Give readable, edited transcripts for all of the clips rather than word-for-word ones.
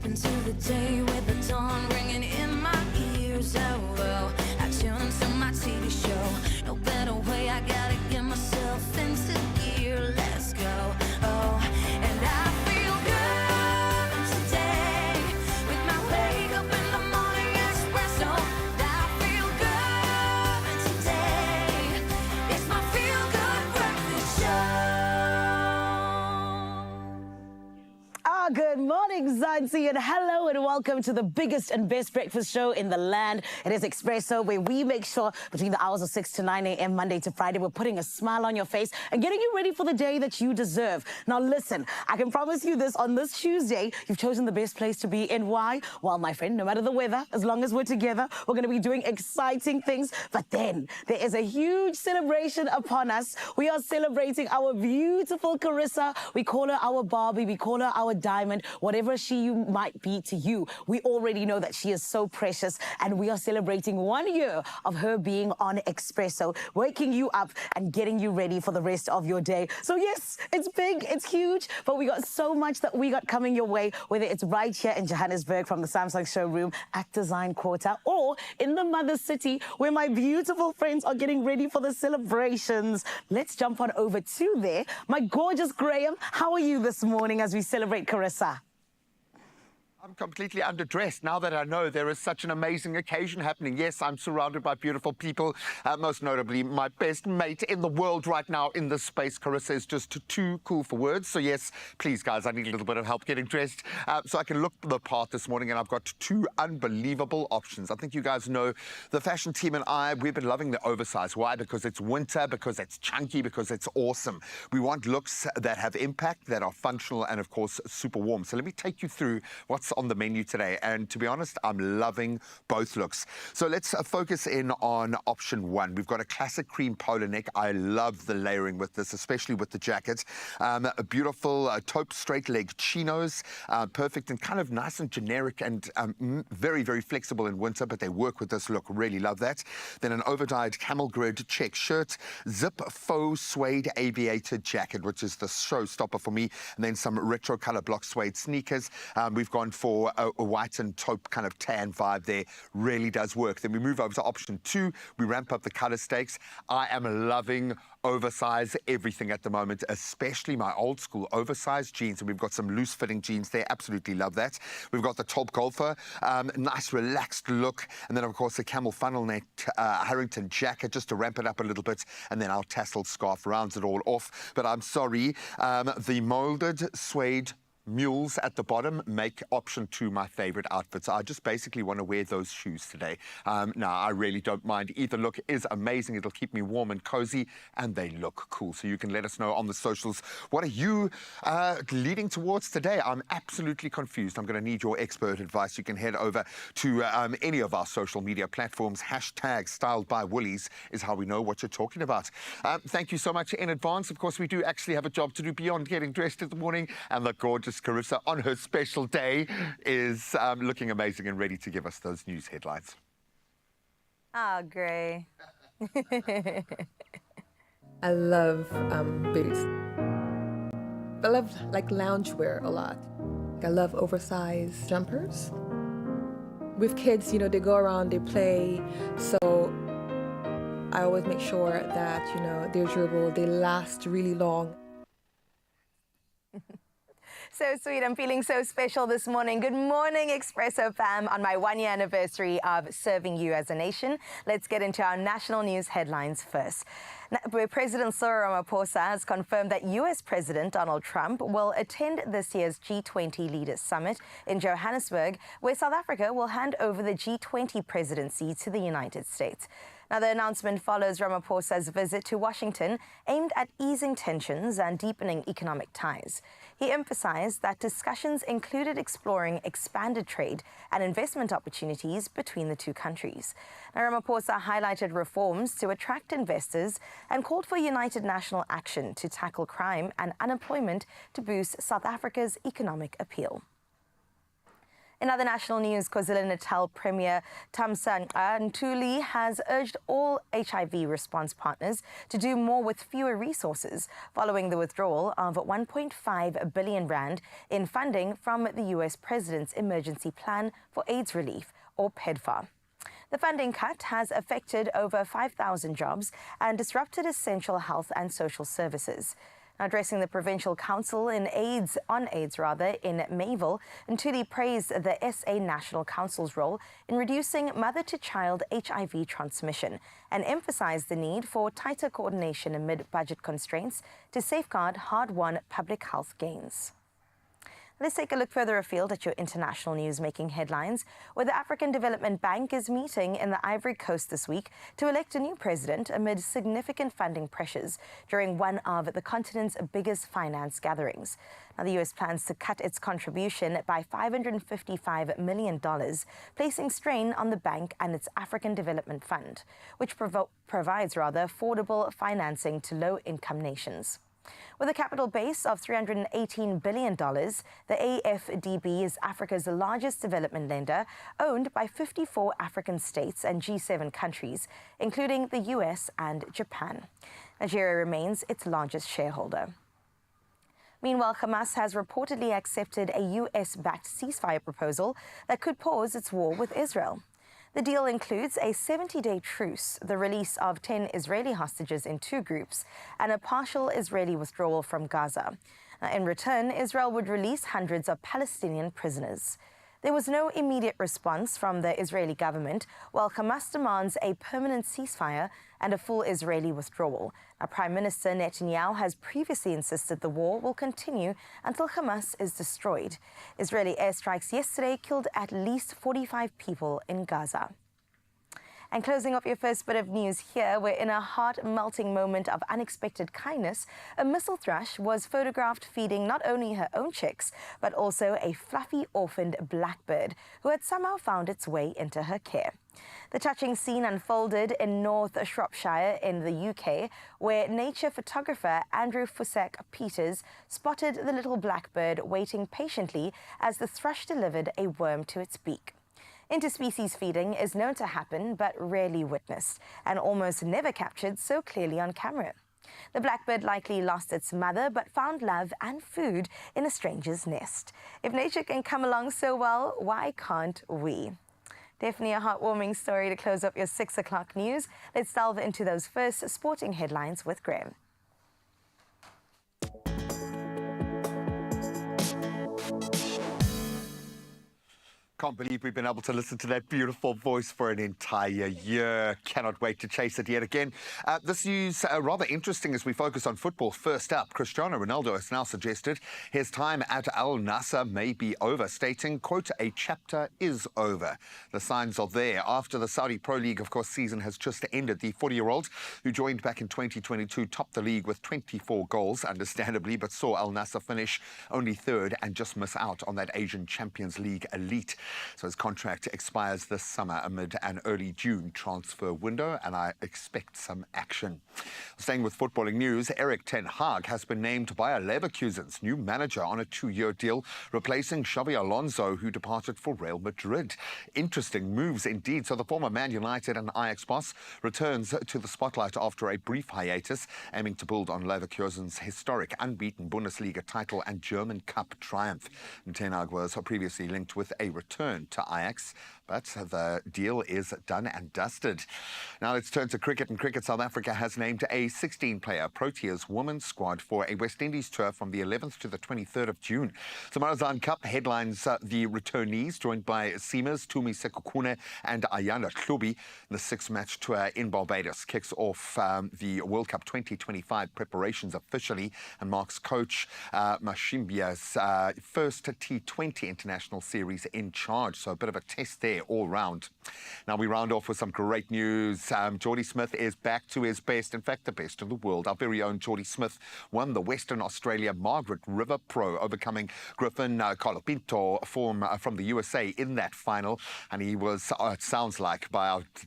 into the day with the dawn ringing in my ears. Oh, I tune into my TV show. No better way, I gotta get myself into gear. Let's go. Oh, and I feel good today with my wake up in the morning espresso. I feel good today. It's my feel good breakfast show. Good morning, Zanzi, and hello and welcome to the biggest and best breakfast show in the land. It is Expresso, where we make sure between the hours of 6 to 9 a.m. Monday to Friday, we're putting a smile on your face and getting you ready for the day that you deserve. Now listen, I can promise you this, on this Tuesday, you've chosen the best place to be in. Why? Well, my friend, no matter the weather, as long as we're together, we're going to be doing exciting things. But then there is a huge celebration upon us. We are celebrating our beautiful Carissa. We call her our Barbie. We call her our diamond. Whatever she might be to you, we already know that she is so precious, and we are celebrating 1 year of her being on Expresso, waking you up and getting you ready for the rest of your day. So yes, it's big, it's huge, but we got so much that we got coming your way, whether it's right here in Johannesburg from the Samsung showroom at Design Quarter, or in the Mother City where my beautiful friends are getting ready for the celebrations. Let's jump on over to there. My gorgeous Graham, how are you this morning as we celebrate Carissa? I'm completely underdressed now that I know there is such an amazing occasion happening. Yes, I'm surrounded by beautiful people, most notably my best mate in the world right now in this space. Carissa is just too cool for words. So yes, please guys, I need a little bit of help getting dressed so I can look the part this morning, and I've got two unbelievable options. I think you guys know the fashion team and I, we've been loving the oversize. Why? Because it's winter, because it's chunky, because it's awesome. We want looks that have impact, that are functional, and of course super warm. So let me take you through what's on the menu today, and to be honest, I'm loving both looks. So let's focus in on option one. We've got a classic cream polo neck. I love the layering with this, especially with the jacket. A beautiful taupe straight leg chinos, perfect and kind of nice and generic, and very, very flexible in winter, but they work with this look. Really love that. Then an overdyed camel grid check shirt, zip faux suede aviator jacket, which is the showstopper for me, and then some retro color block suede sneakers. We've gone for a white and taupe kind of tan vibe there. Really does work. Then we move over to option two. We ramp up the color stakes. I am loving oversize everything at the moment, especially my old school oversized jeans, and we've got some loose fitting jeans there. Absolutely love that. We've got the top golfer, nice relaxed look, and then of course the camel funnel neck Harrington jacket just to ramp it up a little bit, and then our tassel scarf rounds it all off. But I'm sorry, the molded suede mules at the bottom make option two my favorite outfits. I just basically want to wear those shoes today. Now, I really don't mind. Either look is amazing. It'll keep me warm and cozy, and they look cool. So you can let us know on the socials. What are you leading towards today? I'm absolutely confused. I'm going to need your expert advice. You can head over to any of our social media platforms. Hashtag Styled by Woolies is how we know what you're talking about. Thank you so much in advance. Of course, we do actually have a job to do beyond getting dressed in the morning, and the gorgeous Carissa on her special day is looking amazing and ready to give us those news headlines. Oh, Gray. I love boots. I love like loungewear a lot. I love oversized jumpers. With kids, you know, they go around, they play, so I always make sure that, you know, they're durable, they last really long. So sweet. I'm feeling so special this morning. Good morning, Expresso fam, on my 1 year anniversary of serving you as a nation. Let's get into our national news headlines first. President Cyril Ramaphosa has confirmed that U.S. President Donald Trump will attend this year's G20 Leaders Summit in Johannesburg, where South Africa will hand over the G20 presidency to the United States. Now, the announcement follows Ramaphosa's visit to Washington, aimed at easing tensions and deepening economic ties. He emphasized that discussions included exploring expanded trade and investment opportunities between the two countries. Now, Ramaphosa highlighted reforms to attract investors and called for united national action to tackle crime and unemployment to boost South Africa's economic appeal. In other national news, KwaZulu-Natal Premier Thamsanqa Ntuli has urged all HIV response partners to do more with fewer resources following the withdrawal of 1.5 billion rand in funding from the US President's Emergency Plan for AIDS Relief, or PEDFAR. The funding cut has affected over 5,000 jobs and disrupted essential health and social services. Addressing the Provincial Council in AIDS in Mayville, Ntuli praised the SA National Council's role in reducing mother-to-child HIV transmission and emphasized the need for tighter coordination amid budget constraints to safeguard hard-won public health gains. Let's take a look further afield at your international news making headlines, where the African Development Bank is meeting in the Ivory Coast this week to elect a new president amid significant funding pressures during one of the continent's biggest finance gatherings. Now, the U.S. plans to cut its contribution by $555 million, placing strain on the bank and its African Development Fund, which provides affordable financing to low-income nations. With a capital base of $318 billion, the AFDB is Africa's largest development lender, owned by 54 African states and G7 countries, including the US and Japan. Nigeria remains its largest shareholder. Meanwhile, Hamas has reportedly accepted a US-backed ceasefire proposal that could pause its war with Israel. The deal includes a 70-day truce, the release of 10 Israeli hostages in 2 groups, and a partial Israeli withdrawal from Gaza. In return, Israel would release hundreds of Palestinian prisoners. There was no immediate response from the Israeli government, while Hamas demands a permanent ceasefire and a full Israeli withdrawal. Prime Minister Netanyahu has previously insisted the war will continue until Hamas is destroyed. Israeli airstrikes yesterday killed at least 45 people in Gaza. And closing off your first bit of news here, we're in a heart-melting moment of unexpected kindness. A missile thrush was photographed feeding not only her own chicks, but also a fluffy orphaned blackbird who had somehow found its way into her care. The touching scene unfolded in North Shropshire in the UK, where nature photographer Andrew Fusek Peters spotted the little blackbird waiting patiently as the thrush delivered a worm to its beak. Interspecies feeding is known to happen but rarely witnessed and almost never captured so clearly on camera. The blackbird likely lost its mother but found love and food in a stranger's nest. If nature can come along so well, why can't we? Definitely a heartwarming story to close up your 6 o'clock news. Let's delve into those first sporting headlines with Graham. Can't believe we've been able to listen to that beautiful voice for an entire year. Cannot wait to chase it yet again. This news rather interesting as we focus on football. First up, Cristiano Ronaldo has now suggested his time at Al Nassr may be over, stating, quote, "A chapter is over." The signs are there. After the Saudi Pro League, of course, season has just ended. The 40-year-old, who joined back in 2022, topped the league with 24 goals, understandably, but saw Al Nassr finish only 3rd and just miss out on that Asian Champions League elite. So his contract expires this summer amid an early June transfer window, and I expect some action. Staying with footballing news, Erik ten Hag has been named Bayer Leverkusen's new manager on a 2-year deal, replacing Xabi Alonso, who departed for Real Madrid. Interesting moves indeed. So the former Man United and Ajax boss returns to the spotlight after a brief hiatus, aiming to build on Leverkusen's historic unbeaten Bundesliga title and German Cup triumph. Ten Hag was previously linked with a return to Ajax, but the deal is done and dusted. Now let's turn to cricket. In cricket, South Africa has named a 16-player Proteas women's squad for a West Indies tour from the 11th to the 23rd of June. The Marazan Cup headlines the returnees, joined by Seamers, Tumi Sekukune and Ayanda Klubi. The 6-match tour in Barbados kicks off the World Cup 2025 preparations officially and marks coach Mashimbia's first T20 international series in charge. So a bit of a test there there all round. Now we round off with some great news. Geordie Smith is back to his best, in fact, the best in the world. Our very own Geordie Smith won the Western Australia Margaret River Pro, overcoming Griffin Colapinto from the USA in that final. And he was, it sounds like,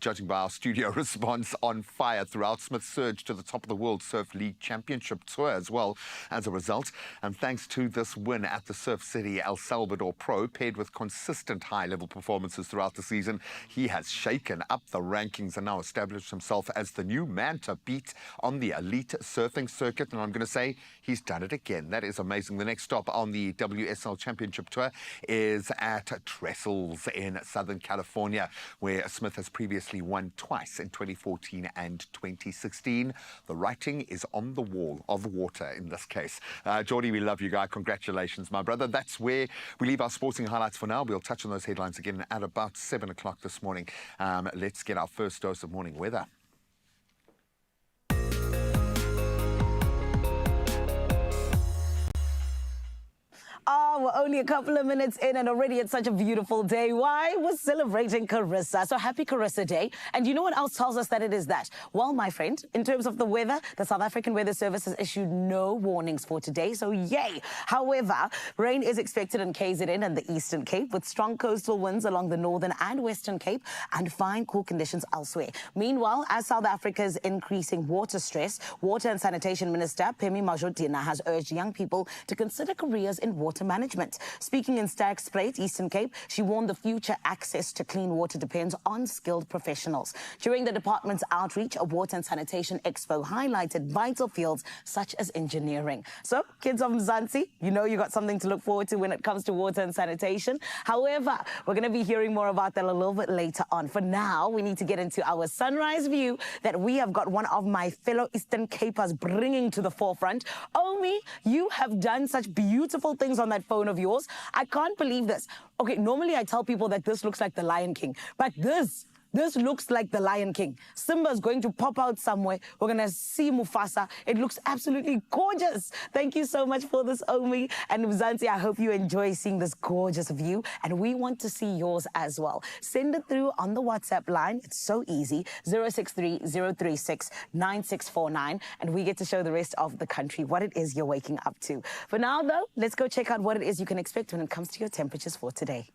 judging by our studio response, on fire throughout. Smith surged to the top of the World Surf League Championship Tour as well as a result. And thanks to this win at the Surf City El Salvador Pro, paired with consistent high-level performances throughout the season, he has shaken up the rankings and now established himself as the new man to beat on the elite surfing circuit. And I'm going to say he's done it again. That is amazing. The next stop on the WSL Championship Tour is at Trestles in Southern California, where Smith has previously won twice in 2014 and 2016. The writing is on the wall of water in this case. Geordie, we love you, guy. Congratulations, my brother. That's where we leave our sporting highlights for now. We'll touch on those headlines again at about 7 o'clock this morning. Let's get our first dose of morning weather. Oh, we're only a couple of minutes in and already it's such a beautiful day. Why? We're celebrating Carissa. So happy Carissa Day. And you know what else tells us that it is that? Well, my friend, in terms of the weather, the South African Weather Service has issued no warnings for today. So yay. However, rain is expected in KZN and the Eastern Cape with strong coastal winds along the Northern and Western Cape and fine cool conditions elsewhere. Meanwhile, as South Africa's increasing water stress, Water and Sanitation Minister Phemi Majotena has urged young people to consider careers in water management. Speaking in Sterkspruit, Eastern Cape, she warned the future access to clean water depends on skilled professionals. During the department's outreach, a Water and Sanitation Expo highlighted vital fields such as engineering. So, kids of Mzansi, you know you got something to look forward to when it comes to water and sanitation. However, we're going to be hearing more about that a little bit later on. For now, we need to get into our sunrise view that we have got one of my fellow Eastern Capers bringing to the forefront. Omi, you have done such beautiful things on that phone of yours. I can't believe this. Okay, normally I tell people that this looks like the Lion King, but this looks like the Lion King. Simba's going to pop out somewhere. We're going to see Mufasa. It looks absolutely gorgeous. Thank you so much for this, Omi. And Mzansi, I hope you enjoy seeing this gorgeous view. And we want to see yours as well. Send it through on the WhatsApp line. It's so easy. 063-036-9649. And we get to show the rest of the country what it is you're waking up to. For now, though, let's go check out what it is you can expect when it comes to your temperatures for today.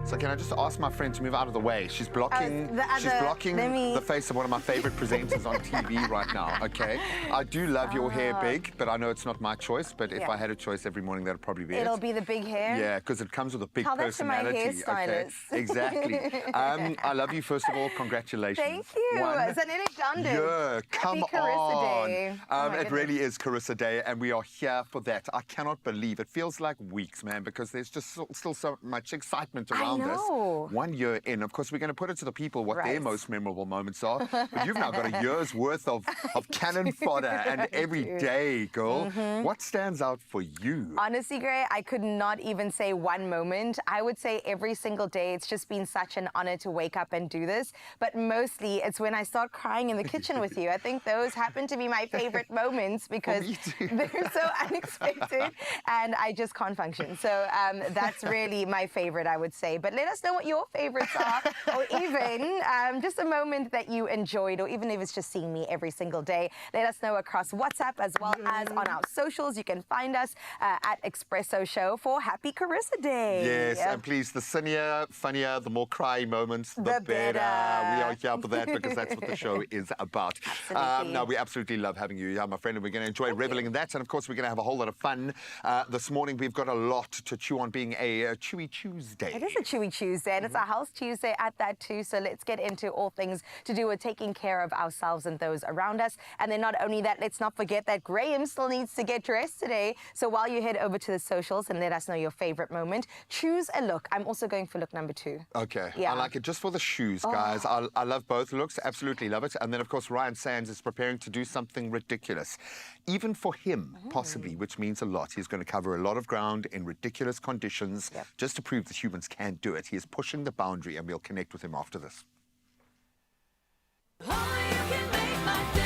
So can I just ask my friend to move out of the way? She's blocking the face of one of my favorite presenters on TV right now, okay? I do love your hair big, but I know it's not my choice, but if I had a choice every morning, that'd probably be it. It'll be the big hair? Yeah, because it comes with a big Tell personality. That to my hairstylist. Okay, exactly. I love you, first of all. Congratulations. Thank you. Is that nearly done? Yeah, come Happy Carissa on. Day. It really is Carissa Day, and we are here for that. I cannot believe it. Feels like weeks, man, because there's just still so much excitement around around us. know. 1 year in. Of course, we're going to put it to the people what their Right. most memorable moments are. But you've now got a year's worth of cannon fodder, and every day, girl. What stands out for you? Honestly, Gray, I could not even say one moment. I would say every single day it's just been such an honor to wake up and do this. But mostly it's when I start crying in the kitchen with you. I think those happen to be my favorite moments because me too. they're so unexpected and I just can't function. So that's really my favorite, I would say. But let us know what your favorites are, or even just a moment that you enjoyed, or even if it's just seeing me every single day. Let us know across WhatsApp as well as on our socials. You can find us at Expresso Show for Happy Carissa Day. Yes, and please, the funnier, the more cry moments, the better. We are here for that because that's what the show is about. Absolutely. No, we absolutely love having you here, my friend, and we're going to enjoy reveling in that. And of course, we're going to have a whole lot of fun. This morning, we've got a lot to chew on, being a Chewy Tuesday. It is a Chewy Tuesday, and it's a Health Tuesday at that too. So let's get into all things to do with taking care of ourselves and those around us. And then not only that, let's not forget that Graham still needs to get dressed today. So while you head over to the socials and let us know your favorite moment, choose a look. I'm also going for look number 2. Okay, Yeah. I like it just for the shoes, guys. I love both looks, absolutely love it. And then, of course, Ryan Sands is preparing to do something ridiculous. Even for him, possibly, which means a lot. He's going to cover a lot of ground in ridiculous conditions just to prove that humans can do it. He is pushing the boundary, and we'll connect with him after this. Only you can make my day.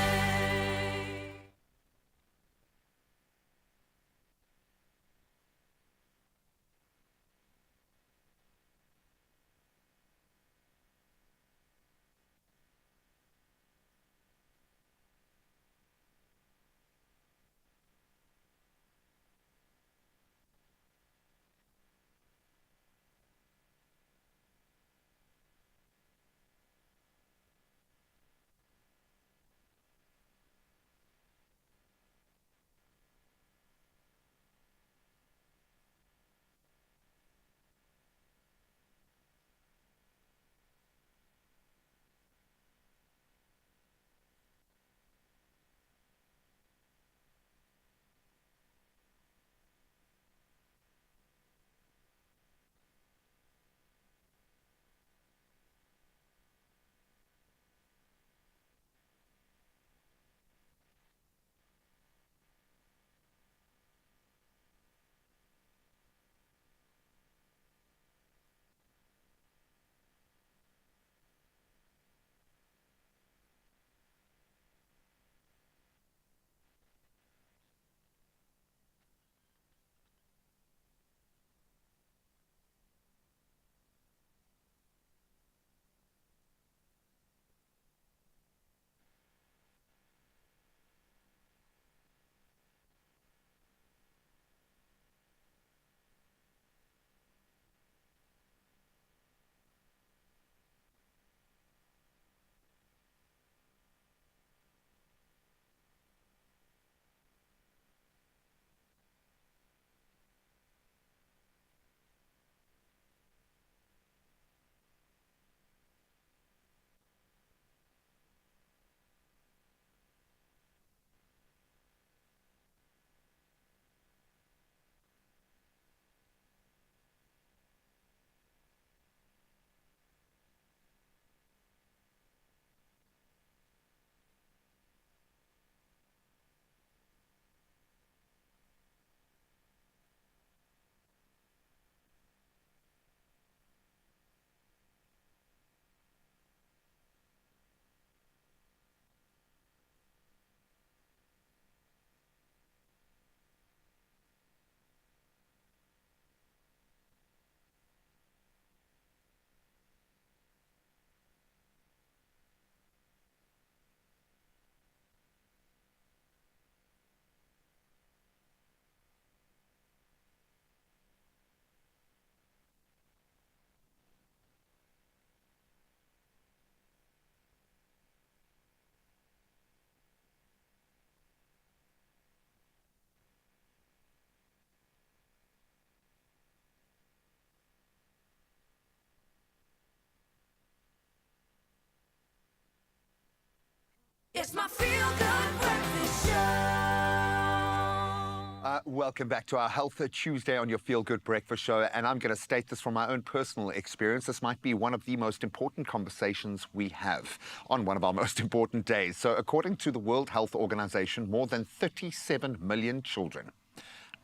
Welcome back to our Health Tuesday on your Feel Good Breakfast Show. And I'm going to state this from my own personal experience. This might be one of the most important conversations we have on one of our most important days. So according to the World Health Organization, more than 37 million children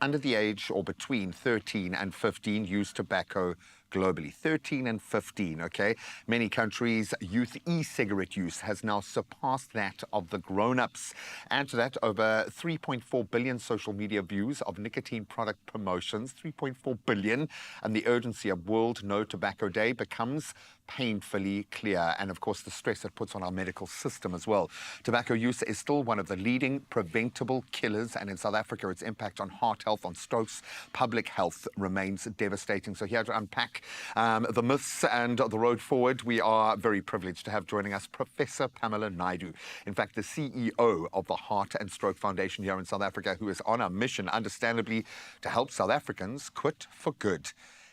under the age or between 13 and 15 use tobacco globally. 13 and 15, okay? Many countries' youth e-cigarette use has now surpassed that of the grown-ups. And to that, over 3.4 billion social media views of nicotine product promotions, 3.4 billion, and the urgency of World No Tobacco Day becomes painfully clear. And of course, the stress it puts on our medical system as well. Tobacco use is still one of the leading preventable killers, and in South Africa, its impact on heart health, on strokes, public health remains devastating. So here to unpack the myths and the road forward, we are very privileged to have joining us Professor Pamela Naidoo, in fact, the CEO of the Heart and Stroke Foundation here in South Africa, who is on a mission, understandably, to help South Africans quit for good.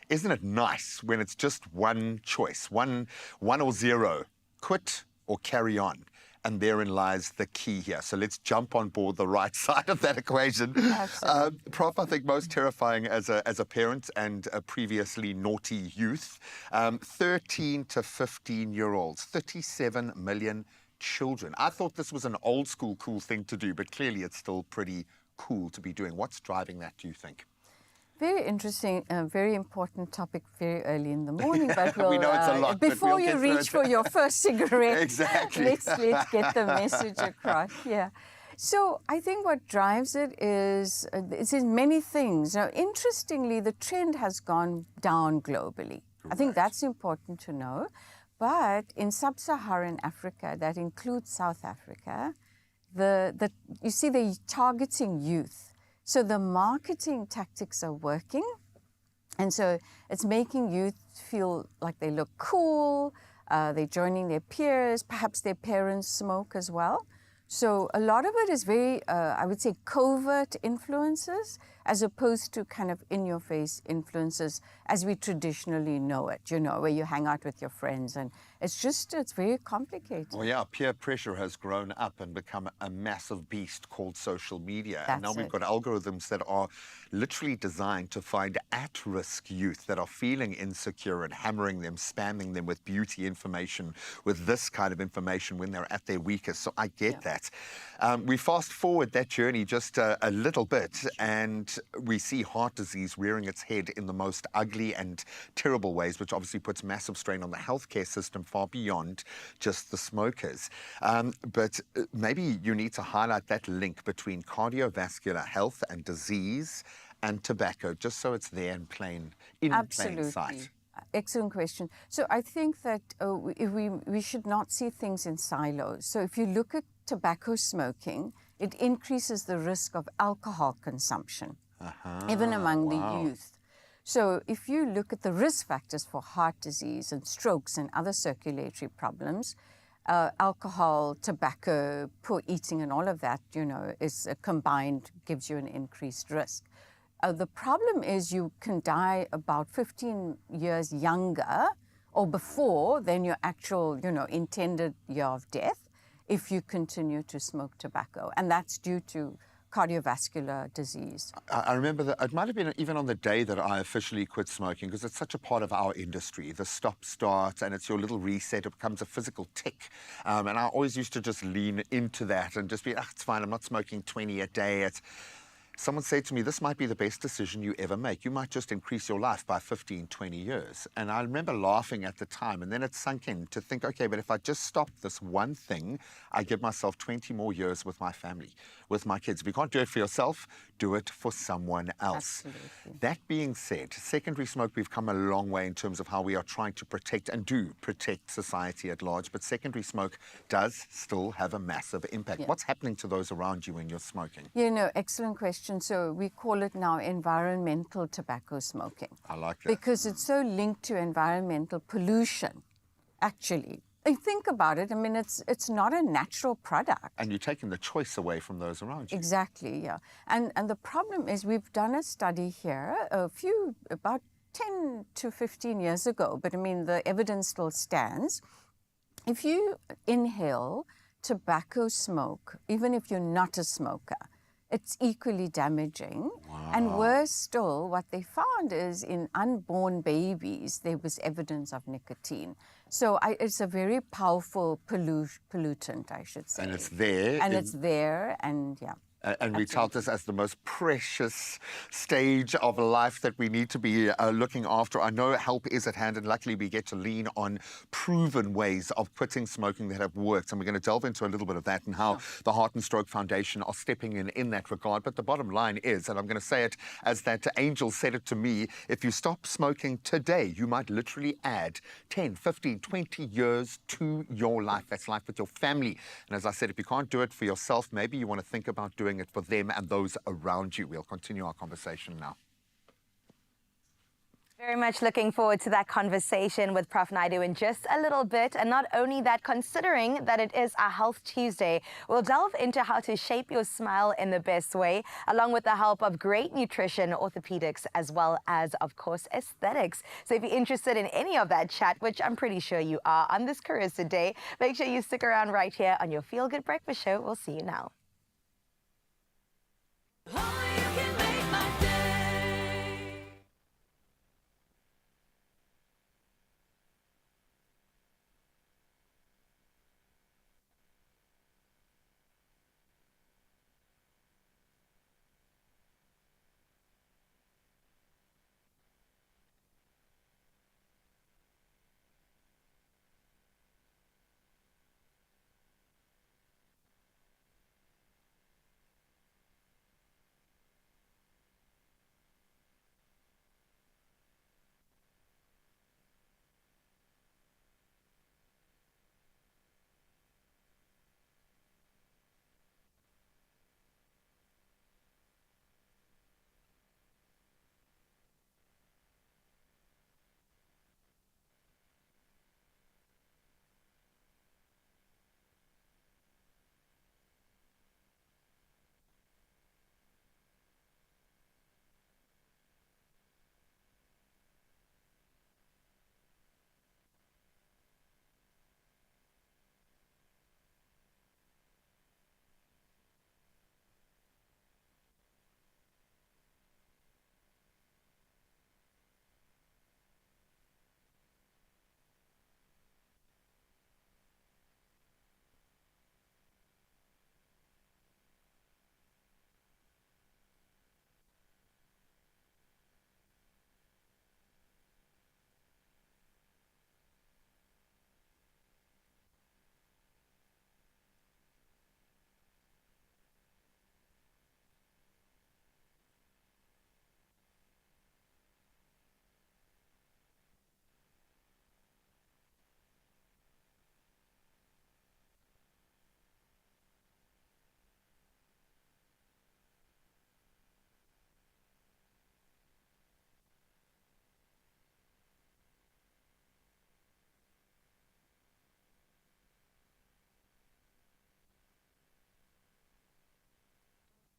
Isn't it nice when it's just one choice, one or zero, quit or carry on? And therein lies the key here. So let's jump on board the right side of that equation. Prof, I think most terrifying as a parent and a previously naughty youth, 13 to 15-year-olds, 37 million children. I thought this was an old school cool thing to do, but clearly it's still pretty cool to be doing. What's driving that, do you think? Very interesting, very important topic very early in the morning, but we'll, we know it's a lot, before but we'll you reach for your first cigarette, exactly. let's get the message across. Yeah. So I think what drives it is it's in many things. Now, interestingly, the trend has gone down globally. I think that's important to know. But in sub-Saharan Africa, that includes South Africa, you see they're targeting youth. So the marketing tactics are working, and so it's making youth feel like they look cool, they're joining their peers, perhaps their parents smoke as well. So a lot of it is very, I would say, covert influences as opposed to kind of in-your-face influences as we traditionally know it, you know, where you hang out with your friends. And it's very complicated. Well, yeah, peer pressure has grown up and become a massive beast called social media. And now we've got algorithms that are literally designed to find at-risk youth that are feeling insecure and hammering them, spamming them with beauty information, with this kind of information when they're at their weakest. So I get that. We fast forward that journey just a little bit, and we see heart disease rearing its head in the most ugly and terrible ways, which obviously puts massive strain on the healthcare system far beyond just the smokers. But maybe you need to highlight that link between cardiovascular health and disease and tobacco, just so it's there in plain sight. Excellent question. So I think that we should not see things in silos. So if you look at tobacco smoking, it increases the risk of alcohol consumption, even among the youth. So if you look at the risk factors for heart disease and strokes and other circulatory problems, alcohol, tobacco, poor eating and all of that, you know, is combined, gives you an increased risk. The problem is you can die about 15 years younger or before than your actual, you know, intended year of death if you continue to smoke tobacco. And that's due to cardiovascular disease. I remember that it might have been even on the day that I officially quit smoking, because it's such a part of our industry, the stop-start, and it's your little reset. It becomes a physical tick. And I always used to just lean into that and just be, it's fine, I'm not smoking 20 a day. Someone said to me, this might be the best decision you ever make. You might just increase your life by 15, 20 years. And I remember laughing at the time, and then it sunk in to think, okay, but if I just stop this one thing, I give myself 20 more years with my family, with my kids. If you can't do it for yourself, do it for someone else. Absolutely. That being said, secondary smoke, we've come a long way in terms of how we are trying to protect and do protect society at large, but secondary smoke does still have a massive impact. Yeah. What's happening to those around you when you're smoking? You know, excellent question. So we call it now environmental tobacco smoking. I like that. Because it's so linked to environmental pollution, actually. You think about it, I mean, it's not a natural product. And you're taking the choice away from those around you. Exactly, yeah. And the problem is we've done a study here about 10 to 15 years ago, but I mean, the evidence still stands. If you inhale tobacco smoke, even if you're not a smoker, it's equally damaging. And worse still, what they found is in unborn babies, there was evidence of nicotine. So it's a very powerful pollutant, I should say. And it's there. And it's there, and yeah. And we tout this as the most precious stage of life that we need to be looking after. I know help is at hand, and luckily we get to lean on proven ways of quitting smoking that have worked. And we're going to delve into a little bit of that and how the Heart and Stroke Foundation are stepping in that regard. But the bottom line is, and I'm going to say it as that angel said it to me, if you stop smoking today, you might literally add 10, 15, 20 years to your life. That's life with your family. And as I said, if you can't do it for yourself, maybe you want to think about doing it for them and those around you. We'll continue our conversation now. Very much looking forward to that conversation with Prof. Naidu in just a little bit. And not only that, considering that it is a Health Tuesday, we'll delve into how to shape your smile in the best way, along with the help of great nutrition, orthopedics, as well as, of course, aesthetics. So if you're interested in any of that chat, which I'm pretty sure you are on this Carissa Day, make sure you stick around right here on your Feel Good Breakfast Show. We'll see you now. Only you can make my day.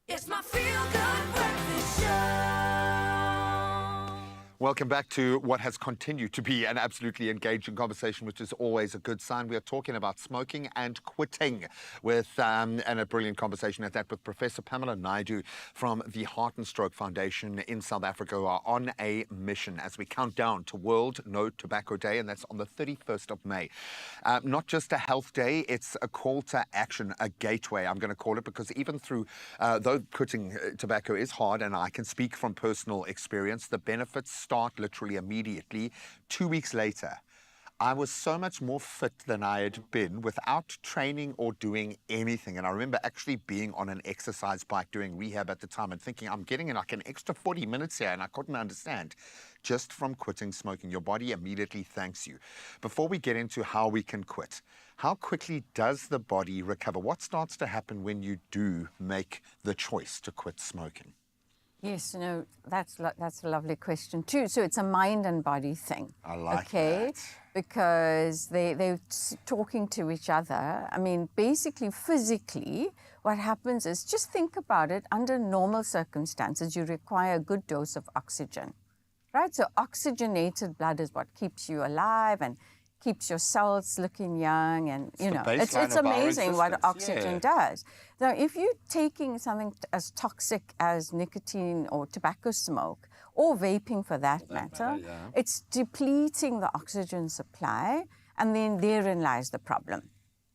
It's my Feel Good Breakfast Show. Welcome back to what has continued to be an absolutely engaging conversation, which is always a good sign. We are talking about smoking and quitting with, and a brilliant conversation at that, with Professor Pamela Naidu from the Heart and Stroke Foundation in South Africa, who are on a mission as we count down to World No Tobacco Day, and that's on the 31st of May. Not just a health day, it's a call to action, a gateway, I'm going to call it, because even through, though quitting tobacco is hard, and I can speak from personal experience, the benefits start literally immediately. 2 weeks later, I was so much more fit than I had been without training or doing anything. And I remember actually being on an exercise bike doing rehab at the time and thinking, I'm getting in like an extra 40 minutes here, and I couldn't understand. Just from quitting smoking, your body immediately thanks you. Before we get into how we can quit, how quickly does the body recover? What starts to happen when you do make the choice to quit smoking? Yes, that's a lovely question too. So it's a mind and body thing. I like that. that. Because they're talking to each other. I mean, basically, physically, what happens is, just think about it, under normal circumstances, you require a good dose of oxygen, right? So oxygenated blood is what keeps you alive and keeps your cells looking young, and you know, the it's baseline of our amazing what existence, oxygen yeah. does. Now, if you're taking something as toxic as nicotine or tobacco smoke, or vaping for that matter, it's depleting the oxygen supply, and then therein lies the problem.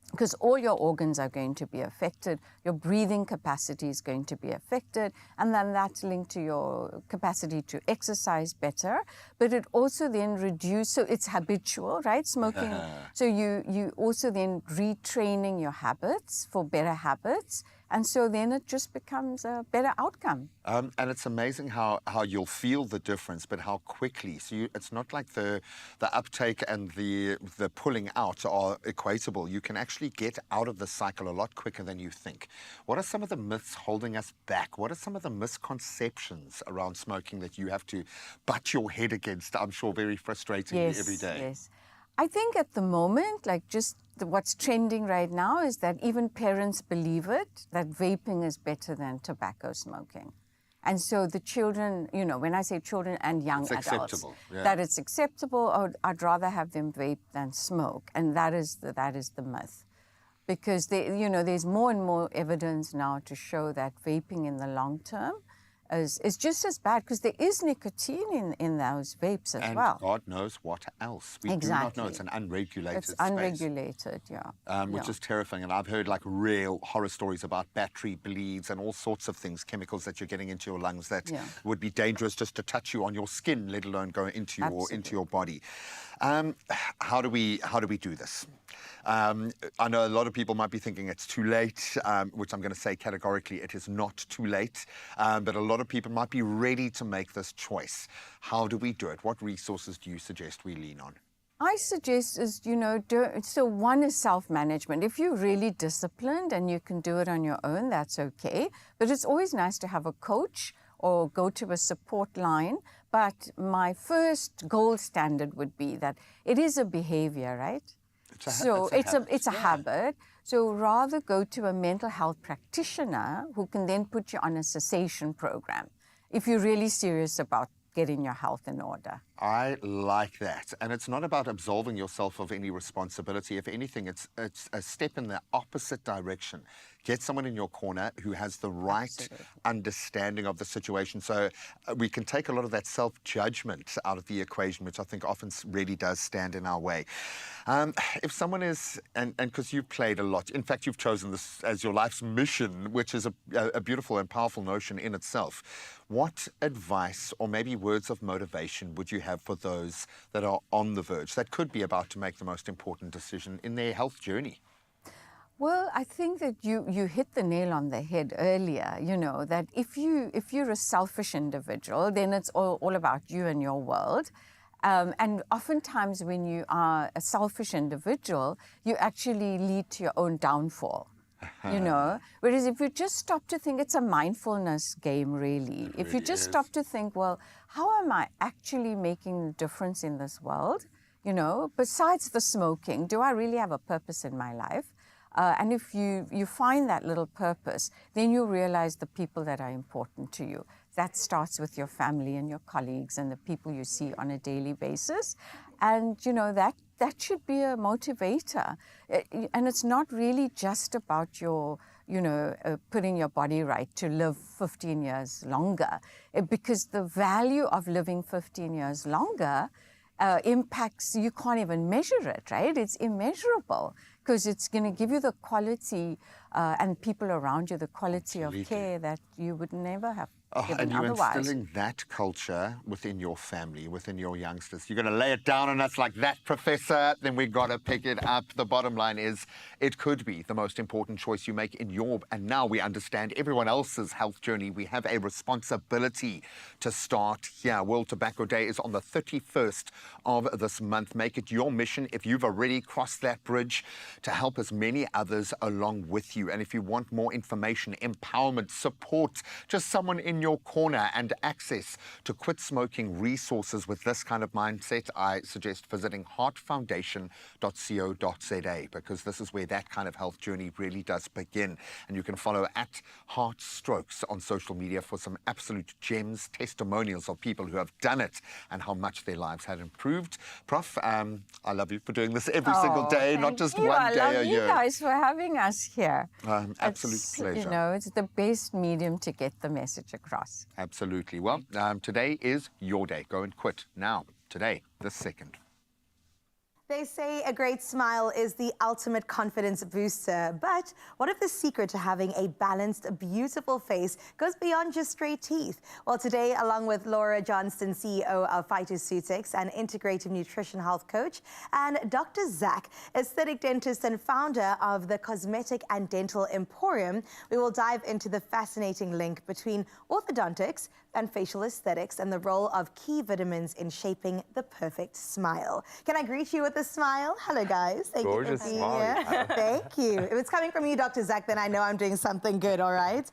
Because all your organs are going to be affected, your breathing capacity is going to be affected, and then that's linked to your capacity to exercise better. But it also then reduces, so it's habitual, right? Smoking. So you also then retraining your habits for better habits, and so then it just becomes a better outcome. And it's amazing how you'll feel the difference, but how quickly. So it's not like the uptake and the pulling out are equatable. You can actually get out of the cycle a lot quicker than you think. What are some of the myths holding us back? What are some of the misconceptions around smoking that you have to butt your head against, I'm sure, very frustratingly every day? Yes. I think at the moment, like just what's trending right now is that even parents believe it, that vaping is better than tobacco smoking. And so the children, you know, when I say children and young It's adults, acceptable, yeah. that it's acceptable, or I'd rather have them vape than smoke. And that is the myth. Because there's more and more evidence now to show that vaping in the long term is just as bad, because there is nicotine in those vapes as well. And God knows what else. We do not know. It's an unregulated space. It's unregulated, yeah. Which is terrifying. And I've heard like real horror stories about battery bleeds and all sorts of things, chemicals that you're getting into your lungs that would be dangerous just to touch you on your skin, let alone go into your body. How do we do this? I know a lot of people might be thinking it's too late, which I'm going to say categorically it is not too late, but a lot of people might be ready to make this choice. How do we do it? What resources do you suggest we lean on? I suggest so one is self-management. If you're really disciplined and you can do it on your own, that's okay. But it's always nice to have a coach or go to a support line. But my first gold standard would be that it is a behavior, right? It's a habit. So rather go to a mental health practitioner who can then put you on a cessation program if you're really serious about getting your health in order. I like that. And it's not about absolving yourself of any responsibility. If anything, it's a step in the opposite direction. Get someone in your corner who has the right understanding of the situation. So we can take a lot of that self-judgment out of the equation, which I think often really does stand in our way. If someone is, and because you've played a lot, in fact, you've chosen this as your life's mission, which is a beautiful and powerful notion in itself. What advice or maybe words of motivation would you have for those that are on the verge, that could be about to make the most important decision in their health journey? Well, I think that you hit the nail on the head earlier, that if you're a selfish individual, then it's all about you and your world. And oftentimes when you are a selfish individual, you actually lead to your own downfall. Whereas if you just stop to think, it's a mindfulness game, really. If you just stop to think, well, how am I actually making a difference in this world? Besides the smoking, do I really have a purpose in my life? And if you find that little purpose, then you realize the people that are important to you. That starts with your family and your colleagues and the people you see on a daily basis. And, that should be a motivator. And it's not really just about your, putting your body right to live 15 years longer. Because the value of living 15 years longer impacts, you can't even measure it, right? It's immeasurable, because it's going to give you the quality and people around you, the quality of care that you would never have given and you're otherwise. instilling that culture within your family, within your youngsters. You're going to lay it down on us like that, Professor, then we've got to pick it up. The bottom line is it could be the most important choice you make in your, and now we understand everyone else's health journey. We have a responsibility to start here. World Tobacco Day is on the 31st of this month. Make it your mission, if you've already crossed that bridge, to help as many others along with you. And if you want more information, empowerment, support, just someone in in your corner and access to quit smoking resources with this kind of mindset, I suggest visiting heartfoundation.co.za, because this is where that kind of health journey really does begin. And you can follow at Heart Strokes on social media for some absolute gems, testimonials of people who have done it and how much their lives had improved. Prof, I love you for doing this every single day, not just one day a year. I love you guys for having us here. Absolute pleasure. You know, it's the best medium to get the message across. Absolutely. Well, today is your day. Go and quit now, today, this second. They say a great smile is the ultimate confidence booster, but what if the secret to having a balanced, beautiful face goes beyond just straight teeth? Well, today, along with Laura Johnston, CEO of Phytoceutics and integrative nutrition health coach, and Dr. Zach, aesthetic dentist and founder of the Cosmetic and Dental Emporium, we will dive into the fascinating link between orthodontics and facial aesthetics and the role of key vitamins in shaping the perfect smile. Can I greet you with a smile? Hello, guys. Thank you for being here. Thank you. If it's coming from you, Dr. Zach, then I know I'm doing something good, all right?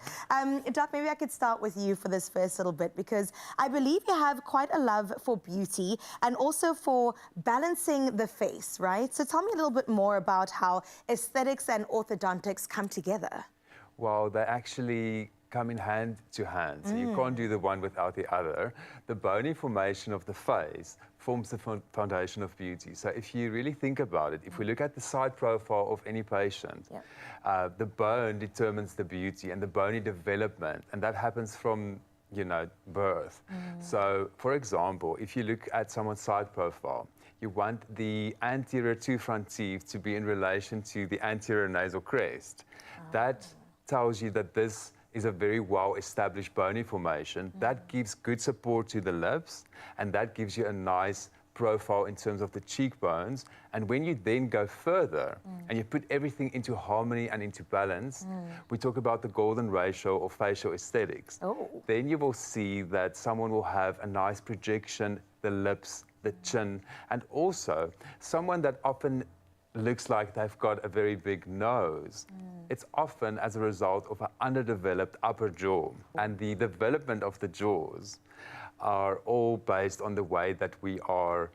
Doc, maybe I could start with you for this first little bit, because I believe you have quite a love for beauty and also for balancing the face, right? So tell me a little bit more about how aesthetics and orthodontics come together. Well, they actually come in hand to hand. So you can't do the one without the other. The bony formation of the face forms the foundation of beauty. So if you really think about it, if we look at the side profile of any patient, the bone determines the beauty and the bony development, and that happens from, you know, birth. So, for example, if you look at someone's side profile, you want the anterior two front teeth to be in relation to the anterior nasal crest. That tells you that this is a very well-established bony formation. That gives good support to the lips, and that gives you a nice profile in terms of the cheekbones. And when you then go further and you put everything into harmony and into balance, we talk about the golden ratio of facial aesthetics. Then you will see that someone will have a nice projection, the lips, the chin, and also someone that often looks like they've got a very big nose. It's often as a result of an underdeveloped upper jaw. And the development of the jaws are all based on the way that we are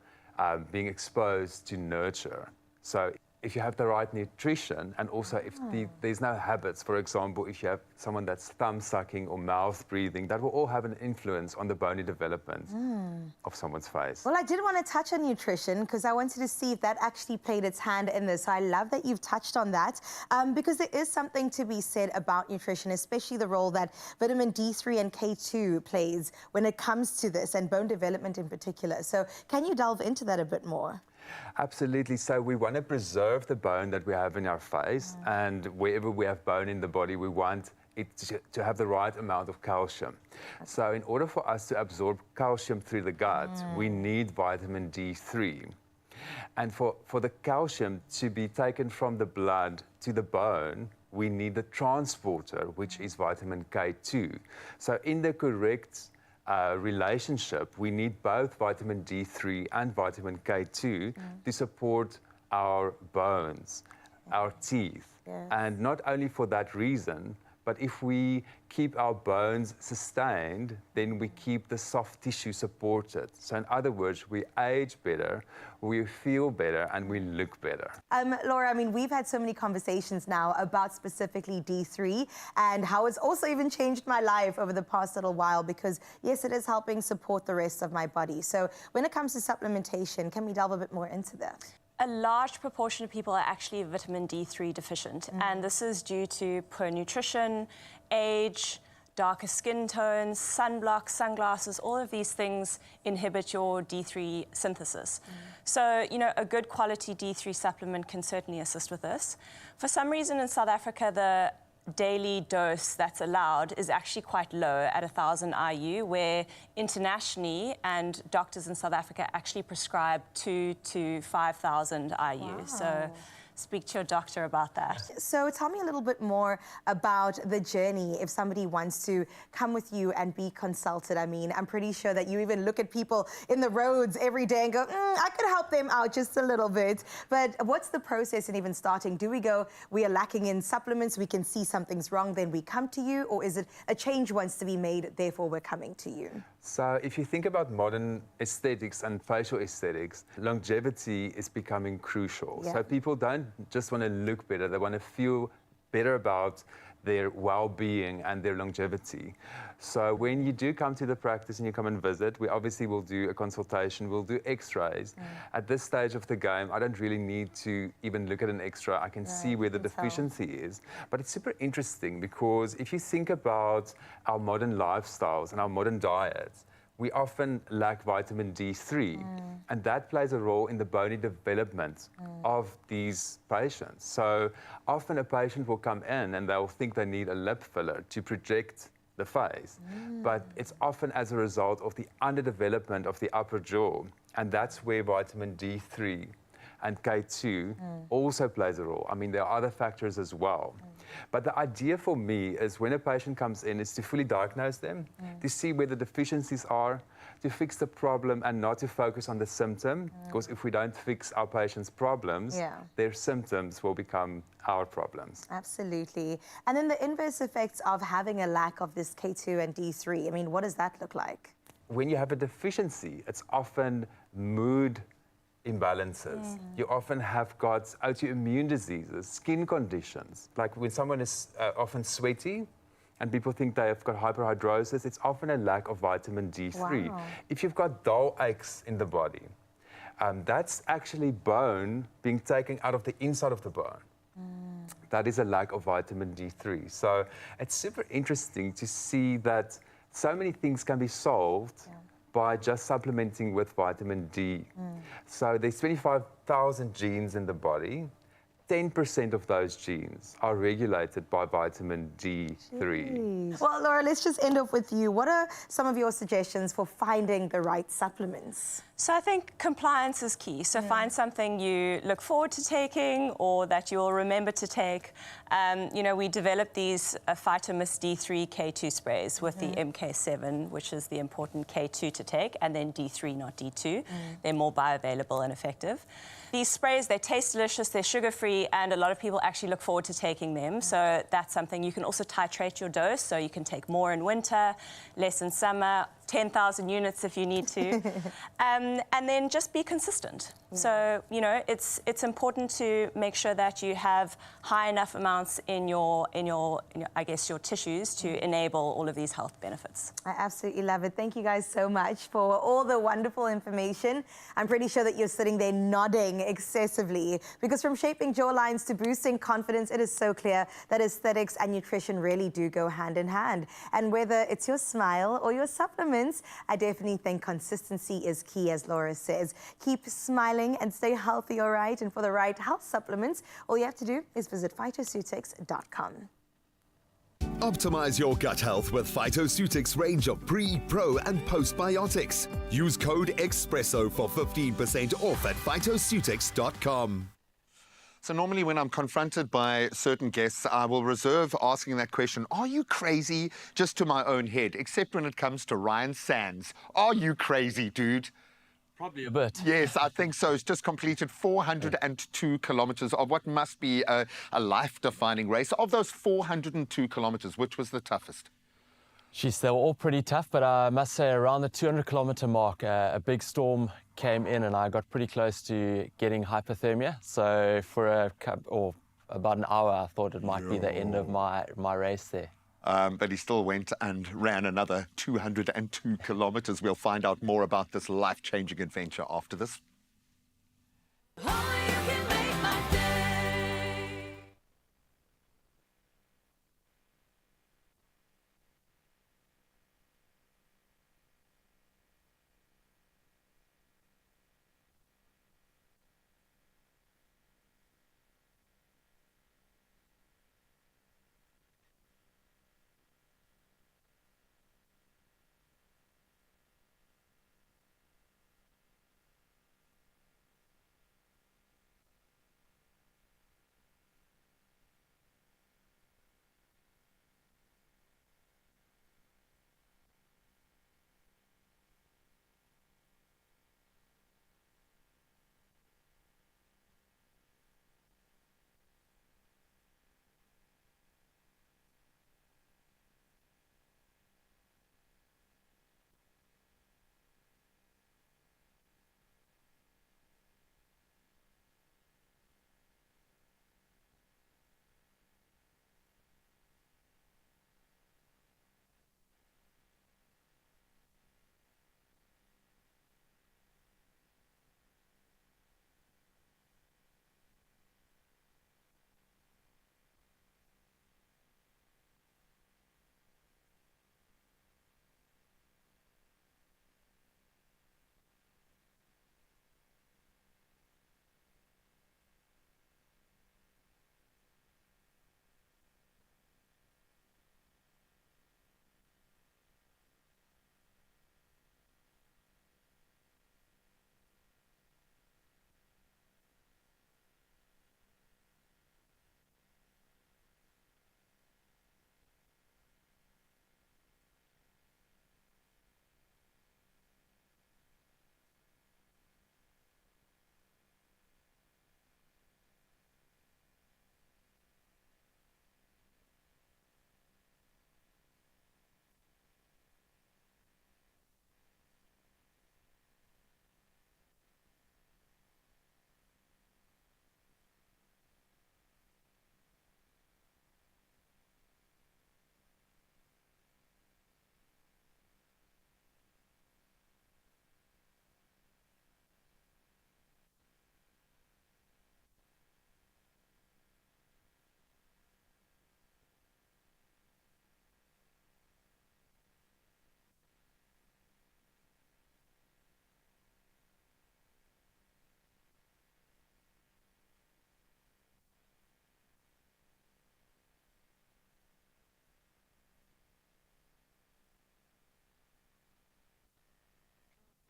being exposed to nurture. So if you have the right nutrition, and also if there's no habits, for example, if you have someone that's thumb sucking or mouth breathing, that will all have an influence on the bony development of someone's face. Well, I did want to touch on nutrition because I wanted to see if that actually played its hand in this. So I love that you've touched on that because there is something to be said about nutrition, especially the role that vitamin D3 and K2 plays when it comes to this and bone development in particular. So can you delve into that a bit more? Absolutely. So we want to preserve the bone that we have in our face, and wherever we have bone in the body, we want it to have the right amount of calcium. So in order for us to absorb calcium through the gut, we need vitamin D3. And for the calcium to be taken from the blood to the bone, we need the transporter, which is vitamin K2. So in the correct relationship, we need both vitamin D3 and vitamin K2 to support our bones, our teeth. And not only for that reason, but if we keep our bones sustained, then we keep the soft tissue supported. So in other words, we age better, we feel better, and we look better. Laura, I mean, we've had so many conversations now about specifically D3 and how it's also even changed my life over the past little while because, yes, it is helping support the rest of my body. So when it comes to supplementation, can we delve a bit more into that? A large proportion of people are actually vitamin D3 deficient, and this is due to poor nutrition, age, darker skin tones, sunblock, sunglasses. All of these things inhibit your D3 synthesis. So, you know, a good quality D3 supplement can certainly assist with this. For some reason in South Africa, the daily dose that's allowed is actually quite low at 1,000 IU, where internationally and doctors in South Africa actually prescribe 2,000 to 5,000 IU. So speak to your doctor about that. So tell me a little bit more about the journey if somebody wants to come with you and be consulted. I mean, I'm pretty sure that you even look at people in the roads every day and go, I could help them out just a little bit. But what's the process in even starting? Do we go, we are lacking in supplements, we can see something's wrong, then we come to you? Or is it a change wants to be made, therefore we're coming to you? So if you think about modern aesthetics and facial aesthetics, longevity is becoming crucial. Yeah. So people don't just want to look better, they want to feel better about their well-being and their longevity. So when you do come to the practice and you come and visit, we obviously will do a consultation, we'll do x-rays. At this stage of the game, I don't really need to even look at an x-ray. I can see where the deficiency is. But it's super interesting because if you think about our modern lifestyles and our modern diets, we often lack vitamin D3, and that plays a role in the bony development of these patients. So often a patient will come in and they'll think they need a lip filler to project the face, but it's often as a result of the underdevelopment of the upper jaw, and that's where vitamin D3 and K2 also plays a role. I mean, there are other factors as well. But the idea for me is when a patient comes in is to fully diagnose them, to see where the deficiencies are, to fix the problem and not to focus on the symptom. Because if we don't fix our patients' problems, their symptoms will become our problems. Absolutely. And then the inverse effects of having a lack of this K2 and D3, I mean, what does that look like? When you have a deficiency, it's often mood imbalances. You often have got autoimmune diseases, skin conditions. Like when someone is often sweaty and people think they have got hyperhidrosis, it's often a lack of vitamin D3. Wow. If you've got dull aches in the body, that's actually bone being taken out of the inside of the bone. That is a lack of vitamin D3. So it's super interesting to see that so many things can be solved by just supplementing with vitamin D. So there's 25,000 genes in the body. 10% of those genes are regulated by vitamin D3. Well, Laura, let's just end off with you. What are some of your suggestions for finding the right supplements? So I think compliance is key. So find something you look forward to taking or that you'll remember to take. You know, we developed these Phytomist D3 K2 sprays with the MK7, which is the important K2 to take, and then D3, not D2. They're more bioavailable and effective. These sprays, they taste delicious, they're sugar-free, and a lot of people actually look forward to taking them. So that's something. You can also titrate your dose, so you can take more in winter, less in summer, 10,000 units if you need to. And then just be consistent. So, you know, it's important to make sure that you have high enough amounts in your I guess, your tissues to enable all of these health benefits. I absolutely love it. Thank you guys so much for all the wonderful information. I'm pretty sure that you're sitting there nodding excessively because from shaping jawlines to boosting confidence, it is so clear that aesthetics and nutrition really do go hand in hand. And whether it's your smile or your supplements, I definitely think consistency is key, as Laura says. Keep smiling and stay healthy, all right? And for the right health supplements, all you have to do is visit phytoceutics.com. Optimize your gut health with Phytoceutics range of pre, pro, and postbiotics. Use code EXPRESSO for 15% off at phytoceutics.com. So normally when I'm confronted by certain guests, I will reserve asking that question, are you crazy, just to my own head, except when it comes to Ryan Sands. Are you crazy, dude? Probably a bit. Yes, I think so. He's just completed 402 kilometers of what must be a life-defining race. Of those 402 kilometers, which was the toughest? Jeez, they were all pretty tough, but I must say around the 200-kilometer mark, a big storm came in and I got pretty close to getting hypothermia. So for about an hour, I thought it might be the end of my race there. But he still went and ran another 202 kilometers. We'll find out more about this life-changing adventure after this.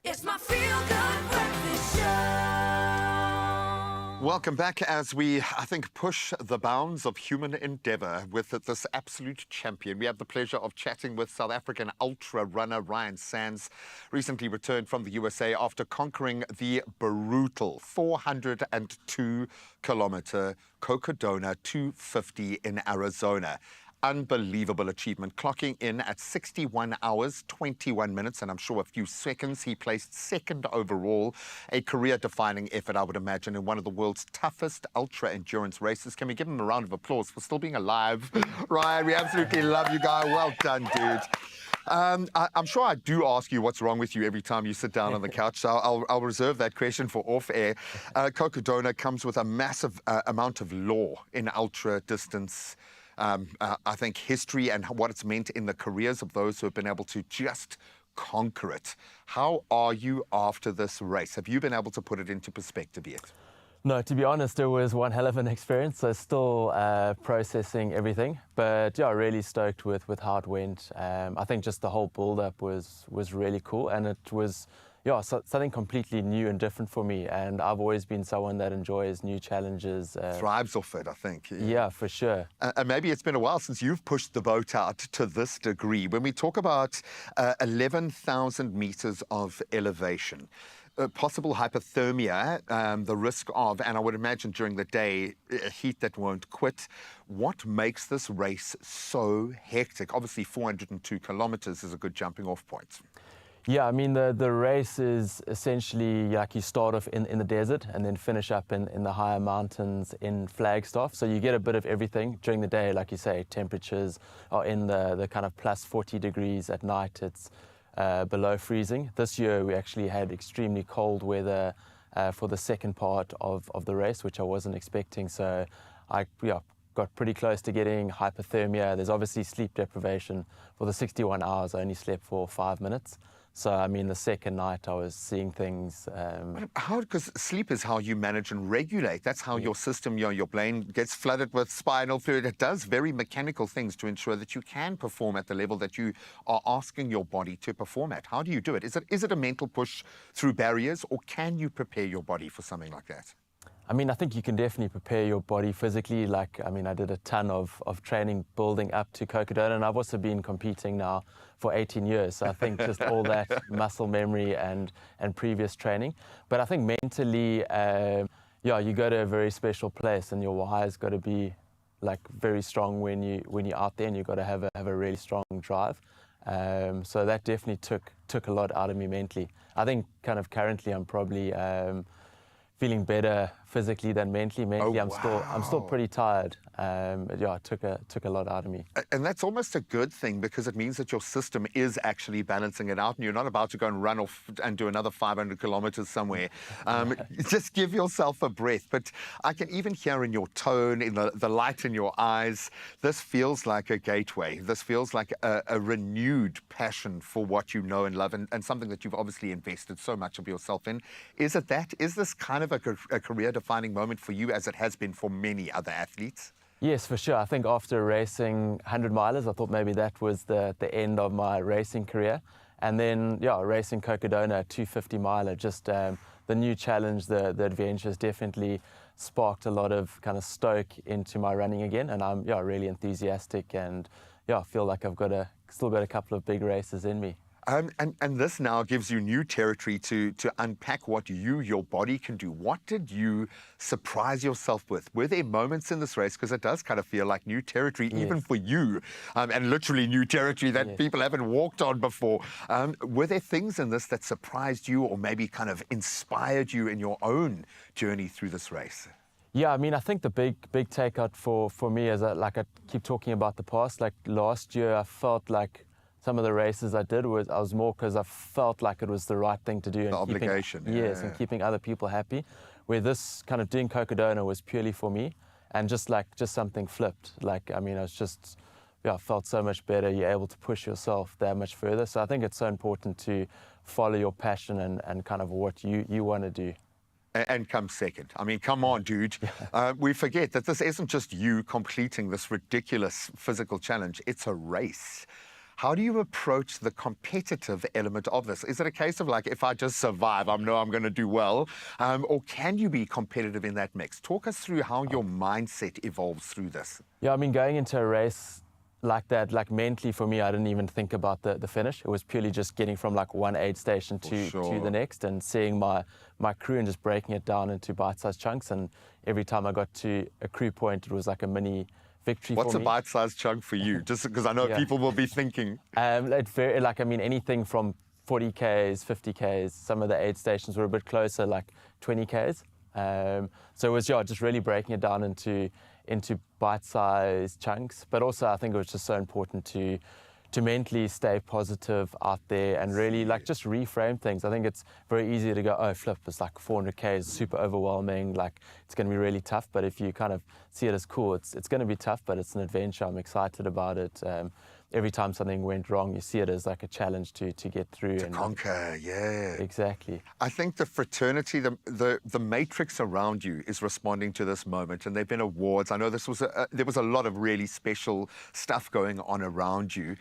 It's my feel-good breakfast show. Welcome back as we, I think, push the bounds of human endeavour with this absolute champion. We have the pleasure of chatting with South African ultra runner Ryan Sands, recently returned from the USA after conquering the brutal 402-kilometre Cocodona 250 in Arizona. Unbelievable achievement, clocking in at 61 hours, 21 minutes, and I'm sure a few seconds. He placed second overall, a career-defining effort, I would imagine, in one of the world's toughest ultra-endurance races. Can we give him a round of applause for still being alive? Ryan, we absolutely love you, guy. Well done, dude. I'm sure I do ask you what's wrong with you every time you sit down on the couch, so I'll reserve that question for off-air. Cocodona comes with a massive amount of lore in ultra-distance. I think history and what it's meant in the careers of those who have been able to just conquer it. How are you after this race? Have you been able to put it into perspective yet? No, to be honest, it was one hell of an experience. So still processing everything, but yeah, really stoked with how it went. I think just the whole build-up was really cool, and it was something completely new and different for me. And I've always been someone that enjoys new challenges. Thrives off it, I think. Yeah, for sure. And maybe it's been a while since you've pushed the boat out to this degree. When we talk about 11,000 meters of elevation, possible hypothermia, the risk of, and I would imagine during the day, heat that won't quit. What makes this race so hectic? Obviously, 402 kilometers is a good jumping off point. Yeah, I mean, the race is essentially like you start off in the desert and then finish up in the higher mountains in Flagstaff. So you get a bit of everything during the day. Like you say, temperatures are in the kind of plus 40 degrees. At night, it's below freezing. This year, we actually had extremely cold weather for the second part of the race, which I wasn't expecting. So I got pretty close to getting hypothermia. There's obviously sleep deprivation. For the 61 hours, I only slept for 5 minutes. So, I mean, the second night I was seeing things. Because sleep is how you manage and regulate. That's how your system, your brain gets flooded with spinal fluid. It does very mechanical things to ensure that you can perform at the level that you are asking your body to perform at. How do you do it? Is it a mental push through barriers, or can you prepare your body for something like that? I mean, I think you can definitely prepare your body physically. Like, I mean, I did a ton of training building up to Cocodona, and I've also been competing now for 18 years. So I think just all that muscle memory and previous training. But I think mentally, you go to a very special place, and your wire's got to be like very strong when you're out there, and you've got to have a really strong drive. So that definitely took a lot out of me mentally. I think kind of currently I'm probably feeling better physically than mentally. Mentally, I'm still pretty tired. It took a lot out of me. And that's almost a good thing, because it means that your system is actually balancing it out, and you're not about to go and run off and do another 500 kilometers somewhere. Just give yourself a breath. But I can even hear in your tone, in the light in your eyes, this feels like a gateway. This feels like a renewed passion for what you know and love, and something that you've obviously invested so much of yourself in. Is it that? Is this kind of a career-defining moment for you, as it has been for many other athletes? Yes, for sure. I think after racing 100 milers, I thought maybe that was the end of my racing career. And then, racing Cocodona, 250 miler, just the new challenge, the adventures definitely sparked a lot of kind of stoke into my running again. And I'm really enthusiastic, and I feel like I've still got a couple of big races in me. And this now gives you new territory to unpack what your body can do. What did you surprise yourself with? Were there moments in this race, because it does kind of feel like new territory, even for you, and literally new territory that people haven't walked on before. Were there things in this that surprised you, or maybe kind of inspired you in your own journey through this race? Yeah, I mean, I think the big takeout for me is that, like I keep talking about the past, like last year I felt like some of the races I did I was more because I felt like it was the right thing to do. The obligation. And keeping other people happy. Where this kind of doing Cocodona was purely for me, and just something flipped. Like, I mean, I felt so much better. You're able to push yourself that much further. So I think it's so important to follow your passion and kind of what you want to do. And come second. I mean, come on, dude. We forget that this isn't just you completing this ridiculous physical challenge. It's a race. How do you approach the competitive element of this? Is it a case of like, if I just survive, I know I'm going to do well? Or can you be competitive in that mix? Talk us through how your mindset evolves through this. Yeah, I mean, going into a race like that, like mentally for me, I didn't even think about the finish. It was purely just getting from like one aid station to the next and seeing my crew and just breaking it down into bite-sized chunks. And every time I got to a crew point, it was like a mini victory What's for a me. bite-sized chunk for you? Just because I know people will be thinking. Like, I mean, anything from 40 Ks, 50 Ks. Some of the aid stations were a bit closer, like 20 Ks. So it was, just really breaking it down into bite-sized chunks. But also, I think it was just so important to mentally stay positive out there and really like just reframe things. I think it's very easy to go, oh, flip, it's like 400 Ks, super overwhelming, like it's going to be really tough. But if you kind of see it as cool, it's going to be tough, but it's an adventure. I'm excited about it. Every time something went wrong, you see it as like a challenge to get through. To conquer, yeah. Exactly. I think the fraternity, the matrix around you is responding to this moment, and there have been awards. I know this was there was a lot of really special stuff going on around you.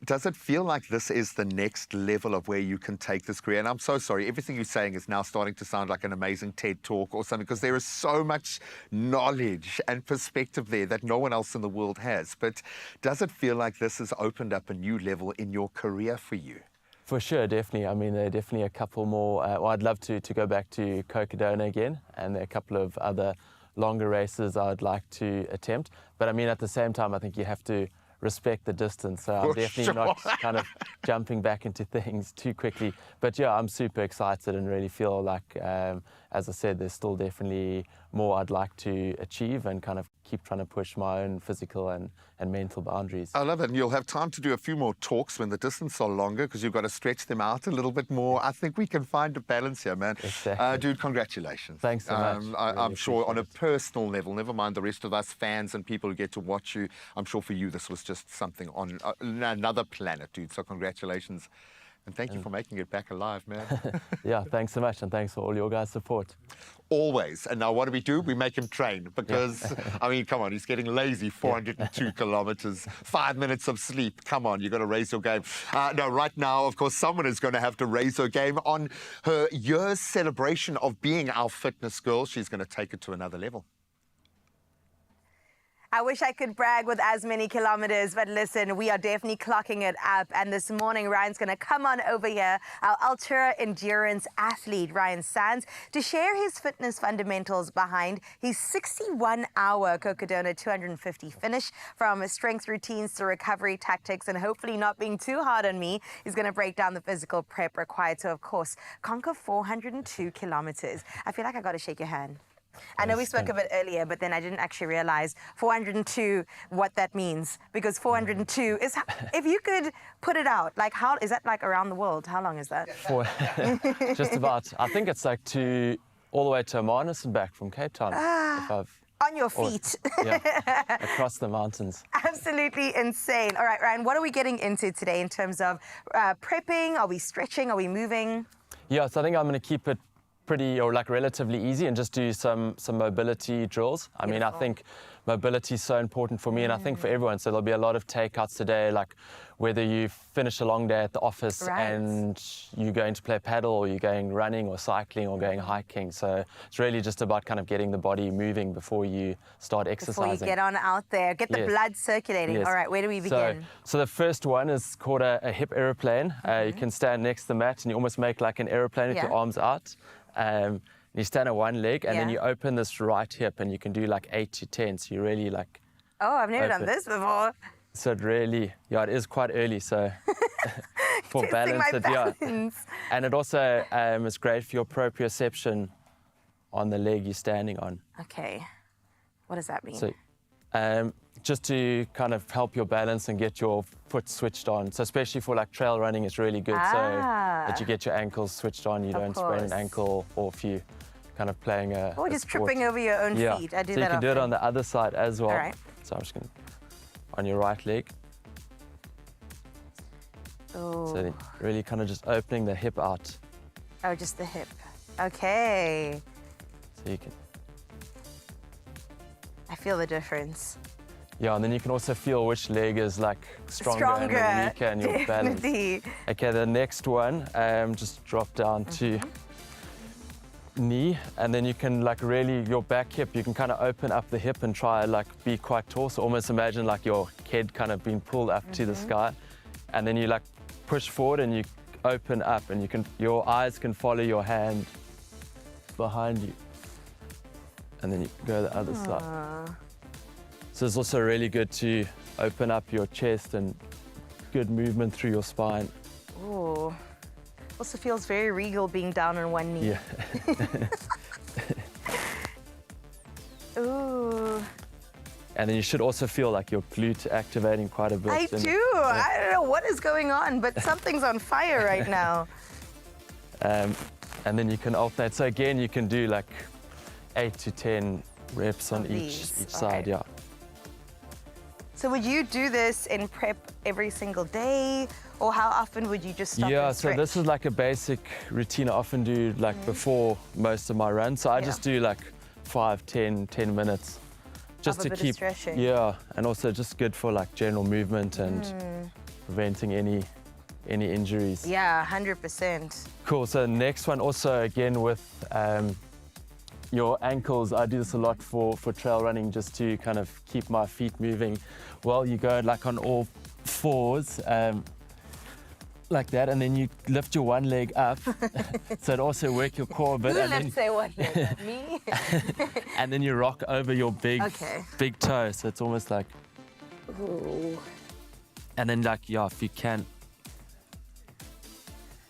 Does it feel like this is the next level of where you can take this career? And I'm so sorry, everything you're saying is now starting to sound like an amazing TED Talk or something, because there is so much knowledge and perspective there that no one else in the world has. But does it feel like this has opened up a new level in your career for you? For sure, definitely. I mean, there are definitely a couple more. Well, I'd love to go back to Cocodona again, and there are a couple of other longer races I'd like to attempt. But I mean, at the same time, I think you have to respect the distance. So I'm definitely not kind of jumping back into things too quickly. But yeah, I'm super excited and really feel like, as I said, there's still definitely more I'd like to achieve and kind of keep trying to push my own physical and mental boundaries. I love it. And you'll have time to do a few more talks when the distance are longer, because you've got to stretch them out a little bit more. I think we can find a balance here, man. Exactly. Dude, congratulations. Thanks so much. I'm sure on a personal level, never mind the rest of us fans and people who get to watch you, I'm sure for you this was just something on another planet, dude. So congratulations. And thank you for making it back alive, man. Yeah, thanks so much. And thanks for all your guys' support. Always. And now what do? We make him train because, I mean, come on, he's getting lazy. 402 kilometers, 5 minutes of sleep. Come on, you've got to raise your game. No, right now, of course, someone is going to have to raise her game on her year's celebration of being our fitness girl. She's going to take it to another level. I wish I could brag with as many kilometers, but listen, we are definitely clocking it up. And this morning, Ryan's going to come on over here, our ultra endurance athlete, Ryan Sands, to share his fitness fundamentals behind his 61-hour Cocodona 250 finish, from strength routines to recovery tactics, and hopefully not being too hard on me. He's going to break down the physical prep required to, of course, conquer 402 kilometers. I feel like I got to shake your hand. I know we spoke a bit earlier, but then I didn't actually realize 402, what that means. Because 402 is, if you could put it out, like how, is that like around the world? How long is that? Just about, I think it's like all the way to Amanus and back from Cape Town. On your feet. Across the mountains. Absolutely insane. All right, Ryan, what are we getting into today in terms of prepping? Are we stretching? Are we moving? Yeah, so I think I'm going to keep it pretty or like relatively easy and just do some mobility drills. I mean, I think mobility is so important for me and I think for everyone. So there'll be a lot of takeouts today, like whether you finish a long day at the office and you're going to play paddle, or you're going running or cycling or going hiking. So it's really just about kind of getting the body moving before you start exercising. Before you get on out there, get the blood circulating. All right, where do we begin? So the first one is called a hip aeroplane. You can stand next to the mat and you almost make like an aeroplane with your arms out. You stand on one leg and then you open this right hip and you can do like 8 to 10. So you really like... Oh, I've never done this before. So it really, it is quite early. So for balance, and it also is great for your proprioception on the leg you're standing on. Okay, what does that mean? So just to kind of help your balance and get your foot switched on. So especially for like trail running, it's really good so that you get your ankles switched on, you don't sprain an ankle, or if you kind of playing a Or just tripping over your own feet. I do that So you can often. do it on the other side as well. All right. So I'm just going to, on your right leg. Oh. So really kind of just opening the hip out. Oh, just the hip. Okay. So you can... I feel the difference. Yeah, and then you can also feel which leg is like stronger and weaker and your balance. Definitely. Okay, the next one, just drop down to knee, and then you can like really, your back hip, you can kind of open up the hip and try like be quite tall. So almost imagine like your head kind of being pulled up to the sky, and then you like push forward and you open up, and your eyes can follow your hand behind you, and then you go the other side. So it's also really good to open up your chest and good movement through your spine. Ooh. Also feels very regal being down on one knee. Yeah. Ooh. And then you should also feel like your glute activating quite a bit. I do. I don't know what is going on, but something's on fire right now. And then you can alternate. So again, you can do like 8 to 10 reps on each side, yeah. So would you do this in prep every single day, or how often would you just stop Yeah, and so stretch? this is like a basic routine I often do like before most of my runs. So I just do like 5, 10 minutes just Of a to bit of keep, stretching. yeah, and also just good for like general movement and preventing any injuries. Yeah, 100%. Cool, so next one also again with your ankles. I do this a lot for trail running just to kind of keep my feet moving while you go like on all fours, like that, and then you lift your one leg up so it also work your core a bit. Who And left then, say one leg? Me? and then you rock over your big toe, so it's almost like, Ooh. and then like, yeah, if you can,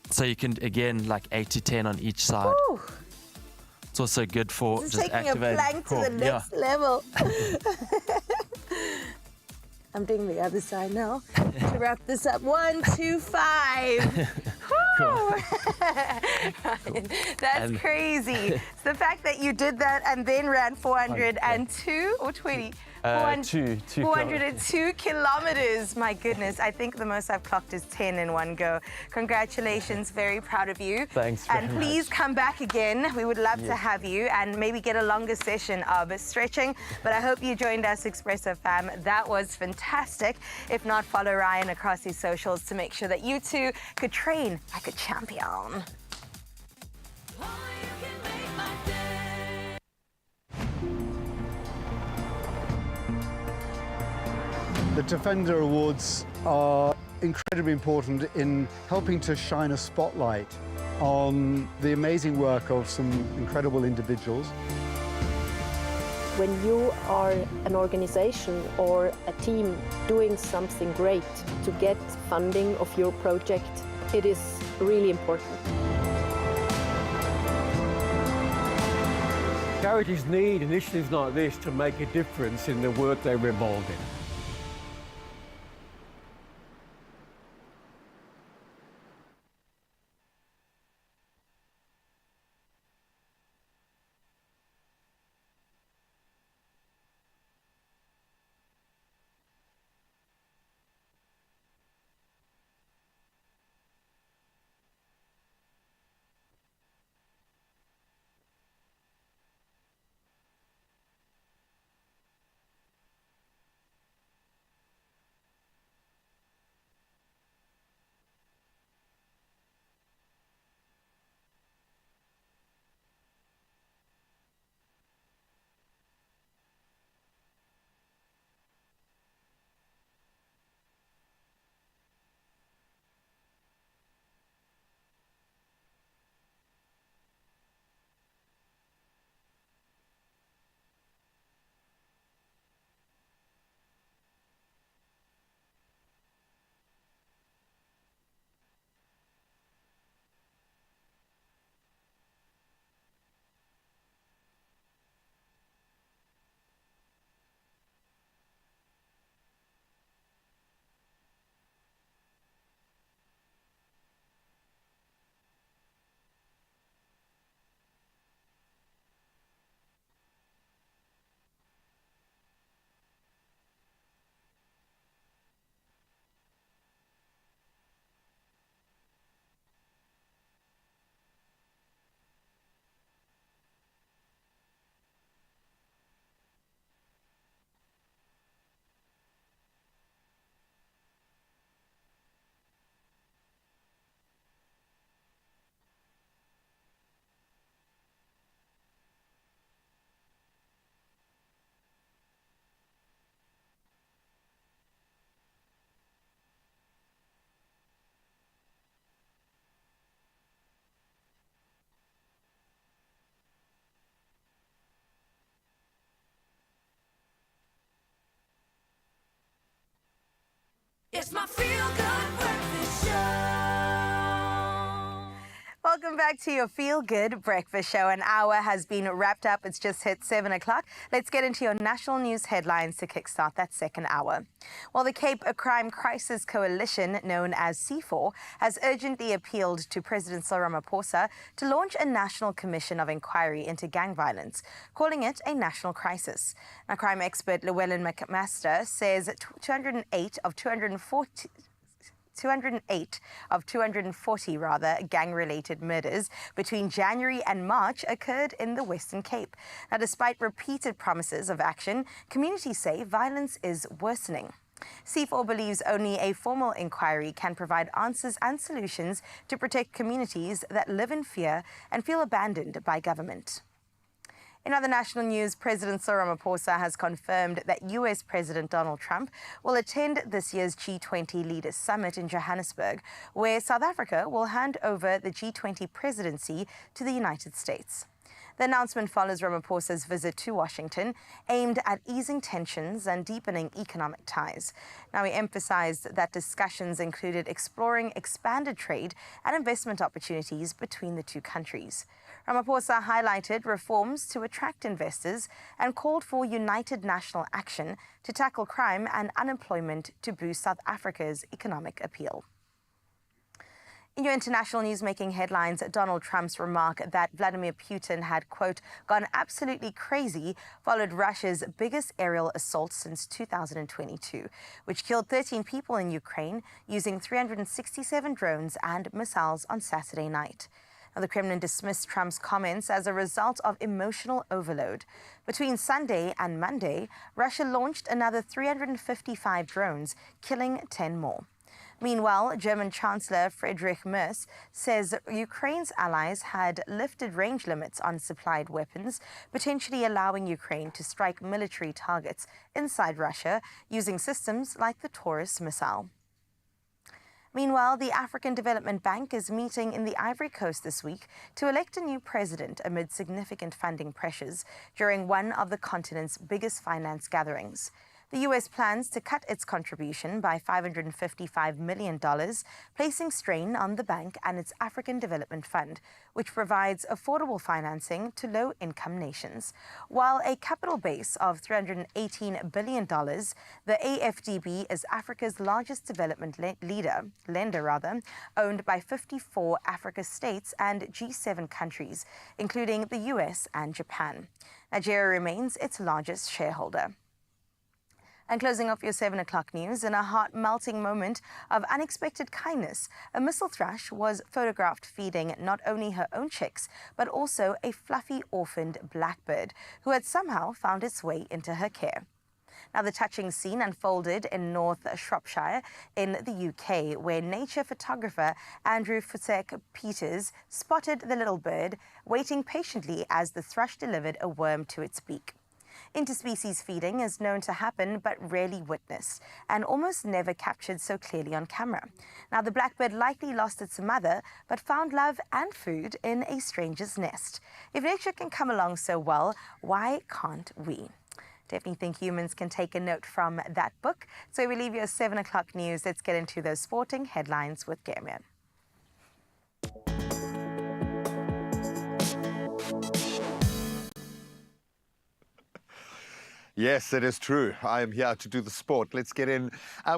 so you can again like 8 to 10 on each side. Ooh. It's also good for This is just taking a activating plank the to core. the next level. I'm doing the other side now. To wrap this up, 1, 2, 5. Cool. That's crazy. It's the fact that you did that and then ran 402 or 20? 402 kilometers. My goodness, I think the most I've clocked is 10 in one go. Congratulations, very proud of you. Thanks And very please much. come back again. We would love to have you and maybe get a longer session of stretching. But I hope you joined us, Expresso fam. That was fantastic. If not, follow Ryan across his socials to make sure that you too could train like a champion. The Defender Awards are incredibly important in helping to shine a spotlight on the amazing work of some incredible individuals. When you are an organization or a team doing something great to get funding of your project, it is really important. Charities need initiatives like this to make a difference in the work they're involved in. back to your feel-good breakfast show. An hour has been wrapped up. It's just hit 7 o'clock. Let's get into your national news headlines to kickstart that second hour. Well, the Cape Crime Crisis Coalition, known as C4, has urgently appealed to President Cyril Ramaphosa to launch a national commission of inquiry into gang violence, calling it a national crisis. Now, crime expert Llewellyn McMaster says 208 of 240 gang-related murders between January and March occurred in the Western Cape. Now, despite repeated promises of action, communities say violence is worsening. C4 believes only a formal inquiry can provide answers and solutions to protect communities that live in fear and feel abandoned by government. In other national news, President Cyril Ramaphosa has confirmed that U.S. President Donald Trump will attend this year's G20 Leaders Summit in Johannesburg, where South Africa will hand over the G20 presidency to the United States. The announcement follows Ramaphosa's visit to Washington, aimed at easing tensions and deepening economic ties. Now, he emphasized that discussions included exploring expanded trade and investment opportunities between the two countries. Ramaphosa highlighted reforms to attract investors and called for united national action to tackle crime and unemployment to boost South Africa's economic appeal. In your international news making headlines, Donald Trump's remark that Vladimir Putin had, quote, gone absolutely crazy followed Russia's biggest aerial assault since 2022, which killed 13 people in Ukraine using 367 drones and missiles on Saturday night. Now, the Kremlin dismissed Trump's comments as a result of emotional overload. Between Sunday and Monday, Russia launched another 355 drones, killing 10 more. Meanwhile, German Chancellor Friedrich Merz says Ukraine's allies had lifted range limits on supplied weapons, potentially allowing Ukraine to strike military targets inside Russia using systems like the Taurus missile. Meanwhile, the African Development Bank is meeting in the Ivory Coast this week to elect a new president amid significant funding pressures during one of the continent's biggest finance gatherings. The U.S. plans to cut its contribution by $555 million, placing strain on the bank and its African Development Fund, which provides affordable financing to low-income nations. While a capital base of $318 billion, the AFDB is Africa's largest development lender, owned by 54 Africa states and G7 countries, including the U.S. and Japan. Nigeria remains its largest shareholder. And closing off your 7 o'clock news, in a heart-melting moment of unexpected kindness, a missile thrush was photographed feeding not only her own chicks, but also a fluffy orphaned blackbird who had somehow found its way into her care. Now, the touching scene unfolded in North Shropshire in the UK, where nature photographer Andrew Fusek Peters spotted the little bird, waiting patiently as the thrush delivered a worm to its beak. Interspecies feeding is known to happen but rarely witnessed and almost never captured so clearly on camera. Now, the blackbird likely lost its mother but found love and food in a stranger's nest. If nature can come along so well, why can't we? Definitely think humans can take a note from that book. So we leave you 7 o'clock news. Let's get into those sporting headlines with Gamian. Yes, it is true. I am here to do the sport. Let's get in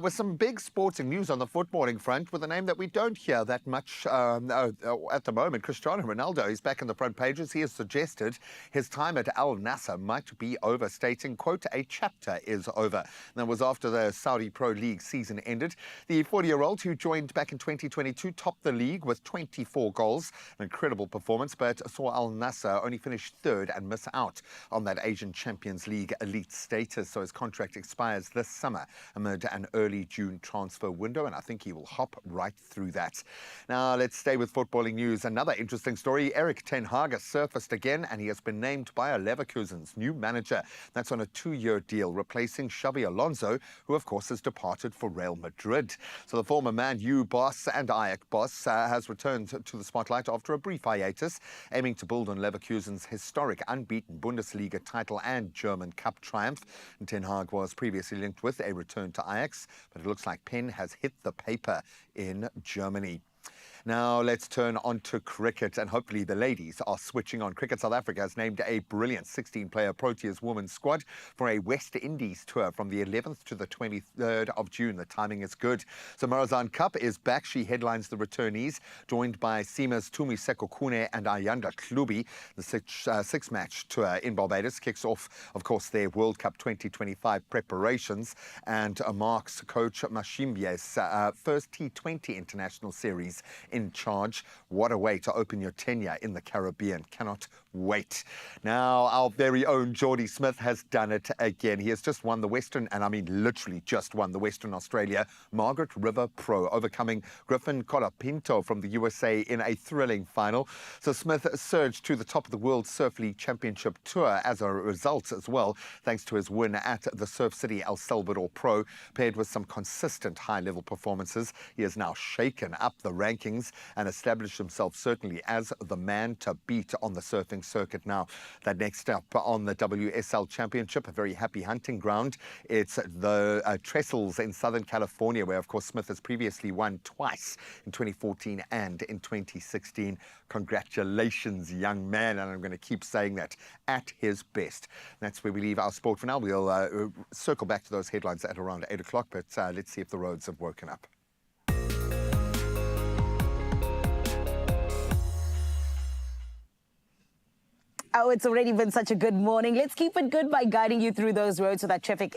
with some big sporting news on the footballing front with a name that we don't hear that much at the moment. Cristiano Ronaldo is back in the front pages. He has suggested his time at Al Nassr might be over, stating, quote, a chapter is over. And that was after the Saudi Pro League season ended. The 40-year-old who joined back in 2022 topped the league with 24 goals. An incredible performance, but saw Al Nassr only finish third and miss out on that Asian Champions League elite status, so his contract expires this summer amid an early June transfer window, and I think he will hop right through that. Now, let's stay with footballing news. Another interesting story. Erik ten Hag has surfaced again, and he has been named Bayer Leverkusen's new manager. That's on a 2-year deal, replacing Xabi Alonso, who, of course, has departed for Real Madrid. So the former Man U boss and Ajax boss has returned to the spotlight after a brief hiatus, aiming to build on Leverkusen's historic unbeaten Bundesliga title and German Cup triumph. And Ten Hag was previously linked with a return to Ajax, but it looks like pen has hit the paper in Germany. Now let's turn on to cricket, and hopefully the ladies are switching on. Cricket South Africa has named a brilliant 16-player Proteas women's squad for a West Indies tour from the 11th to the 23rd of June. The timing is good. So Marazan Cup is back. She headlines the returnees, joined by Seema's Tumi Sekokune and Ayanda Klubi. The six-match tour in Barbados kicks off, of course, their World Cup 2025 preparations, and marks coach Mashimbye's first T20 international series in charge. What a way to open your tenure in the Caribbean. Cannot wait. Now, our very own Geordie Smith has done it again. He has just won the Western, and I mean literally just won the Western Australia Margaret River Pro, overcoming Griffin Colapinto from the USA in a thrilling final. So Smith surged to the top of the World Surf League Championship Tour as a result as well, thanks to his win at the Surf City El Salvador Pro, paired with some consistent high-level performances. He has now shaken up the rankings and established himself certainly as the man to beat on the surfing circuit. Now, that next up on the WSL Championship, a very happy hunting ground. It's the Trestles in Southern California, where, of course, Smith has previously won twice in 2014 and in 2016. Congratulations, young man, and I'm going to keep saying that, at his best. That's where we leave our sport for now. We'll circle back to those headlines at around 8 o'clock, but let's see if the roads have woken up. Oh, it's already been such a good morning. Let's keep it good by guiding you through those roads so that traffic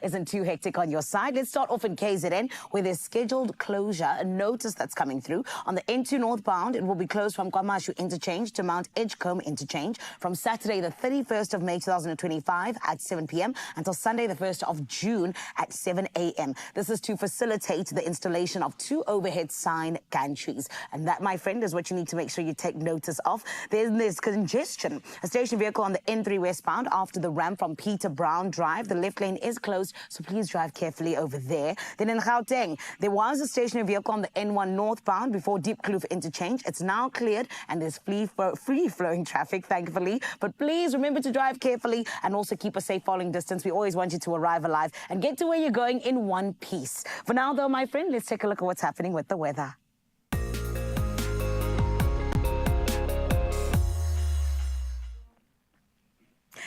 isn't too hectic on your side. Let's start off in KZN, where there's scheduled closure, a notice that's coming through. On the N2 northbound, it will be closed from Kwamashu Interchange to Mount Edgecombe Interchange from Saturday, the 31st of May 2025 at 7 p.m. until Sunday, the 1st of June at 7 a.m. This is to facilitate the installation of 2 overhead sign gantries. And that, my friend, is what you need to make sure you take notice of. There's congestion. A station vehicle on the N3 westbound after the ramp from Peter Brown Drive. The left lane is closed, so please drive carefully over there. Then in Gauteng, there was a stationary vehicle on the N1 northbound before Deep Kloof Interchange. It's now cleared and there's free-flowing traffic, thankfully. But please remember to drive carefully and also keep a safe following distance. We always want you to arrive alive and get to where you're going in one piece. For now, though, my friend, let's take a look at what's happening with the weather.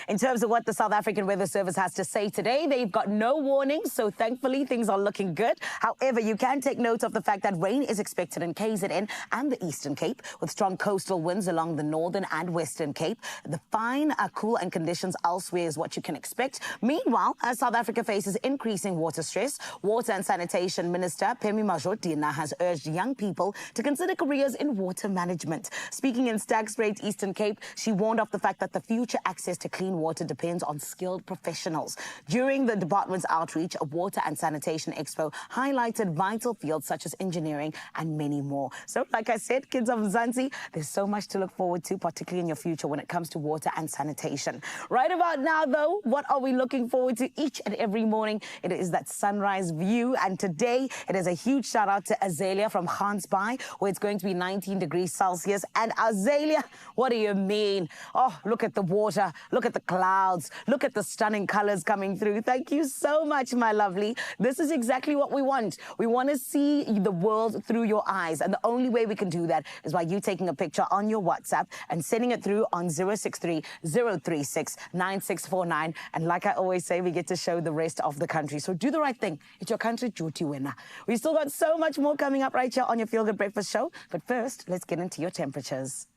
In terms of what the South African Weather Service has to say today, they've got no warnings, so thankfully things are looking good. However, you can take note of the fact that rain is expected in KZN and the Eastern Cape, with strong coastal winds along the Northern and Western Cape. The fine, cool and conditions elsewhere is what you can expect. Meanwhile, as South Africa faces increasing water stress, Water and Sanitation Minister Phemi Majotdina has urged young people to consider careers in water management. Speaking in Stagspruit, Eastern Cape, she warned of the fact that the future access to clean water depends on skilled professionals. During the department's outreach, a Water and Sanitation Expo highlighted vital fields such as engineering and many more. So, like I said, kids of Mzansi, there's so much to look forward to, particularly in your future when it comes to water and sanitation. Right about now, though, what are we looking forward to each and every morning? It is that sunrise view, and today it is a huge shout out to Azalea from Gansbaai, where it's going to be 19 degrees Celsius. And Azalea, what do you mean? Oh, look at the water, look at the clouds, look at the stunning colors coming through. Thank you so much, my lovely. This is exactly what we want. We want to see the world through your eyes, and the only way we can do that is by you taking a picture on your WhatsApp and sending it through on 063-036-9649. And like I always say, we get to show the rest of the country. So do the right thing. It's your country duty winner. We still got so much more coming up right here on your Feel Good Breakfast Show. But first, let's get into your temperatures.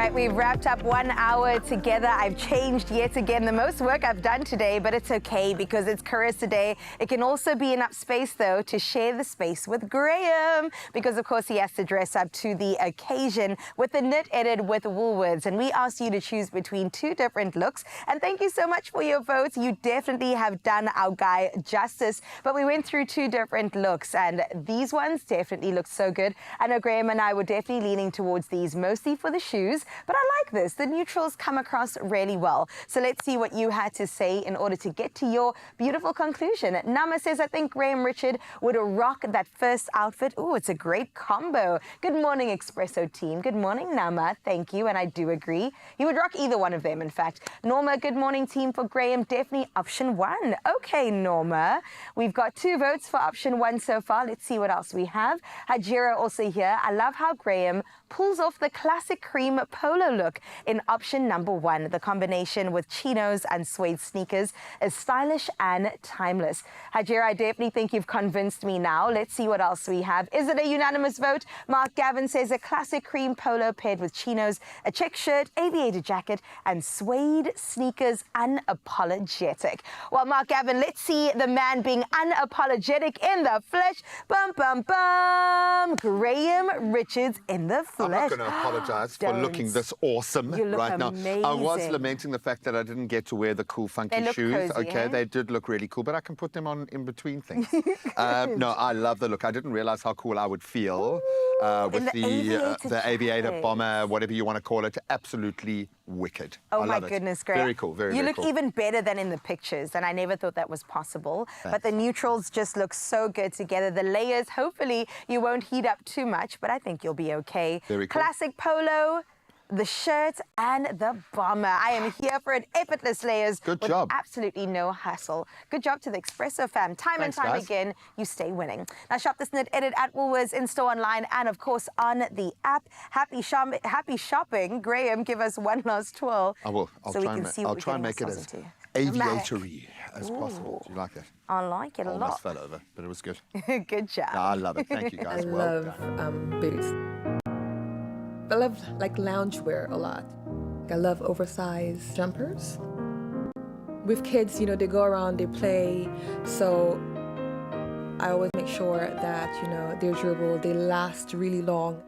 right, we've wrapped up 1 hour together. I've changed yet again. The most work I've done today, but it's okay because it's Carissa Day. It can also be enough space, though, to share the space with Graham because, of course, he has to dress up to the occasion with the knit edit with Woolworths. And we asked you to choose between 2 different looks. And thank you so much for your votes. You definitely have done our guy justice. But we went through 2 different looks, and these ones definitely look so good. I know Graham and I were definitely leaning towards these, mostly for the shoes, but I like this. The neutrals come across really well. So let's see what you had to say in order to get to your beautiful conclusion. Nama says, I think Graham Richard would rock that first outfit. Oh, it's a great combo. Good morning, Expresso team. Good morning, Nama. Thank you, and I do agree. He would rock either one of them, in fact. Norma, good morning, team. For Graham, definitely option 1. Okay, Norma. We've got 2 votes for option 1 so far. Let's see what else we have. Hajira also here. I love how Graham pulls off the classic cream polo look in option number 1. The combination with chinos and suede sneakers is stylish and timeless. Hajira, I definitely think you've convinced me now. Let's see what else we have. Is it a unanimous vote? Mark Gavin says a classic cream polo paired with chinos, a check shirt, aviator jacket, and suede sneakers, unapologetic. Well, Mark Gavin, let's see the man being unapologetic in the flesh. Bum, bum, bum. Graham Richards in the flesh. I'm not going to apologize for looking this awesome You look right amazing. now. I was lamenting the fact that I didn't get to wear the cool, funky They look shoes. cozy, Okay, eh? they did look really cool, but I can put them on in between things. No, I love the look. I didn't realize how cool I would feel with the aviator jacket. bomber, whatever you want to call it. Absolutely wicked. Oh I my love it. goodness, Graham. Very cool. Very, You very look cool. even better than in the pictures, and I never thought that was possible. But the neutrals just look so good together. The layers, hopefully you won't heat up too much, but I think you'll be okay. Very cool. Classic polo, the shirt, and the bomber. I am here for it. Effortless layers. Good with job. Absolutely no hassle. Good job to the Expresso fam. Time Thanks, and time guys. again, you stay winning. Now shop this knit edit at Woolworths, in-store, online, and of course on the app. Happy shopping. Graham, give us one last twirl. I will. so we can see what I'll we're try and getting make it ourselves as into. aviatory as possible. Do you like that? I like it a Almost lot. fell over, but it was good. Good job. No, I love it. Thank you, I guys. Well love done. boots. I love like loungewear a lot. I love oversized jumpers. With kids, you know, they go around, they play, so I always make sure that, you know, they're durable, they last really long.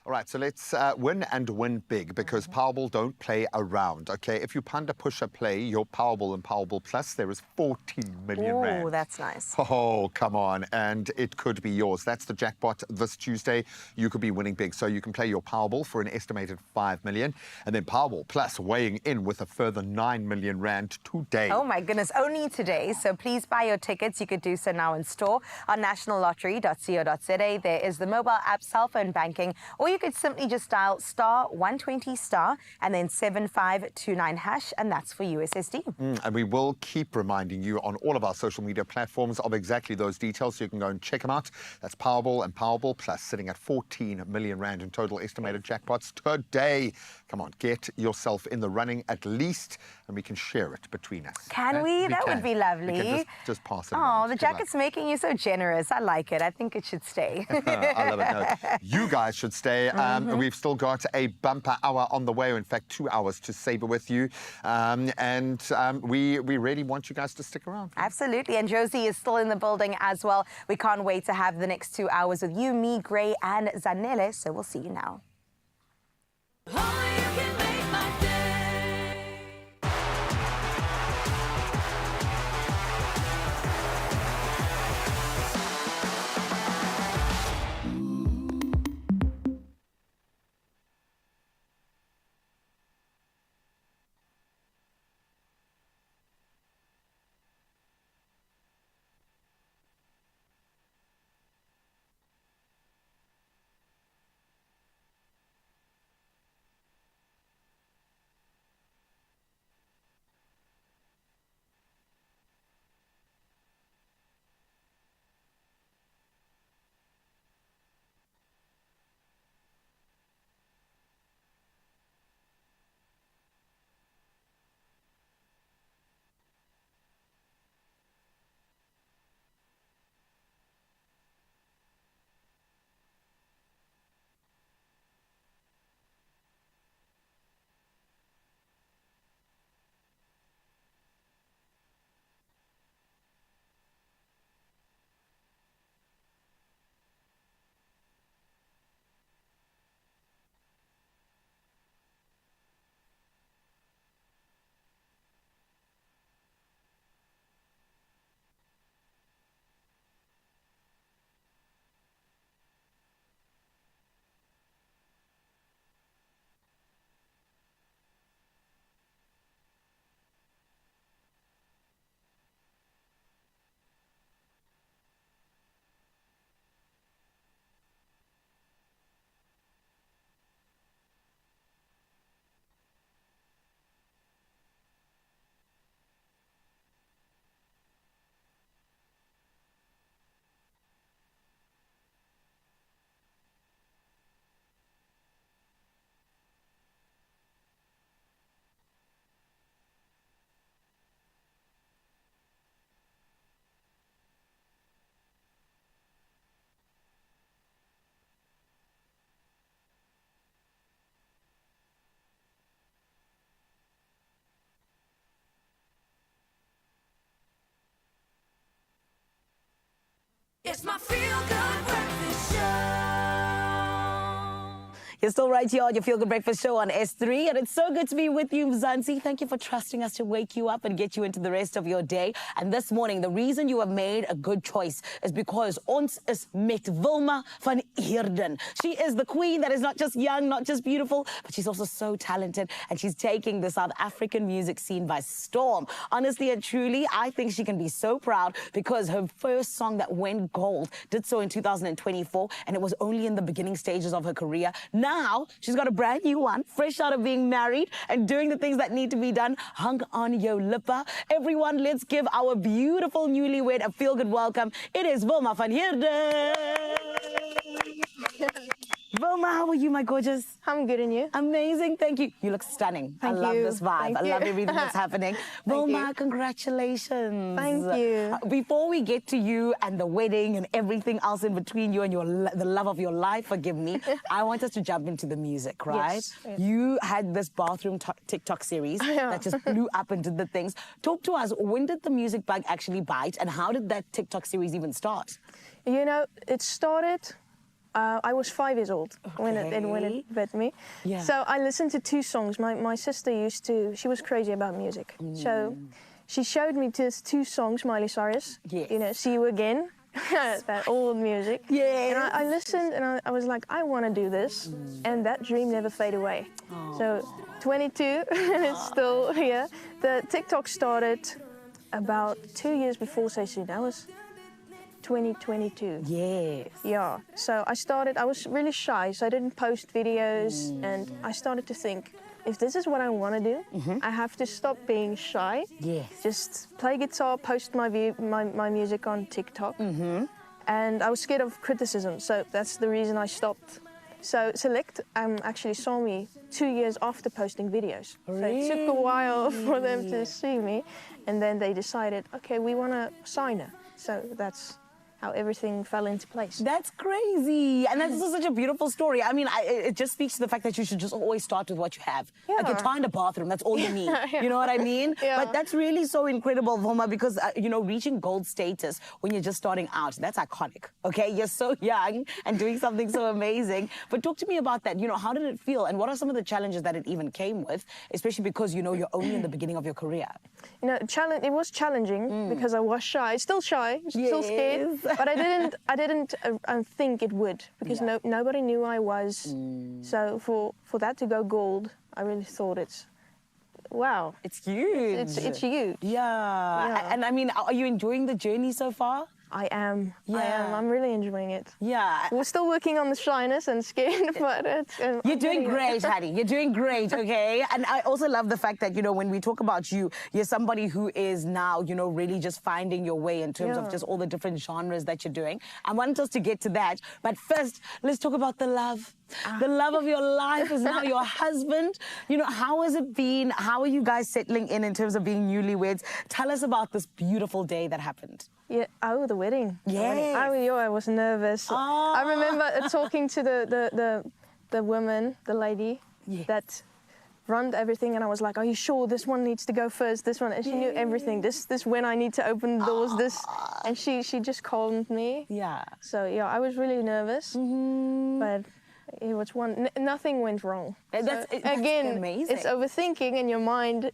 All right, so let's win and win big because Powerball don't play around, okay? If you panda pusher play your Powerball and Powerball Plus, there is 14 million rand. Oh, that's nice. Oh, come on. And it could be yours. That's the jackpot this Tuesday. You could be winning big. So you can play your Powerball for an estimated 5 million. And then Powerball Plus weighing in with a further 9 million rand today. Oh my goodness, only today. So please buy your tickets. You could do so now in store on nationallottery.co.za. There is the mobile app, cell phone banking, or you could simply just dial *120* and then 7529#, and that's for USSD. And we will keep reminding you on all of our social media platforms of exactly those details, so you can go and check them out. That's Powerball and Powerball Plus, sitting at 14 million rand in total estimated jackpots today. Come on, get yourself in the running at least, and we can share it between us. Can we? That would be lovely. We can just pass it Oh, around. the Good luck. jacket's making you so generous. I like it. I think it should stay. I love it. No, you guys should stay. We've still got a bumper hour on the way, or in fact 2 hours to savor with you. We really want you guys to stick around. Absolutely. And Josie is still in the building as well. We can't wait to have the next 2 hours with you, me, Gray, and Zanele. So we'll see you now. Only you can make my day. You're still right here on your Feel Good Breakfast Show on S3, and it's so good to be with you, Mzansi. Thank you for trusting us to wake you up and get you into the rest of your day. And this morning, the reason you have made a good choice is because ons is met Wilma van Heerden. She is the queen that is not just young, not just beautiful, but she's also so talented, and she's taking the South African music scene by storm. Honestly and truly, I think she can be so proud because her first song that went gold did so in 2024, and it was only in the beginning stages of her career. Now, she's got a brand new one, fresh out of being married and doing the things that need to be done. Hang on your lippa. Everyone, let's give our beautiful newlywed a feel-good welcome. It is Wilma van Heerden. Wilma, how are you, my gorgeous? I'm good, and you? Amazing, thank you. You look stunning. Thank I love you. this vibe. Thank I you. love everything that's happening. Wilma, you. congratulations. Thank you. Before we get to you and the wedding and everything else in between you and the love of your life, forgive me, I want us to jump into the music, right? Yes. You had this bathroom TikTok series that just blew up and did the things. Talk to us, when did the music bug actually bite, and how did that TikTok series even start? You know, it started. I was 5 years old when it bit me. Yeah. So I listened to 2 songs. My sister she was crazy about music. So she showed me just 2 songs, Miley Cyrus. Yes. You know, See You Again, that old music. Yes. And I listened and I was like, I want to do this. And that dream never faded away. So 22, and it's still here. The TikTok started about 2 years before Say Soon. That was 2022. Yes. Yeah. So I was really shy, so I didn't post videos, and I started to think, if this is what I want to do, I have to stop being shy. Yes. Just play guitar, post my music on TikTok. And I was scared of criticism, so that's the reason I stopped. So Select actually saw me 2 years after posting videos. Really? So it took a while for them to see me, and then they decided, okay, we want to sign her. So that's how everything fell into place. That's crazy. And that's such a beautiful story. I mean, it just speaks to the fact that you should just always start with what you have. Yeah. Like a guitar in the bathroom, that's all you need. Yeah. You know what I mean? Yeah. But that's really so incredible, Wilma, because, you know, reaching gold status when you're just starting out, that's iconic, okay? You're so young and doing something so amazing. But talk to me about that. You know, how did it feel? And what are some of the challenges that it even came with, especially because, you know, you're only in the beginning of your career? You know, it was challenging because I was shy, still Yes. scared, but I didn't think it would, because nobody knew I was. So for that to go gold, I really thought wow. It's huge. It's huge. Yeah. And I mean, are you enjoying the journey so far? I am. Yeah. I'm really enjoying it. Yeah. We're still working on the shyness and scared, but You're doing great, honey. You're doing great, okay? And I also love the fact that, you know, when we talk about you, you're somebody who is now, you know, really just finding your way in terms of just all the different genres that you're doing. I want us to get to that. But first, let's talk about the love. The love of your life is now your husband. You know, how has it been? How are you guys settling in terms of being newlyweds? Tell us about this beautiful day that happened. Yeah, the wedding. Yes. I was nervous. Oh. I remember talking to the woman, the lady that run everything, and I was like, are you sure this one needs to go first, this one? And she knew everything. This when I need to open the doors, this. And she just calmed me. Yeah. So yeah, I was really nervous, but it was nothing went wrong. That's again, amazing. it's overthinking in your mind.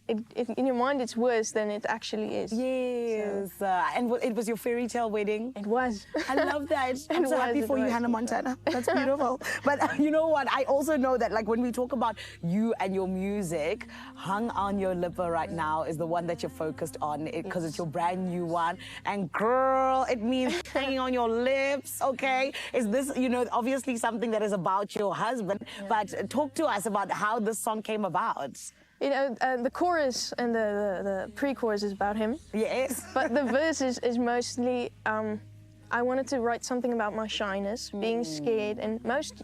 In your mind, it's worse than it actually is. Yes. And it was your fairy tale wedding? It was. I love that. I'm so happy for you, Hannah Montana. That's beautiful. But you know what? I also know that, like, when we talk about you and your music, Hung on Your Lipper right now is the one that you're focused on because it's your brand new one. And girl, it means hanging on your lips, okay? Is this, you know, obviously something that is about your husband, but talk to us about how this song came about. You know, the chorus and the pre-chorus is about him. Yes. But the verse is mostly, I wanted to write something about my shyness, being scared, and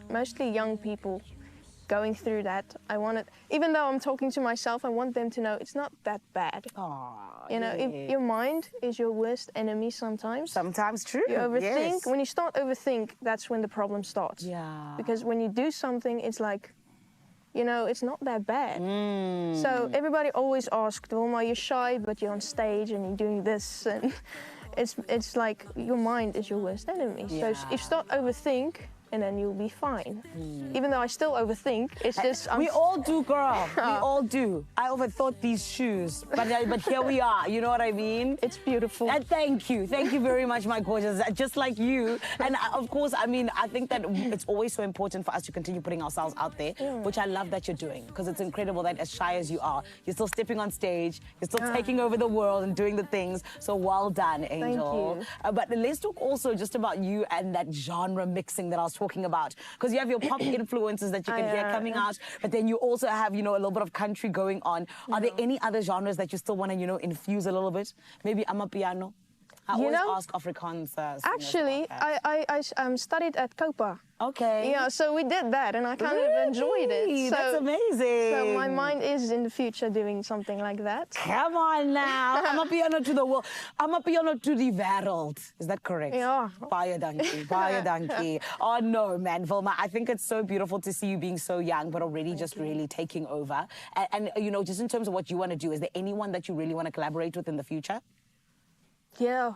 mostly young people going through that. Even though I'm talking to myself, I want them to know it's not that bad. You know, your mind is your worst enemy sometimes. Sometimes true. You overthink. Yes. When you start overthink, that's when the problem starts. Yeah. Because when you do something, it's like, you know, it's not that bad. So everybody always asked, Wilma, you're shy, but you're on stage and you're doing this. And it's like your mind is your worst enemy. So if you start overthink, and then you'll be fine. Even though I still overthink, it's just... We all do, girl. We all do. I overthought these shoes, but here we are. You know what I mean? It's beautiful. And thank you very much, my gorgeous. Just like you. And of course, I mean, I think that it's always so important for us to continue putting ourselves out there, which I love that you're doing, because it's incredible that as shy as you are, you're still stepping on stage, you're still taking over the world and doing the things. So well done, Angel. Thank you. But let's talk also just about you and that genre mixing that I was talking about, because you have your pop influences that you can hear coming out, but then you also have, you know, a little bit of country going on. Are there any other genres that you still want to, you know, infuse a little bit? Maybe amapiano? I always ask Afrikaans singers. Actually, I studied at COPA. Okay. Yeah, so we did that, and I kind of enjoyed it. So, that's amazing. So my mind is in the future doing something like that. Come on now. Amapiano to the world. Amapiano to the world. Is that correct? Yeah. Baie dankie. Baie dankie. Oh, no, man. Vilma, I think it's so beautiful to see you being so young, but already just really taking over. And, you know, just in terms of what you want to do, is there anyone that you really want to collaborate with in the future? Yeah.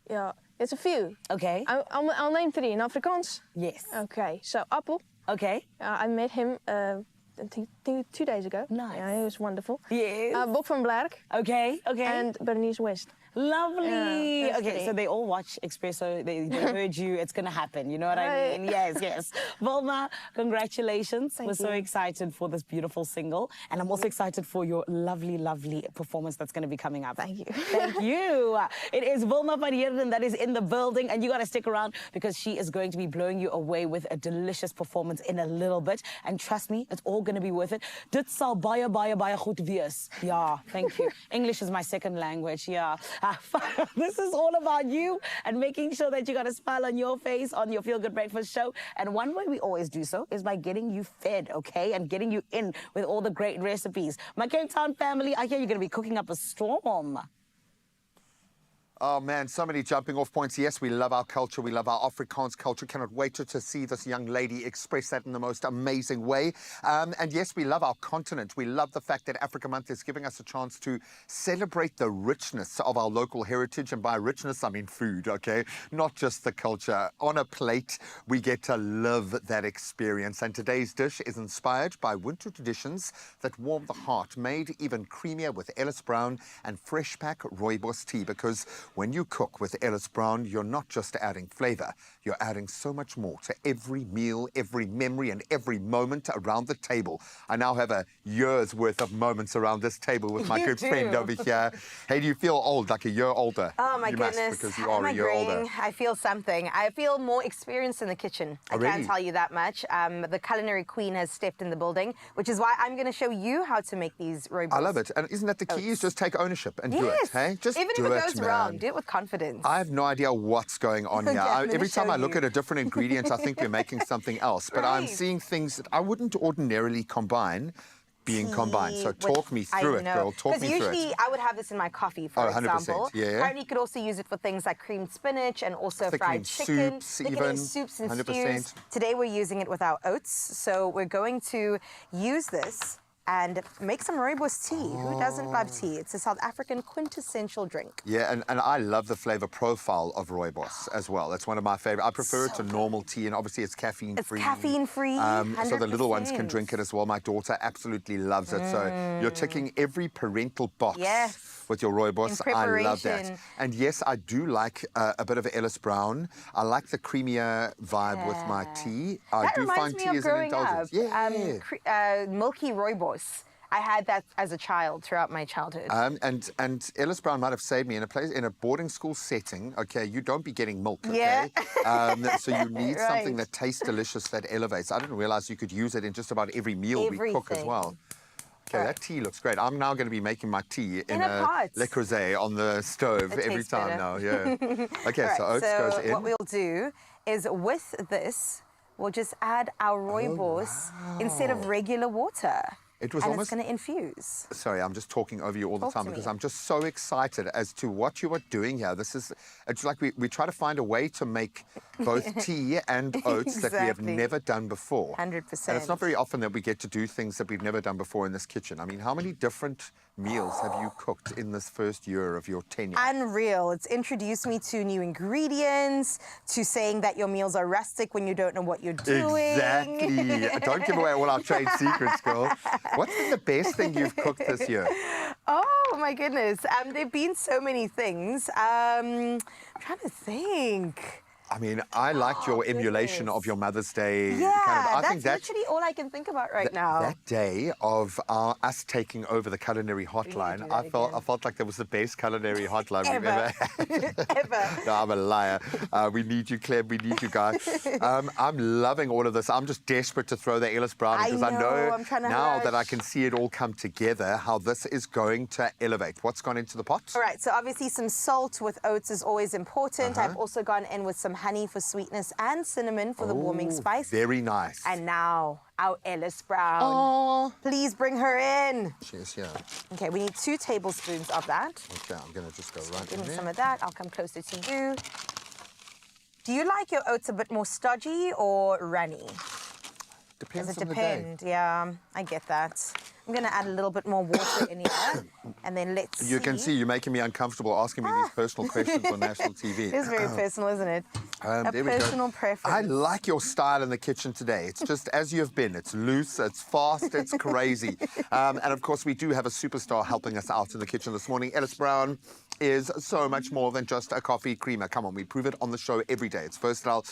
Yeah. There's a few. Okay. I'll name 3 in Afrikaans. Yes. Okay. So Appel. Okay. I met him I think 2 days ago. Nice. Yeah, he was wonderful. Yes. Bob van Blerk. Okay. Okay. And Bernice West. Lovely. Yeah, okay, so they all watch Expresso. They heard you. It's going to happen. You know what I mean? Yes, yes. Vilma, congratulations. We're so excited for this beautiful single. And I'm also excited for your lovely, lovely performance that's going to be coming up. Thank you. Thank you. It is Vilma van Heerden that is in the building. And you got to stick around because she is going to be blowing you away with a delicious performance in a little bit. And trust me, it's all going to be worth it. Dit sal baie, baie, baie goed wees. Yeah, thank you. English is my second language. Yeah. This is all about you and making sure that you got a smile on your face on your Feel Good Breakfast show. And one way we always do so is by getting you fed, okay? And getting you in with all the great recipes. My Cape Town family, I hear you're going to be cooking up a storm. Oh, man, so many jumping off points. Yes, we love our culture. We love our Afrikaans culture. Cannot wait to see this young lady express that in the most amazing way. And yes, we love our continent. We love the fact that Africa Month is giving us a chance to celebrate the richness of our local heritage. And by richness, I mean food, okay? Not just the culture. On a plate, we get to live that experience. And today's dish is inspired by winter traditions that warm the heart, made even creamier with Ellis Brown and fresh pack rooibos tea, because when you cook with Ellis Brown, you're not just adding flavor, you're adding so much more to every meal, every memory, and every moment around the table. I now have a year's worth of moments around this table with my good friend over here. Hey, do you feel old, like a year older? Oh, my you goodness. Must, because you are a year older. I feel something. I feel more experienced in the kitchen. I can't tell you that much. The culinary queen has stepped in the building, which is why I'm going to show you how to make these rooibos. I love it. And isn't that the key? Is just take ownership and do it, hey? Just even do if it goes man. wrong, do it with confidence. I have no idea what's going on here. Every time I look at a different ingredient, I think we're making something else. But I'm seeing things that I wouldn't ordinarily combine being combined. So talk me through it, girl. Talk me through it. Because usually I would have this in my coffee, for example. 100%, yeah. Apparently you could also use it for things like creamed spinach and also fried chicken. Soups, even. Soups and 100%. stews. Today we're using it with our oats. So we're going to use this and make some rooibos tea. Who doesn't love tea? It's a South African quintessential drink. Yeah, and I love the flavor profile of rooibos as well. It's one of my favorite. I prefer it to normal tea, and obviously it's caffeine-free. It's caffeine-free, so the little ones can drink it as well. My daughter absolutely loves it. So you're ticking every parental box with your rooibos. I love that. And yes, I do like a bit of Ellis Brown. I like the creamier vibe with my tea. I do find tea is an indulgence. Milky rooibos. I had that as a child throughout my childhood. And Ellis Brown might have saved me in a boarding school setting. Okay, you don't be getting milk. Okay? So you need something that tastes delicious, that elevates. I didn't realize you could use it in just about every meal we cook as well. Okay, that tea looks great. I'm now going to be making my tea in a pot. Le Creuset on the stove every time now. Yeah. Okay, so oats goes in. What we'll do is with this, we'll just add our rooibos instead of regular water. It was and almost... it's going to infuse. Sorry, I'm just talking over you all the Talk time to because me. I'm just so excited as to what you are doing here. It's like we try to find a way to make both tea and oats that we have Exactly. never done before. 100%. And it's not very often that we get to do things that we've never done before in this kitchen. I mean, how many different meals have you cooked in this first year of your tenure? Unreal. It's introduced me to new ingredients, to saying that your meals are rustic when you don't know what you're doing. Exactly. Don't give away all our trade secrets, girl. What's been the best thing you've cooked this year? Oh my goodness. There've been so many things. I'm trying to think. I mean, I liked your emulation of your Mother's Day. Yeah, I that's think that literally all I can think about right now. That day of us taking over the culinary hotline, I felt like that was the best culinary hotline we've ever had. Ever. No, I'm a liar. We need you, Clem. We need you, guys. I'm loving all of this. I'm just desperate to throw the Ellis Brown because I know I'm trying to now rush. that I can see it all come together, how this is going to elevate. What's gone into the pot? All right, so obviously some salt with oats is always important. I've also gone in with some honey for sweetness and cinnamon for the warming spice. Very nice. And now our Ellis Brown. Oh. Please bring her in. She's here. Okay, we need 2 tablespoons of that. Okay, I'm going to just go right Give in me there. some of that. I'll come closer to you. Do you like your oats a bit more stodgy or runny? Depends Does it on the day. depend? Yeah, I get that. I'm going to add a little bit more water in here, and then let's see. You can see you're making me uncomfortable asking me these personal questions on national TV. It is very personal, isn't it? A There we go. personal preference. I like your style in the kitchen today. It's just as you've been. It's loose, it's fast, it's crazy. And of course, we do have a superstar helping us out in the kitchen this morning. Ellis Brown is so much more than just a coffee creamer. Come on, we prove it on the show every day. It's versatile.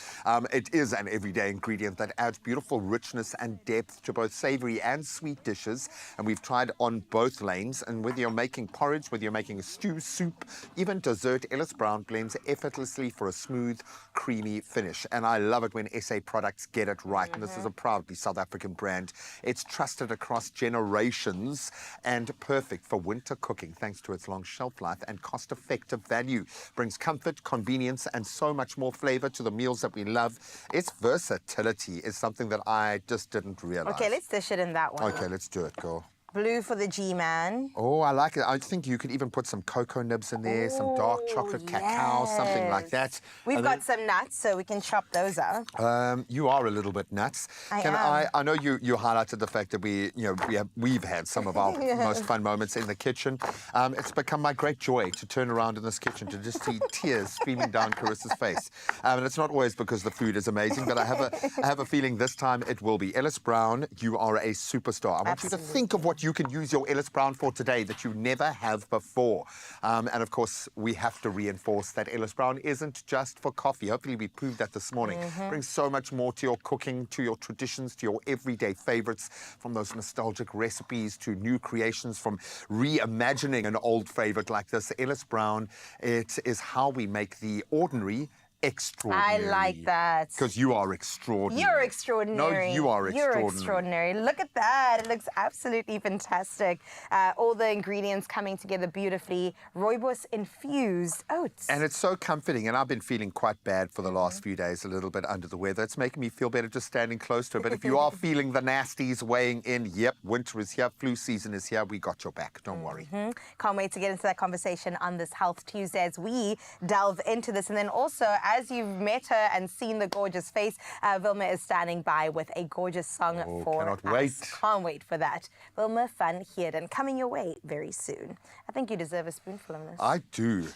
It is an everyday ingredient that adds beautiful richness and depth to both savory and sweet dishes. And we've tried on both lanes. And whether you're making porridge, whether you're making a stew, soup, even dessert, Ellis Brown blends effortlessly for a smooth, creamy finish. And I love it when SA products get it right. And this is a proudly South African brand. It's trusted across generations and perfect for winter cooking thanks to its long shelf life and cost-effective value. Brings comfort, convenience, and so much more flavor to the meals that we love. Its versatility is something that I just didn't realize. Okay, let's dish it in that one. Okay, let's do it, girl. Blue for the G-man. Oh, I like it. I think you could even put some cocoa nibs in there, some dark chocolate cacao, something like that. We've And got some nuts, so we can chop those up. you are a little bit nuts. I know you highlighted the fact that we've had some of our most fun moments in the kitchen. It's become my great joy to turn around in this kitchen to just see tears streaming down Carissa's face. And it's not always because the food is amazing, but I have a feeling this time it will be. Ellis Brown, you are a superstar. I want you to think of what you can use your Ellis Brown for today that you never have before. And of course, we have to reinforce that Ellis Brown isn't just for coffee. Hopefully we proved that this morning. Brings so much more to your cooking, to your traditions, to your everyday favorites, from those nostalgic recipes to new creations, from reimagining an old favorite like this. Ellis Brown, it is how we make the ordinary extraordinary. I like that. Because you are extraordinary. You're extraordinary. No, you are extraordinary. You're extraordinary. Look at that. It looks absolutely fantastic. All the ingredients coming together beautifully. Rooibos infused oats. And it's so comforting. And I've been feeling quite bad for the last few days, a little bit under the weather. It's making me feel better just standing close to it. But if you are feeling the nasties weighing in, yep, winter is here, flu season is here, we got your back. Don't worry. Can't wait to get into that conversation on this Health Tuesday as we delve into this. And then also, as you've met her and seen the gorgeous face, Vilma is standing by with a gorgeous song for cannot us. wait. Can't wait for that. Vilma Van Heerden coming your way very soon. I think you deserve a spoonful of this. I do.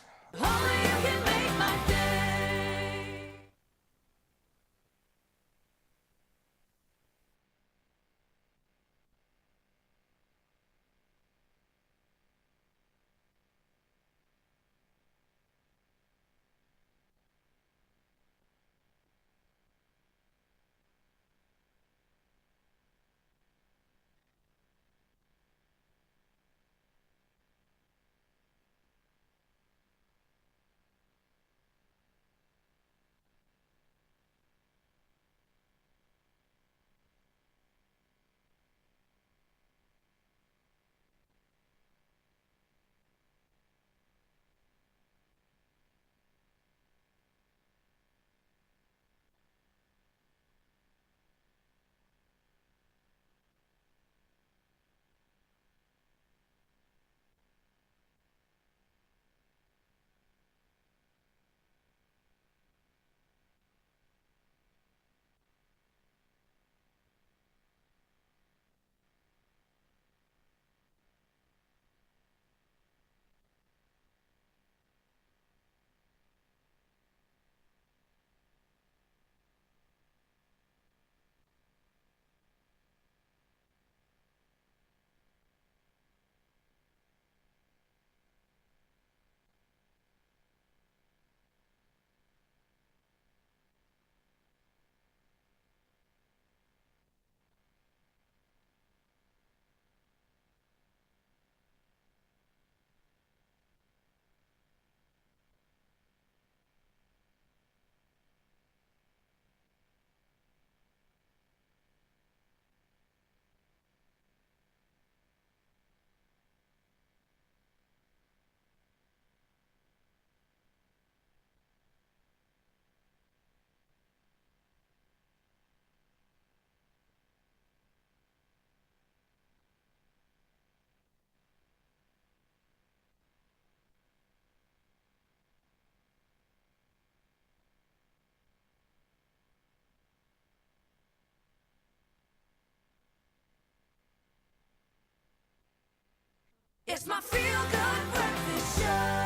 It's my feel-good breakfast show.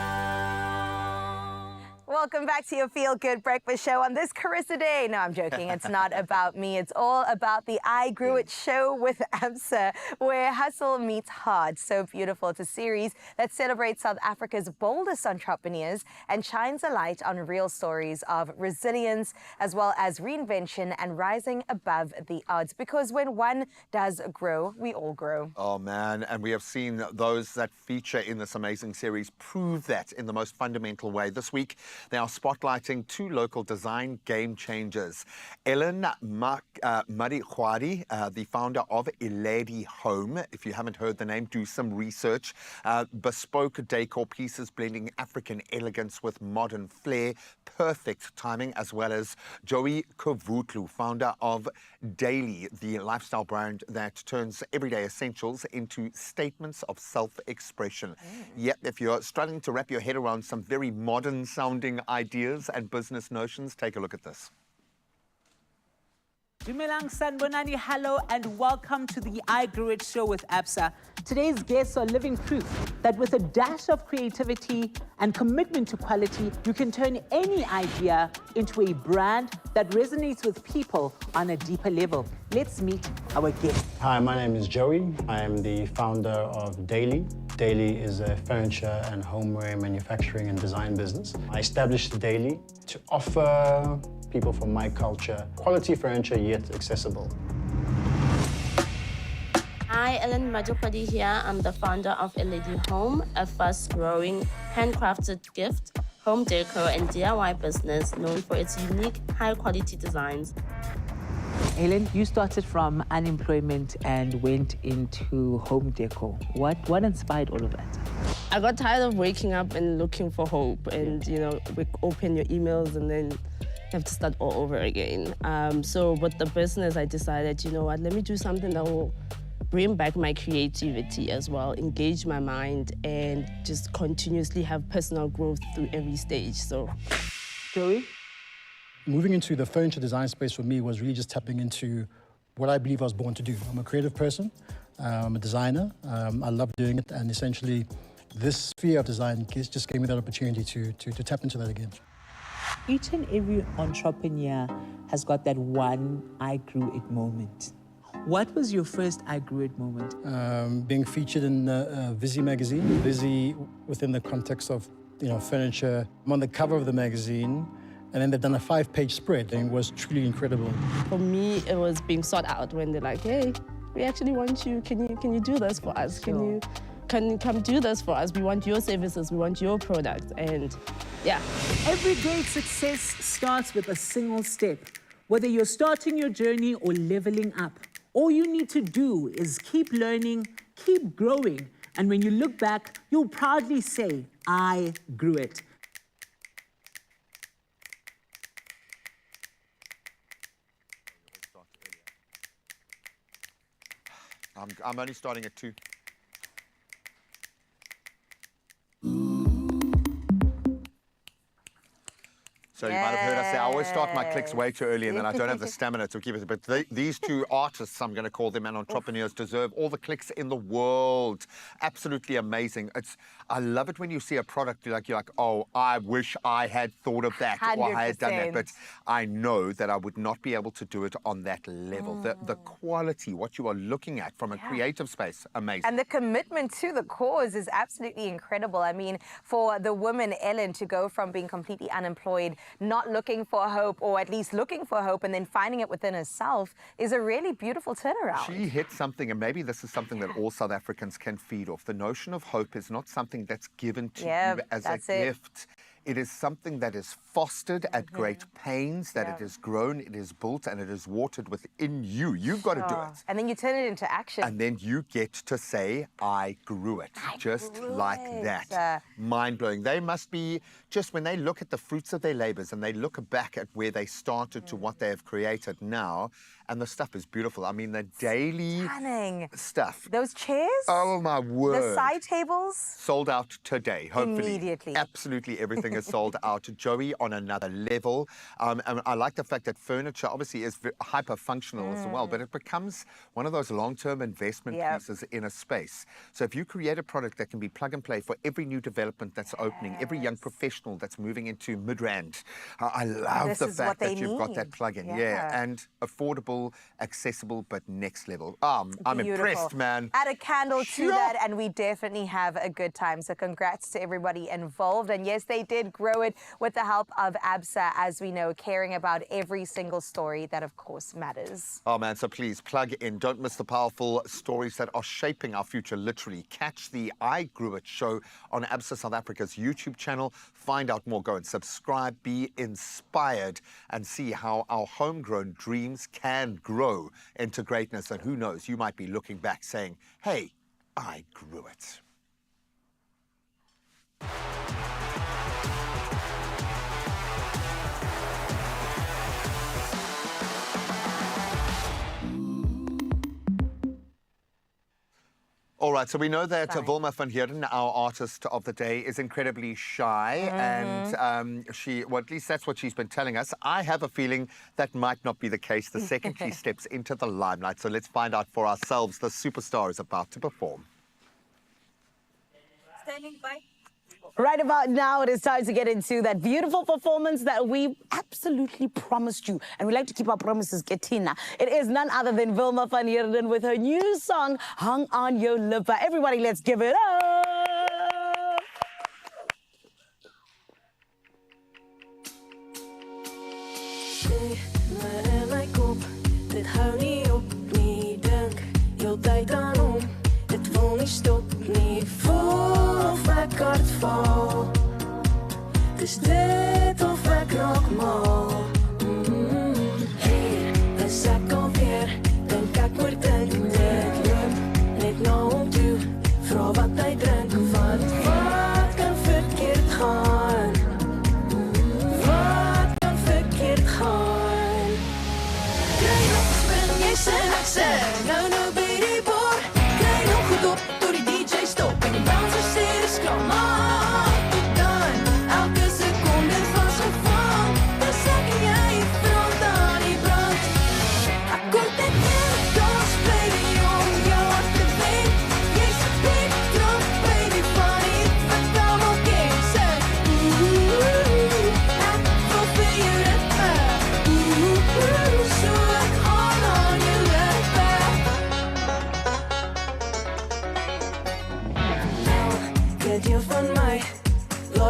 Welcome back to your Feel Good Breakfast Show on this Carissa Day. No, I'm joking. It's not about me. It's all about the I Grew It show with ABSA, where hustle meets hard. So beautiful. It's a series that celebrates South Africa's boldest entrepreneurs and shines a light on real stories of resilience as well as reinvention and rising above the odds. Because when one does grow, we all grow. Oh, man. And we have seen those that feature in this amazing series prove that in the most fundamental way. This week, they are spotlighting two local design game changers. Ellen Marikwadi, the founder of Iledi Home. If you haven't heard the name, do some research. Bespoke decor pieces blending African elegance with modern flair. Perfect timing, as well as Joey Kovutlu, founder of Daily, the lifestyle brand that turns everyday essentials into statements of self-expression. Yep, if you're struggling to wrap your head around some very modern-sounding ideas and business notions, take a look at this. Dumelang Sanbonani, hello and welcome to the I Grew It show with ABSA. Today's guests are living proof that with a dash of creativity and commitment to quality, you can turn any idea into a brand that resonates with people on a deeper level. Let's meet our guest. Hi, my name is Joey. I am the founder of Daily. Daily is a furniture and homeware manufacturing and design business. I established Daily to offer people from my culture quality furniture yet accessible. Hi, Ellen Marikwadi here. I'm the founder of Iledi Home, a fast-growing, handcrafted gift, home decor and DIY business known for its unique, high-quality designs. Ellen, you started from unemployment and went into home decor. What inspired all of that? I got tired of waking up and looking for hope and, you know, open your emails and then have to start all over again. So with the business, I decided, you know what, let me do something that will bring back my creativity as well, engage my mind, and just continuously have personal growth through every stage. So, Joey? Moving into the furniture design space for me was really just tapping into what I believe I was born to do. I'm a creative person, I'm a designer, I love doing it, and essentially this sphere of design just gave me that opportunity to tap into that again. Each and every entrepreneur has got that one I grew it moment. What was your first I grew it moment? Being featured in Visi magazine. Visi within the context of, you know, furniture. I'm on the cover of the magazine, and then they've done a 5-page spread, and it was truly incredible. for me, it was being sought out when they're like, hey, we actually want you. Can you do this for us? Can you come do this for us? We want your services. We want your product. And yeah. Every great success starts with a single step. Whether you're starting your journey or leveling up, all you need to do is keep learning, keep growing. And when you look back, you'll proudly say, I grew it. I'm only starting at 2. So you might have heard us say, I always start my clicks way too early and then I don't have the stamina to keep it. But these two artists, I'm going to call them, and entrepreneurs, deserve all the clicks in the world. Absolutely amazing. I love it when you see a product, you're like, oh, I wish I had thought of that 100%. or I had done that. But I know that I would not be able to do it on that level. The quality, what you are looking at from a creative space, amazing. And the commitment to the cause is absolutely incredible. I mean, for the woman, Ellen, to go from being completely unemployed, not looking for hope, or at least looking for hope, and then finding it within herself is a really beautiful turnaround. She hit something, and maybe this is something that all South Africans can feed off. The notion of hope is not something that's given to you as a gift. It is something that is fostered at great pains, that it is grown, it is built, and it is watered within you. You've got to do it. And then you turn it into action. And then you get to say, I grew it. Just like that. Mind-blowing. They must be just when they look at the fruits of their labors and they look back at where they started to what they have created now, and the stuff is beautiful. I mean, the daily Stunning. stuff. Those chairs? Oh, my word. The side tables? Sold out today, hopefully. Immediately. Absolutely everything is sold out. Joey on another level. And I like the fact that furniture obviously is hyper-functional as well, but it becomes one of those long-term investment pieces in a space. So if you create a product that can be plug and play for every new development that's opening, every young professional that's moving into Midrand, I love the fact that you've got that plug-in. Yeah, and affordable, accessible, but next level. I'm impressed, man. Add a candle to that, and we definitely have a good time. So congrats to everybody involved. And yes, they did grow it with the help of ABSA, as we know, caring about every single story that, of course, matters. Oh, man, so please plug in. Don't miss the powerful stories that are shaping our future, literally. Catch the I Grew It show on ABSA South Africa's YouTube channel. Find out more. Go and subscribe. Be inspired and see how our homegrown dreams can grow into greatness. And who knows, you might be looking back saying, hey, I grew it. All right, so we know that Wilma van Heerden, our artist of the day, is incredibly shy, and well, at least that's what she's been telling us. I have a feeling that might not be the case the second she steps into the limelight. So let's find out for ourselves. The superstar is about to perform. Standing by. Right about now, it is time to get into that beautiful performance that we absolutely promised you. And we like to keep our promises, Ketina. It is none other than Wilma van Heerden with her new song, Hang on Your Lipper. Everybody, let's give it up. Dis dit of ek raak mal. Hier is ek alweer, dink ek oor dink. Dit loop net na hom toe, vra wat hy drink. Wat kan verkeerd gaan? Wat kan verkeerd gaan? Kry nog spin, jy sê ek sê, nou by die bar. Kry nog goed op, tot die DJ stop. En die bouncer sê dis klaar, maar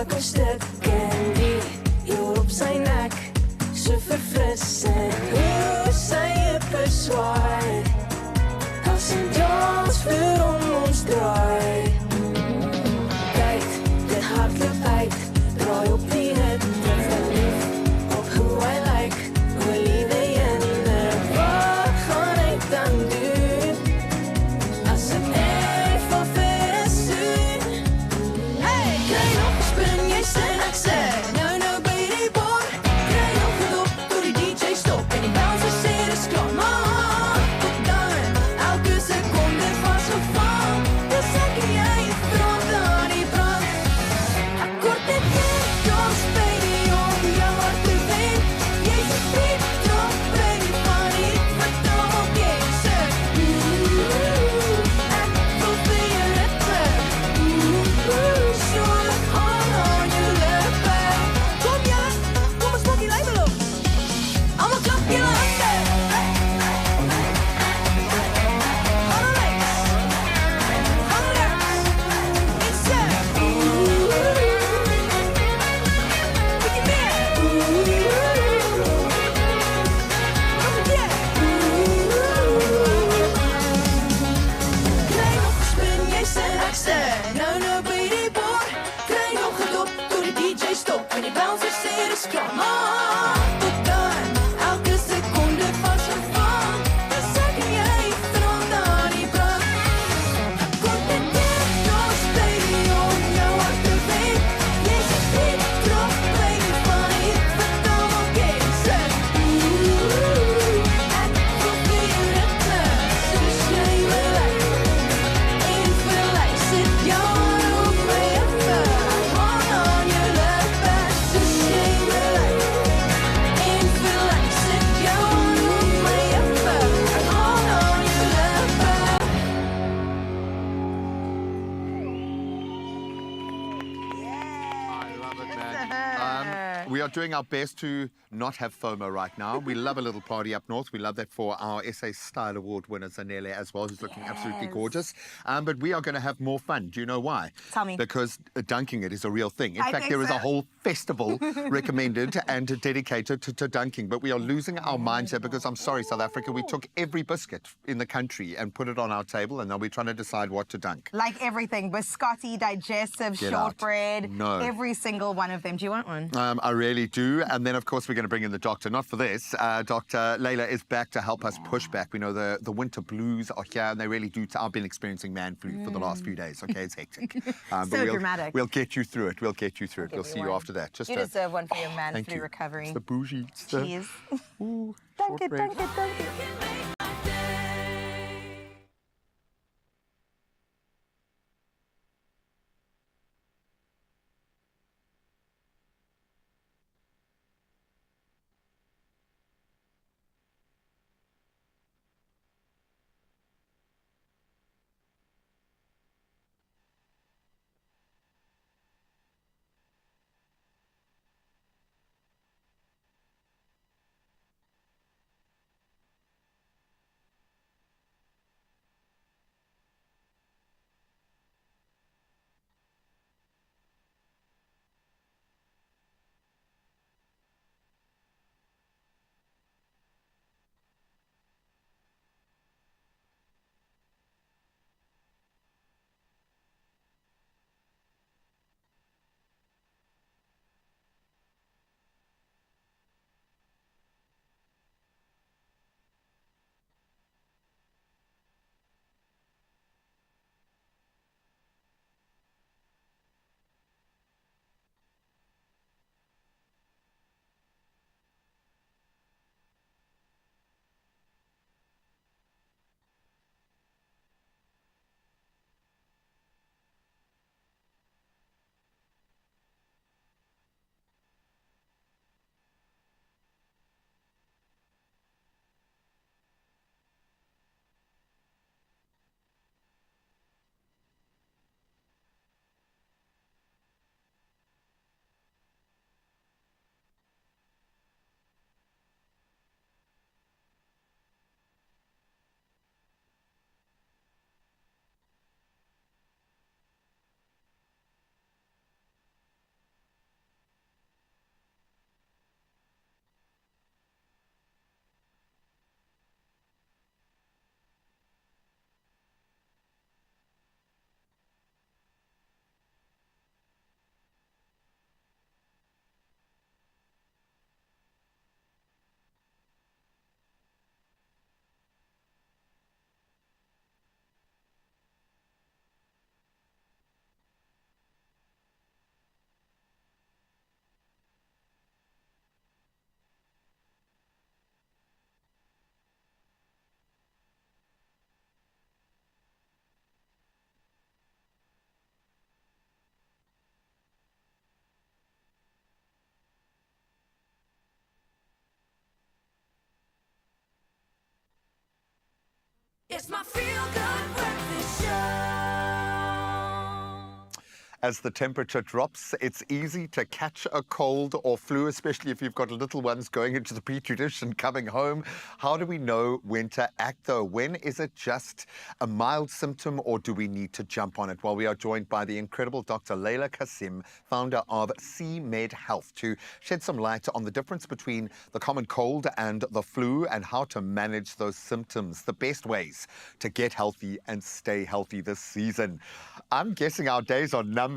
like 'n stuk candy hier op sy nek, so verfrissend. Hoe sy heupe swaai, as 'n dansvloer om ons draai. Kyk, dit hardloop uit, draai op die hit, verlief op hoe hy lyk, Olivia Jende. Wat gaan hy dan doen, as ek even ver soen? Hey, kry nog spin, jy sê ek sê, nou by die bar. Kry nog goed op, tot die DJ stop. En die bouncer sê dis klaar, maar tot dan, elke sekonde vasgevang. Dis ek en jy, brand aan die brand. Ek kort net weer, dans baby, om jou hart te wen. Jy's 'n freak, drop baby, van die vertaal game sê. Ek wil vir jou ritme. So ek hang aan jou lippe. Kom ja, kom ons maak die label op. Almal klap julle hande. Handen rechts. Handen rechts. En sê. Bietjie meer. Nog 'n keer. Kry nog spin, jy sê ek sê, nou by die bar. Kry nog gedop, tot die DJ stop. En die bouncer sê dis klaar, maar tot dan, elke sekonde doing our best to not have FOMO right now. We love a little party up north. We love that for our SA Style Award winner, Zanele, as well, who's looking absolutely gorgeous. But we are going to have more fun. Do you know why? Tell me. Because dunking it is a real thing. In I fact, think there is so. a whole festival recommended and dedicated to dunking. But we are losing our minds here because, I'm sorry, South Africa, we took every biscuit in the country and put it on our table, and now we're trying to decide what to dunk. Like everything, biscotti, digestive, Get out. shortbread, No. every single one of them. Do you want one? I really do. And then, of course, we're going to bring in the doctor. Not for this. Dr. Layla is back to help us push back. We know the winter blues are here, and they really do. I've been experiencing man flu for the last few days. Okay, it's hectic. But So dramatic. We'll get you through it. We'll get you through it. We'll see you after that. You deserve one for your man thank flu you. recovery. It's the bougie. It's the- Cheers. Ooh, Dunk it, shortbread. dunk it, dunk it. It's my feel-good breakfast show. As the temperature drops, it's easy to catch a cold or flu, especially if you've got little ones going into the petri dish and coming home. How do we know when to act, though? When is it just a mild symptom, or do we need to jump on it? Well, we are joined by the incredible Dr. Layla Kasim, founder of C-Med Health, to shed some light on the difference between the common cold and the flu and how to manage those symptoms, the best ways to get healthy and stay healthy this season. I'm guessing our days are numbered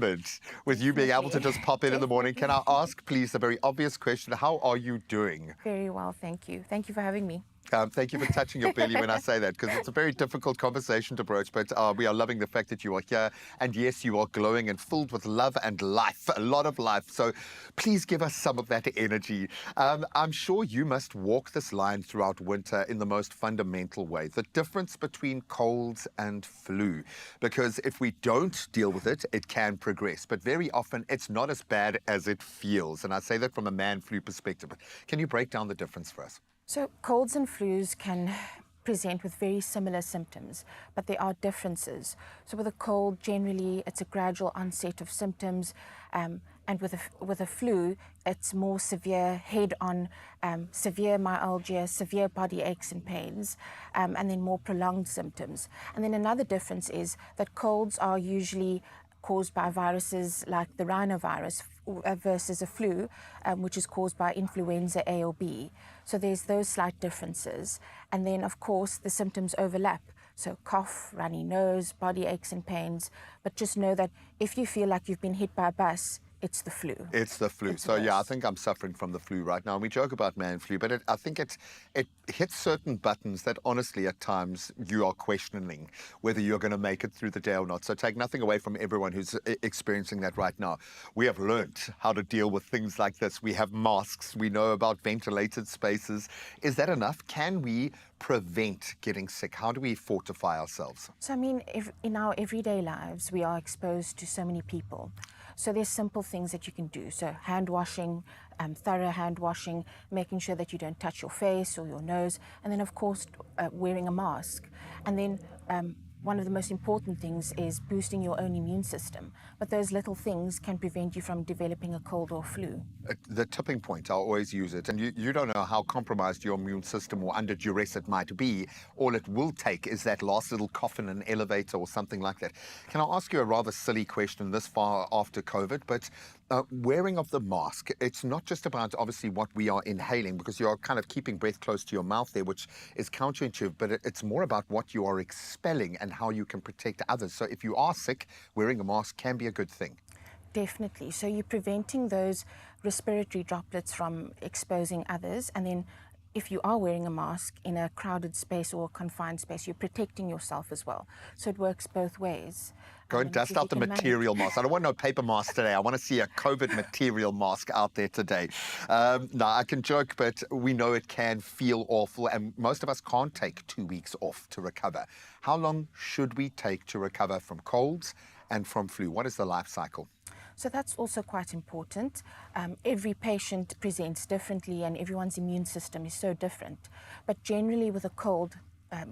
with you being able to just pop in the morning. Can I ask, please, a very obvious question? How are you doing? Very well, thank you. Thank you for having me. Thank you for touching your belly when I say that, because it's a very difficult conversation to broach, but we are loving the fact that you are here. And yes, you are glowing and filled with love and life, a lot of life. So please give us some of that energy. I'm sure you must walk this line throughout winter in the most fundamental way, the difference between colds and flu. Because if we don't deal with it, it can progress. But very often, it's not as bad as it feels. And I say that from a man flu perspective. Can you break down the difference for us? So colds and flus can present with very similar symptoms, but there are differences. So with a cold, generally, it's a gradual onset of symptoms. And with a flu, it's more severe head-on, severe myalgia, severe body aches and pains, and then more prolonged symptoms. And then another difference is that colds are usually caused by viruses like the rhinovirus versus a flu, which is caused by influenza A or B. So there's those slight differences. And then, of course, the symptoms overlap. So cough, runny nose, body aches and pains. But just know that if you feel like you've been hit by a bus, it's the flu. It's the flu. So yeah, I think I'm suffering from the flu right now. And we joke about man flu, but I think it hits certain buttons that honestly at times you are questioning whether you're going to make it through the day or not. So take nothing away from everyone who's experiencing that right now. We have learned how to deal with things like this. We have masks. We know about ventilated spaces. Is that enough? Can we prevent getting sick? How do we fortify ourselves? So I mean, in our everyday lives, we are exposed to so many people. So there's simple things that you can do. So hand washing, thorough hand washing, making sure that you don't touch your face or your nose, and then of course wearing a mask. And then one of the most important things is boosting your own immune system. But those little things can prevent you from developing a cold or flu. The tipping point, I always use it, and you don't know how compromised your immune system or under duress it might be. All it will take is that last little cough in an elevator or something like that. Can I ask you a rather silly question this far after COVID, but wearing of the mask, it's not just about obviously what we are inhaling, because you're kind of keeping breath close to your mouth there, which is counterintuitive, but it's more about what you are expelling and how you can protect others. So if you are sick, wearing a mask can be a good thing. Definitely. So you're preventing those respiratory droplets from exposing others, and then if you are wearing a mask in a crowded space or a confined space, you're protecting yourself as well. So it works both ways. Go and dust out the material mask. I don't want no paper mask today. I want to see a COVID material mask out there today. No, I can joke, but we know it can feel awful, and most of us can't take 2 weeks off to recover. How long should we take to recover from colds and from flu? What is the life cycle? So that's also quite important. Every patient presents differently and everyone's immune system is so different. But generally with a cold,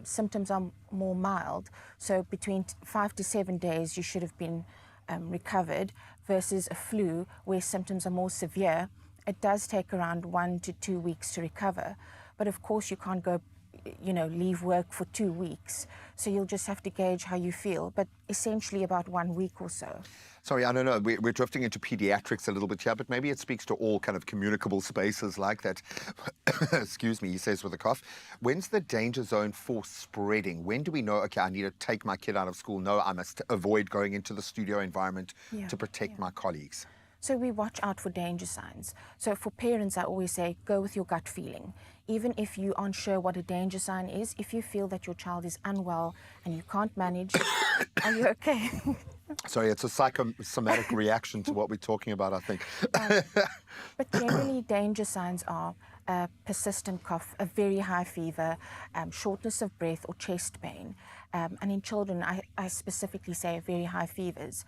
symptoms are more mild. So between 5 to 7 days you should have been recovered, versus a flu where symptoms are more severe. It does take around 1 to 2 weeks to recover. But of course you can't go, leave work for 2 weeks. So you'll just have to gauge how you feel, but essentially about 1 week or so. Sorry, I don't know, we're drifting into pediatrics a little bit here, but maybe it speaks to all kind of communicable spaces like that. Excuse me, he says with a cough. When's the danger zone for spreading? When do we know, okay, I need to take my kid out of school? No, I must avoid going into the studio environment to protect my colleagues. So we watch out for danger signs. So for parents, I always say, go with your gut feeling. Even if you aren't sure what a danger sign is, if you feel that your child is unwell and you can't manage, are you okay? Sorry, it's a psychosomatic reaction to what we're talking about, I think. But generally, danger signs are a persistent cough, a very high fever, shortness of breath or chest pain. And in children, I specifically say very high fevers.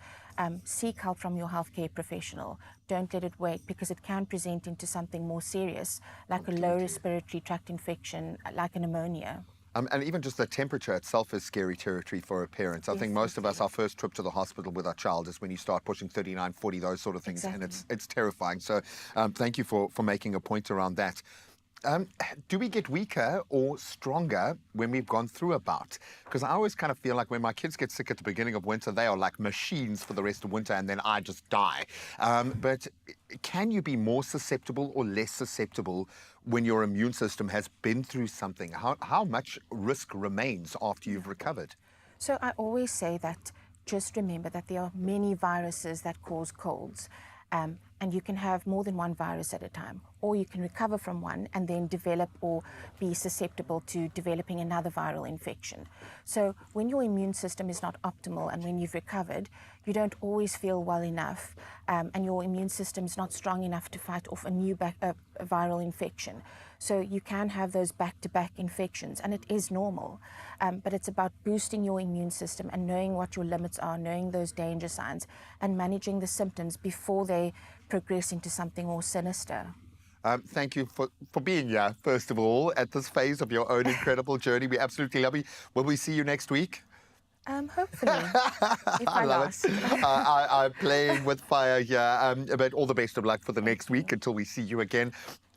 Seek help from your healthcare professional. Don't let it wait, because it can present into something more serious, like a low respiratory tract infection, like a pneumonia. And even just the temperature itself is scary territory for a parent. I think most of us, our first trip to the hospital with our child is when you start pushing 39, 40, those sort of things. Exactly. And it's terrifying. So thank you for making a point around that. Do we get weaker or stronger when we've gone through a bout? Because I always kind of feel like when my kids get sick at the beginning of winter, they are like machines for the rest of winter, and then I just die. But can you be more susceptible or less susceptible when your immune system has been through something? How much risk remains after you've recovered? So I always say that just remember that there are many viruses that cause colds. And you can have more than one virus at a time, or you can recover from one and then develop or be susceptible to developing another viral infection. So when your immune system is not optimal and when you've recovered, you don't always feel well enough, and your immune system is not strong enough to fight off a new viral infection. So you can have those back-to-back infections, and it is normal. But it's about boosting your immune system and knowing what your limits are, knowing those danger signs, and managing the symptoms before they progress into something more sinister. Thank you for being here, first of all, at this phase of your own incredible journey. We absolutely love you. Will we see you next week? Hopefully. If I love it. I'm playing with fire here. But all the best of luck for the next week until we see you again.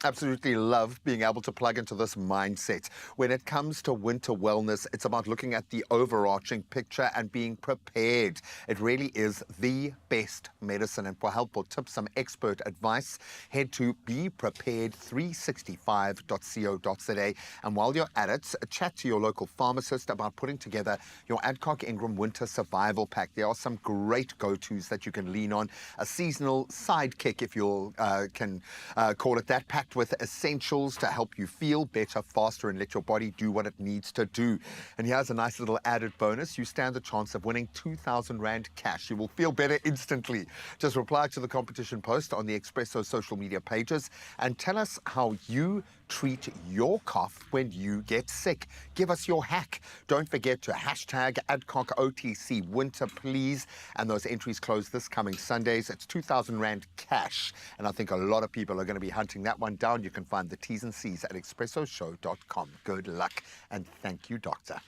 Absolutely love being able to plug into this mindset. When it comes to winter wellness, it's about looking at the overarching picture and being prepared. It really is the best medicine. And for helpful tips, some expert advice, head to beprepared365.co.za. And while you're at it, chat to your local pharmacist about putting together your Adcock Ingram Winter Survival Pack. There are some great go-tos that you can lean on. A seasonal sidekick, if you can call it that, packed with essentials to help you feel better, faster, and let your body do what it needs to do. And here's a nice little added bonus. You stand the chance of winning 2,000 Rand cash. You will feel better instantly. Just reply to the competition post on the Expresso social media pages and tell us how you treat your cough when you get sick. Give us your hack. Don't forget to hashtag AdcockOTC Winter, please. And those entries close this coming Sundays. It's 2,000 Rand cash. And I think a lot of people are going to be hunting that one down. You can find the T's and C's at expressoshow.com. Good luck. And thank you, Doctor.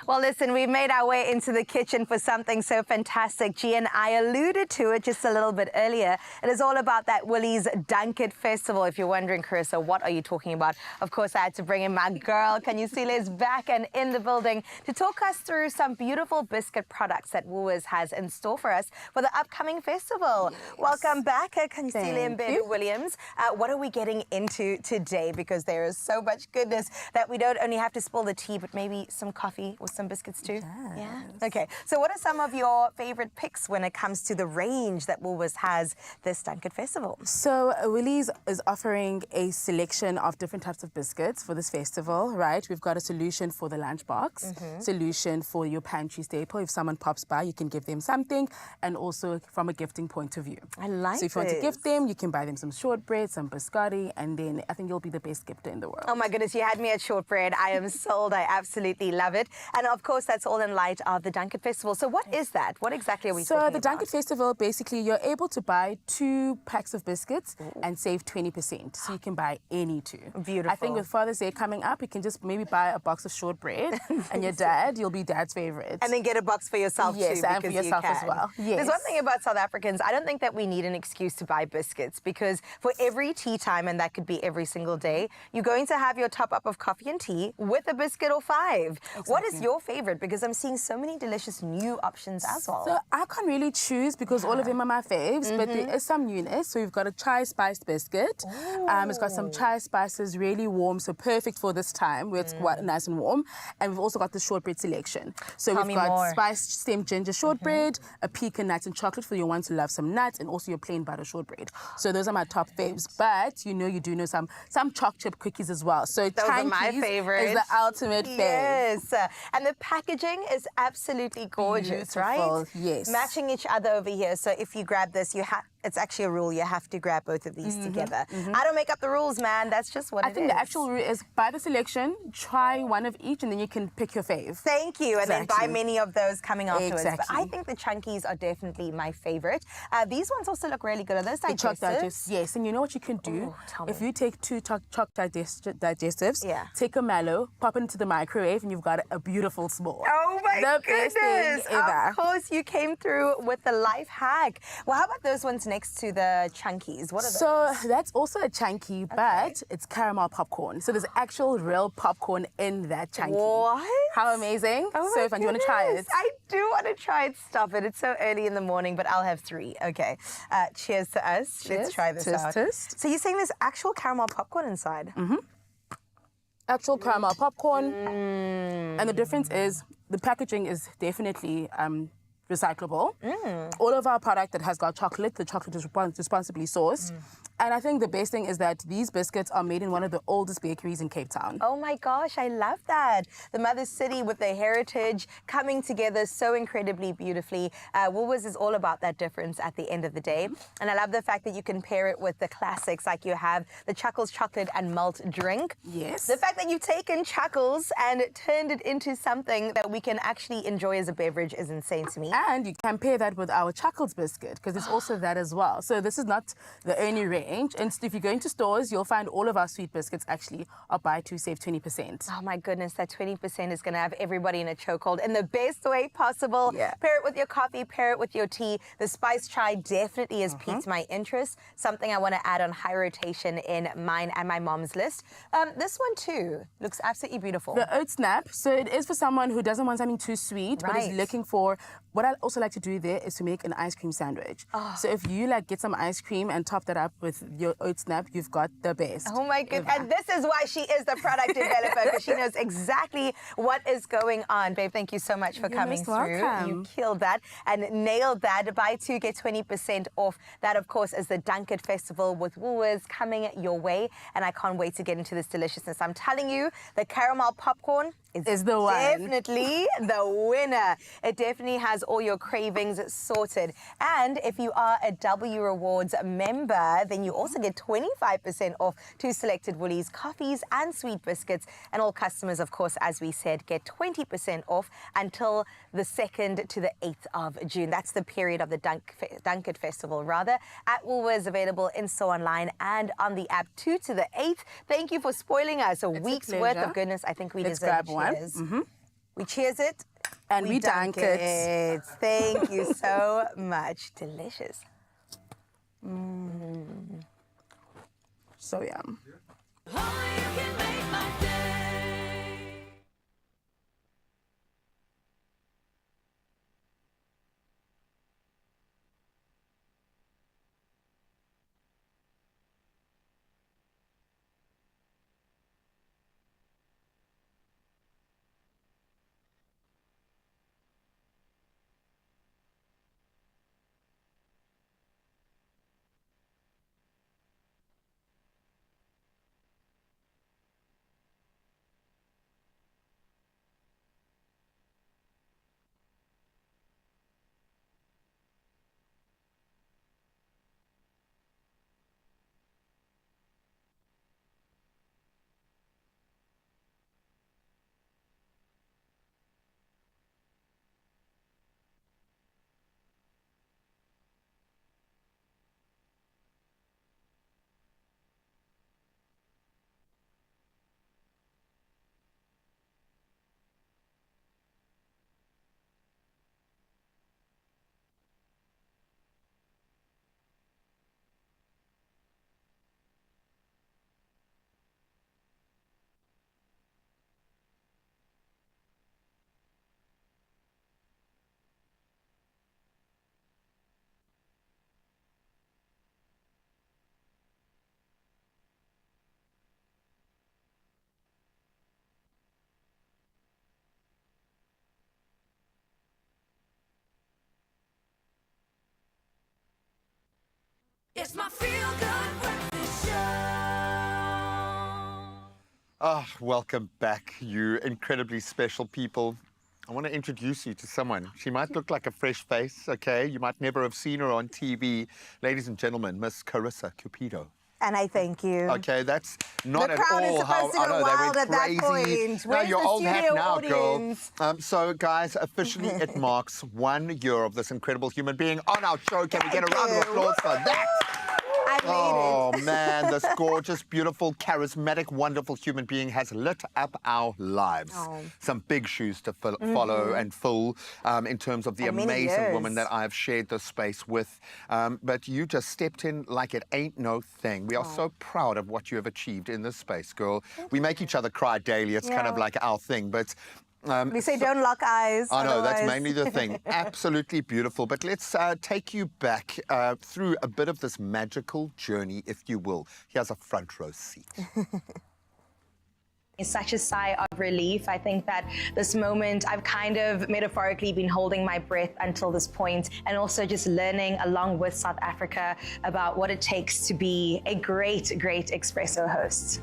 Well, listen, we've made our way into the kitchen for something so fantastic. G and I alluded to it just a little bit earlier. It is all about that Woolies Dunket Festival. If you're wondering, Carissa, what are you talking about? Of course, I had to bring in my girl, Kanisile, is back and in the building to talk us through some beautiful biscuit products that Woolworths has in store for us for the upcoming festival. Yes. Welcome back, Kanisile and Ben Williams. What are we getting into today? Because there is so much goodness that we don't only have to spill the tea, but maybe some coffee or some biscuits too? Yes. Yeah? Okay. So what are some of your favorite picks when it comes to the range that Woolworths has this Dunket Festival? So Woolies is offering a selection of different types of biscuits for this festival, right? We've got a solution for the lunchbox, solution for your pantry staple. If someone pops by, you can give them something, and also from a gifting point of view. I like So if you want to gift them, you can buy them some shortbread, some biscotti, and then I think you'll be the best gifter in the world. Oh my goodness, you had me at shortbread. I am sold. I absolutely love it. And of course, that's all in light of the Dunket Festival. So what is that? What exactly are we talking about? So the Dunket Festival, basically, you're able to buy 2 packs of biscuits and save 20%. So you can buy any 2. Beautiful. I think with Father's Day coming up, you can just maybe buy a box of shortbread and your dad, you'll be dad's favorite. And then get a box for yourself yes, too. Yes, and for yourself as well. Yes. There's one thing about South Africans, I don't think that we need an excuse to buy biscuits, because for every tea time, and that could be every single day, you're going to have your top up of coffee and tea with a biscuit or 5. Exactly. What is your favorite? Because I'm seeing so many delicious new options as well. So I can't really choose because all of them are my faves, but there is some newness. So we've got a chai spiced biscuit. It's got some chai spices, really warm, so perfect for this time where it's quite nice and warm. And we've also got the shortbread selection. So we've got spiced steamed ginger shortbread, a pecan nuts and chocolate for your ones who love some nuts, and also your plain butter shortbread. So those are my top faves. But you do know some choc chip cookies as well. So those are my favorites. Is the ultimate fave. Yes. And the packaging is absolutely gorgeous, beautiful, right? Yes. Matching each other over here. So if you grab this, it's actually a rule. You have to grab both of these together. I don't make up the rules, man. That's just what it is. I think the actual rule is buy the selection, try one of each, and then you can pick your fave. Thank you. And then buy many of those coming afterwards. Exactly. But I think the chunkies are definitely my favorite. These ones also look really good. Are those digestives? Yes. And you know what you can do? If you take 2 choc digestives, take a mallow, pop it into the microwave, and you've got a beautiful s'more. Oh my goodness. Best thing ever. Of course, you came through with the life hack. Well, how about those ones next to the chunkies? What are those? So that's also a chunky, but it's caramel popcorn. So there's actual real popcorn in that chunky. What? How amazing. Oh so fun. Do you want to try it? I do want to try it. Stop it. It's so early in the morning, but I'll have 3. Okay. Cheers to us. Cheers. Let's try this out. Test. So you're saying there's actual caramel popcorn inside? Actual caramel popcorn. And the difference is the packaging is definitely recyclable. All of our product that has got chocolate, the chocolate is responsibly sourced. And I think the best thing is that these biscuits are made in one of the oldest bakeries in Cape Town. Oh my gosh, I love that. The mother city with their heritage coming together so incredibly beautifully. Woolworths is all about that difference at the end of the day. And I love the fact that you can pair it with the classics, like you have the Chuckles chocolate and malt drink. Yes. The fact that you've taken Chuckles and turned it into something that we can actually enjoy as a beverage is insane to me. And you can pair that with our Chuckles biscuit, because it's also that as well. So this is not the only range. range. And if you're going to stores, you'll find all of our sweet biscuits actually are buy two, save 20%. Oh my goodness, that 20% is going to have everybody in a chokehold in the best way possible. Yeah. Pair it with your coffee, pair it with your tea. The spice chai definitely has piqued my interest. Something I want to add on high rotation in mine and my mom's list. This one too looks absolutely beautiful. The oat snap, so it is for someone who doesn't want something too sweet, but is looking for, what I also like to do there is to make an ice cream sandwich. So if you like get some ice cream and top that up with your oat snap, you've got the best. Oh my goodness. And this is why she is the product developer, because she knows exactly what is going on. Babe, thank you so much for coming through. Welcome. You killed that and nailed that. Buy two, get 20% off. That, of course, is the Dunkit Festival with Woolworths coming your way. And I can't wait to get into this deliciousness. I'm telling you, the caramel popcorn is the one. Definitely the winner. It definitely has all your cravings sorted. And if you are a W Rewards member, then you also get 25% off to selected Woolies coffees and sweet biscuits. And all customers, of course, as we said, get 20% off until the 2nd to the 8th of June. That's the period of the Dunkit Festival, rather. At Woolworths, available in store online and on the app 2 to the 8th. Thank you for spoiling us a week's worth of goodness. I think we deserve a cheers. We cheers it. And we dunk it. Thank you so much. Delicious. So yum. It's my feel-good breakfast show. Welcome back, you incredibly special people. I want to introduce you to someone. She might look like a fresh face, okay? You might never have seen her on TV. Ladies and gentlemen, Miss Carissa Cupido. And I thank you. Okay, that's not at all is how supposed to go wild at that point. No, Where's you're the old hat studio now, audience? girl. So, guys, officially it marks 1 year of this incredible human being on our show. Can we get a round of applause for that? Oh, man, this gorgeous, beautiful, charismatic, wonderful human being has lit up our lives. Some big shoes to follow and fill in terms of the amazing woman that I have shared this space with. But you just stepped in like it ain't no thing. We are so proud of what you have achieved in this space, girl. We make each other cry daily. It's kind of like our thing, but... we say don't lock eyes. I know, that's mainly the thing. Absolutely beautiful. But let's take you back through a bit of this magical journey, if you will. Here's a front row seat. It's such a sigh of relief. I think that this moment, I've kind of metaphorically been holding my breath until this point, and also just learning along with South Africa about what it takes to be a great, great Expresso host.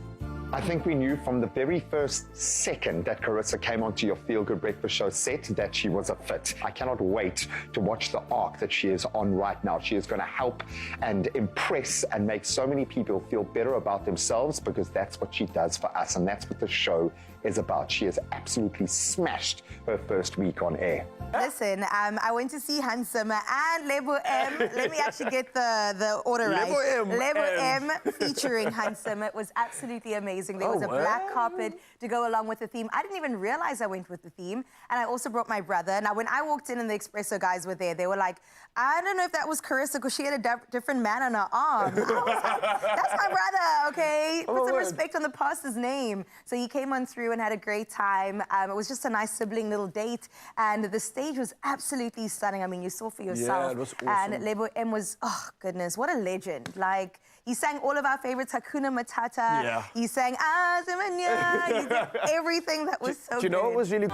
I think we knew from the very first second that Carissa came onto your Feel Good Breakfast Show set that she was a fit. I cannot wait to watch the arc that she is on right now. She is going to help and impress and make so many people feel better about themselves, because that's what she does for us, and that's what the show is about. She has absolutely smashed her first week on air. Listen, I went to see Handsome and Lebo M. Let me actually get the order right. Lebo M featuring Handsome. It was absolutely amazing. There was a black carpet to go along with the theme. I didn't even realize I went with the theme. And I also brought my brother. Now, when I walked in and the Expresso guys were there, they were like, I don't know if that was Carissa because she had a different man on her arm. I was like, that's my brother, okay? Put some respect on the pastor's name. So he came on through and had a great time. It was just a nice sibling little date. And the stage was absolutely stunning. I mean, you saw for yourself. Yeah, it was awesome. And Lebo M was, oh, goodness, what a legend. Like, he sang all of our favorites, Hakuna Matata. Yeah. He sang Azamanya. He did everything that was so good. Do you know what was really...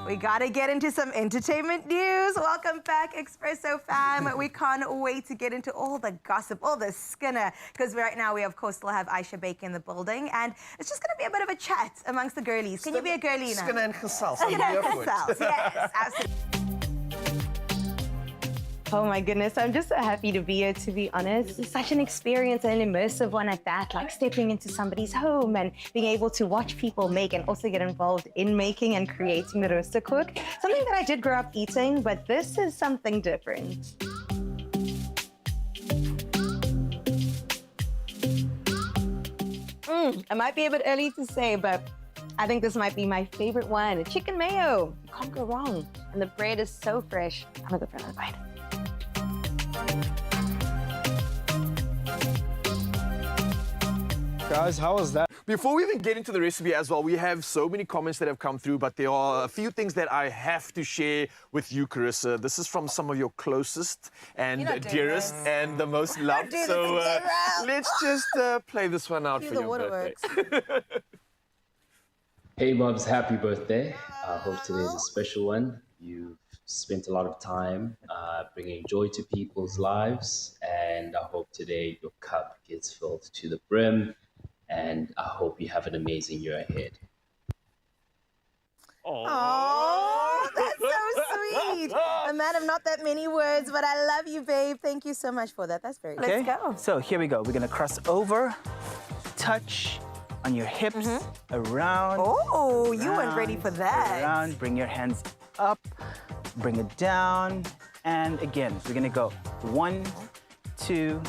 We gotta get into some entertainment news. Welcome back, Expresso fam. We can't wait to get into all the gossip, all the skinner, because right now we, of course, still have Aisha Baker in the building, and it's just gonna be a bit of a chat amongst the girlies. Can you be a girlie now? Skinner en gesels. Skinner en gesels, yes, absolutely. Oh my goodness, I'm just so happy to be here, to be honest. It's such an experience and an immersive one at that, like stepping into somebody's home and being able to watch people make and also get involved in making and creating the roaster cook. Something that I did grow up eating, but this is something different. It might be a bit early to say, but I think this might be my favorite one. Chicken mayo. You can't go wrong. And the bread is so fresh. I'm gonna go for another bite. Guys, how was that? Before we even get into the recipe as well, we have so many comments that have come through, but there are a few things that I have to share with you, Carissa. This is from some of your closest and dearest and the most loved. So let's just play this one out for your birthday. Hey, Bubs, happy birthday. I hope today is a special one. You've spent a lot of time bringing joy to people's lives, and I hope today your cup gets filled to the brim, and I hope you have an amazing year ahead. Oh, that's so sweet. A man of not that many words, but I love you, babe. Thank you so much for that. That's very good. Let's go. So here we go. We're gonna cross over, touch on your hips, around. Oh, you weren't ready for that. Around, bring your hands up, bring it down, and again, we're gonna go 1, 2,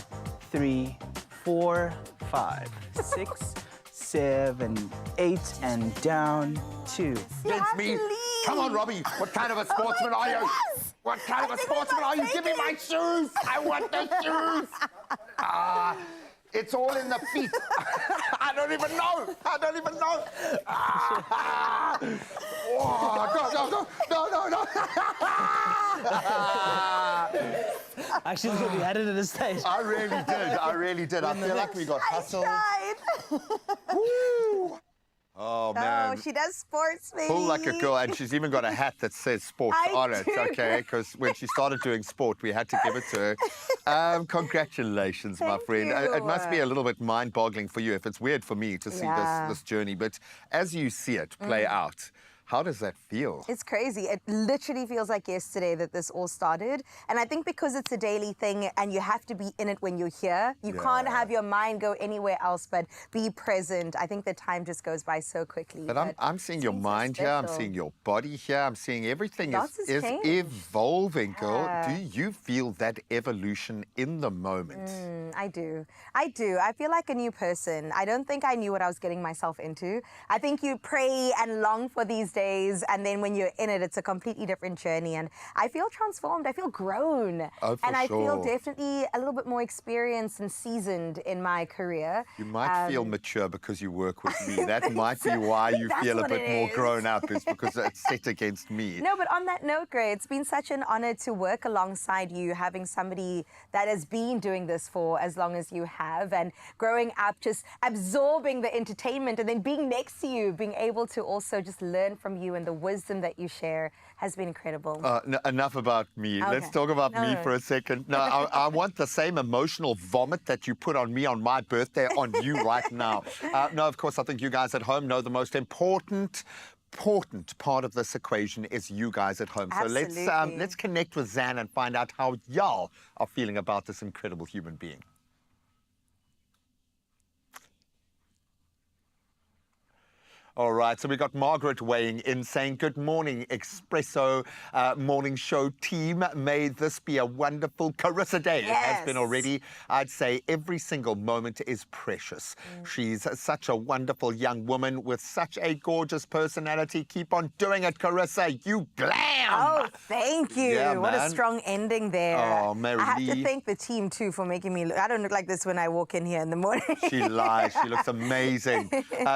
3, 4, 5, 6, 7, 8, and down 2. It's me. Come on, Robbie. What kind of a sportsman are you? What kind of a sportsman are you? Give me my shoes. I want the shoes. It's all in the feet. I don't even know. I don't even know. Oh, no. Actually, we had it at this stage. I really did. I feel like we got hustled. Oh, man. Oh, she does sports, baby. Pull like a girl, and she's even got a hat that says sports on it, okay? Because when she started doing sport, we had to give it to her. Congratulations, my friend. It must be a little bit mind-boggling for you, if it's weird for me to see this journey. But as you see it play out, how does that feel? It's crazy. It literally feels like yesterday that this all started. And I think because it's a daily thing and you have to be in it when you're here, you can't have your mind go anywhere else but be present. I think the time just goes by so quickly. But I'm seeing your mind here, I'm seeing your body here, I'm seeing everything is changed. evolving, girl. Do you feel that evolution in the moment? I do. I feel like a new person. I don't think I knew what I was getting myself into. I think you pray and long for these days, and then when you're in it, it's a completely different journey. And I feel transformed. I feel grown. Oh, for and I sure. feel definitely a little bit more experienced and seasoned in my career. You might feel mature because you work with me. That might be why you feel a bit more grown up, is because it's set against me. No, but on that note, Gray, it's been such an honor to work alongside you, having somebody that has been doing this for as long as you have, and growing up, just absorbing the entertainment, and then being next to you, being able to also just learn from from you and the wisdom that you share has been incredible. Enough about me. Okay. Let's talk about me No. for a second. No, I want the same emotional vomit that you put on me on my birthday on you right now. No, of course, I think you guys at home know the most important part of this equation is you guys at home. Absolutely. So let's connect with Zan and find out how y'all are feeling about this incredible human being. All right, so we got Margaret weighing in saying, good morning, Expresso morning show team. May this be a wonderful Carissa day. It has been already. I'd say every single moment is precious. She's such a wonderful young woman with such a gorgeous personality. Keep on doing it, Carissa. You glam. Oh, thank you. Yeah, what a man. strong ending there. Oh, Mary I have to Lee. thank the team, too, for making me look. I don't look like this when I walk in here in the morning. She lies. She looks amazing.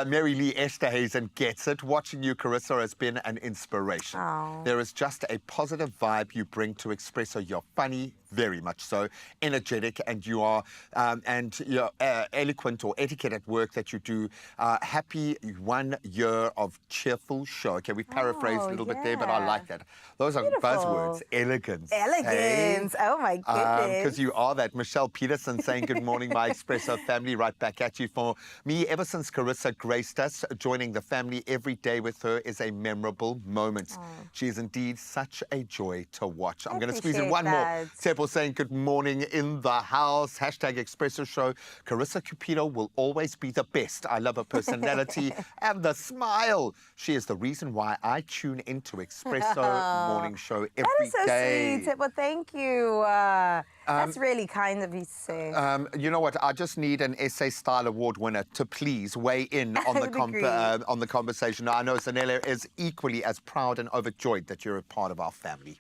Mary Lee Esterhazen gets it. Watching you, Carissa, has been an inspiration. Oh. There is just a positive vibe you bring to Expresso. You're funny, very much so, energetic, and you are and you're eloquent or etiquette at work that you do. Happy 1 year of cheerful show. Okay, we paraphrased a little bit there, but I like that. Those are buzzwords. Elegance. Elegance. Oh, my goodness. Because you are that. Michelle Peterson saying, good morning, my Expresso family, right back at you. For me, ever since Carissa graced us, joining the family every day with her is a memorable moment. She is indeed such a joy to watch. I'm going to squeeze in one more. Seppo saying, good morning in the house. Hashtag Expresso Show. Carissa Cupido will always be the best. I love her personality and the smile. She is the reason why I tune into Expresso morning show every day. That is so sweet. Well, thank you. That's really kind of you to say. You know what? I just need an Essay Style Award winner to please weigh in on the conversation. I know Zanella is equally as proud and overjoyed that you're a part of our family.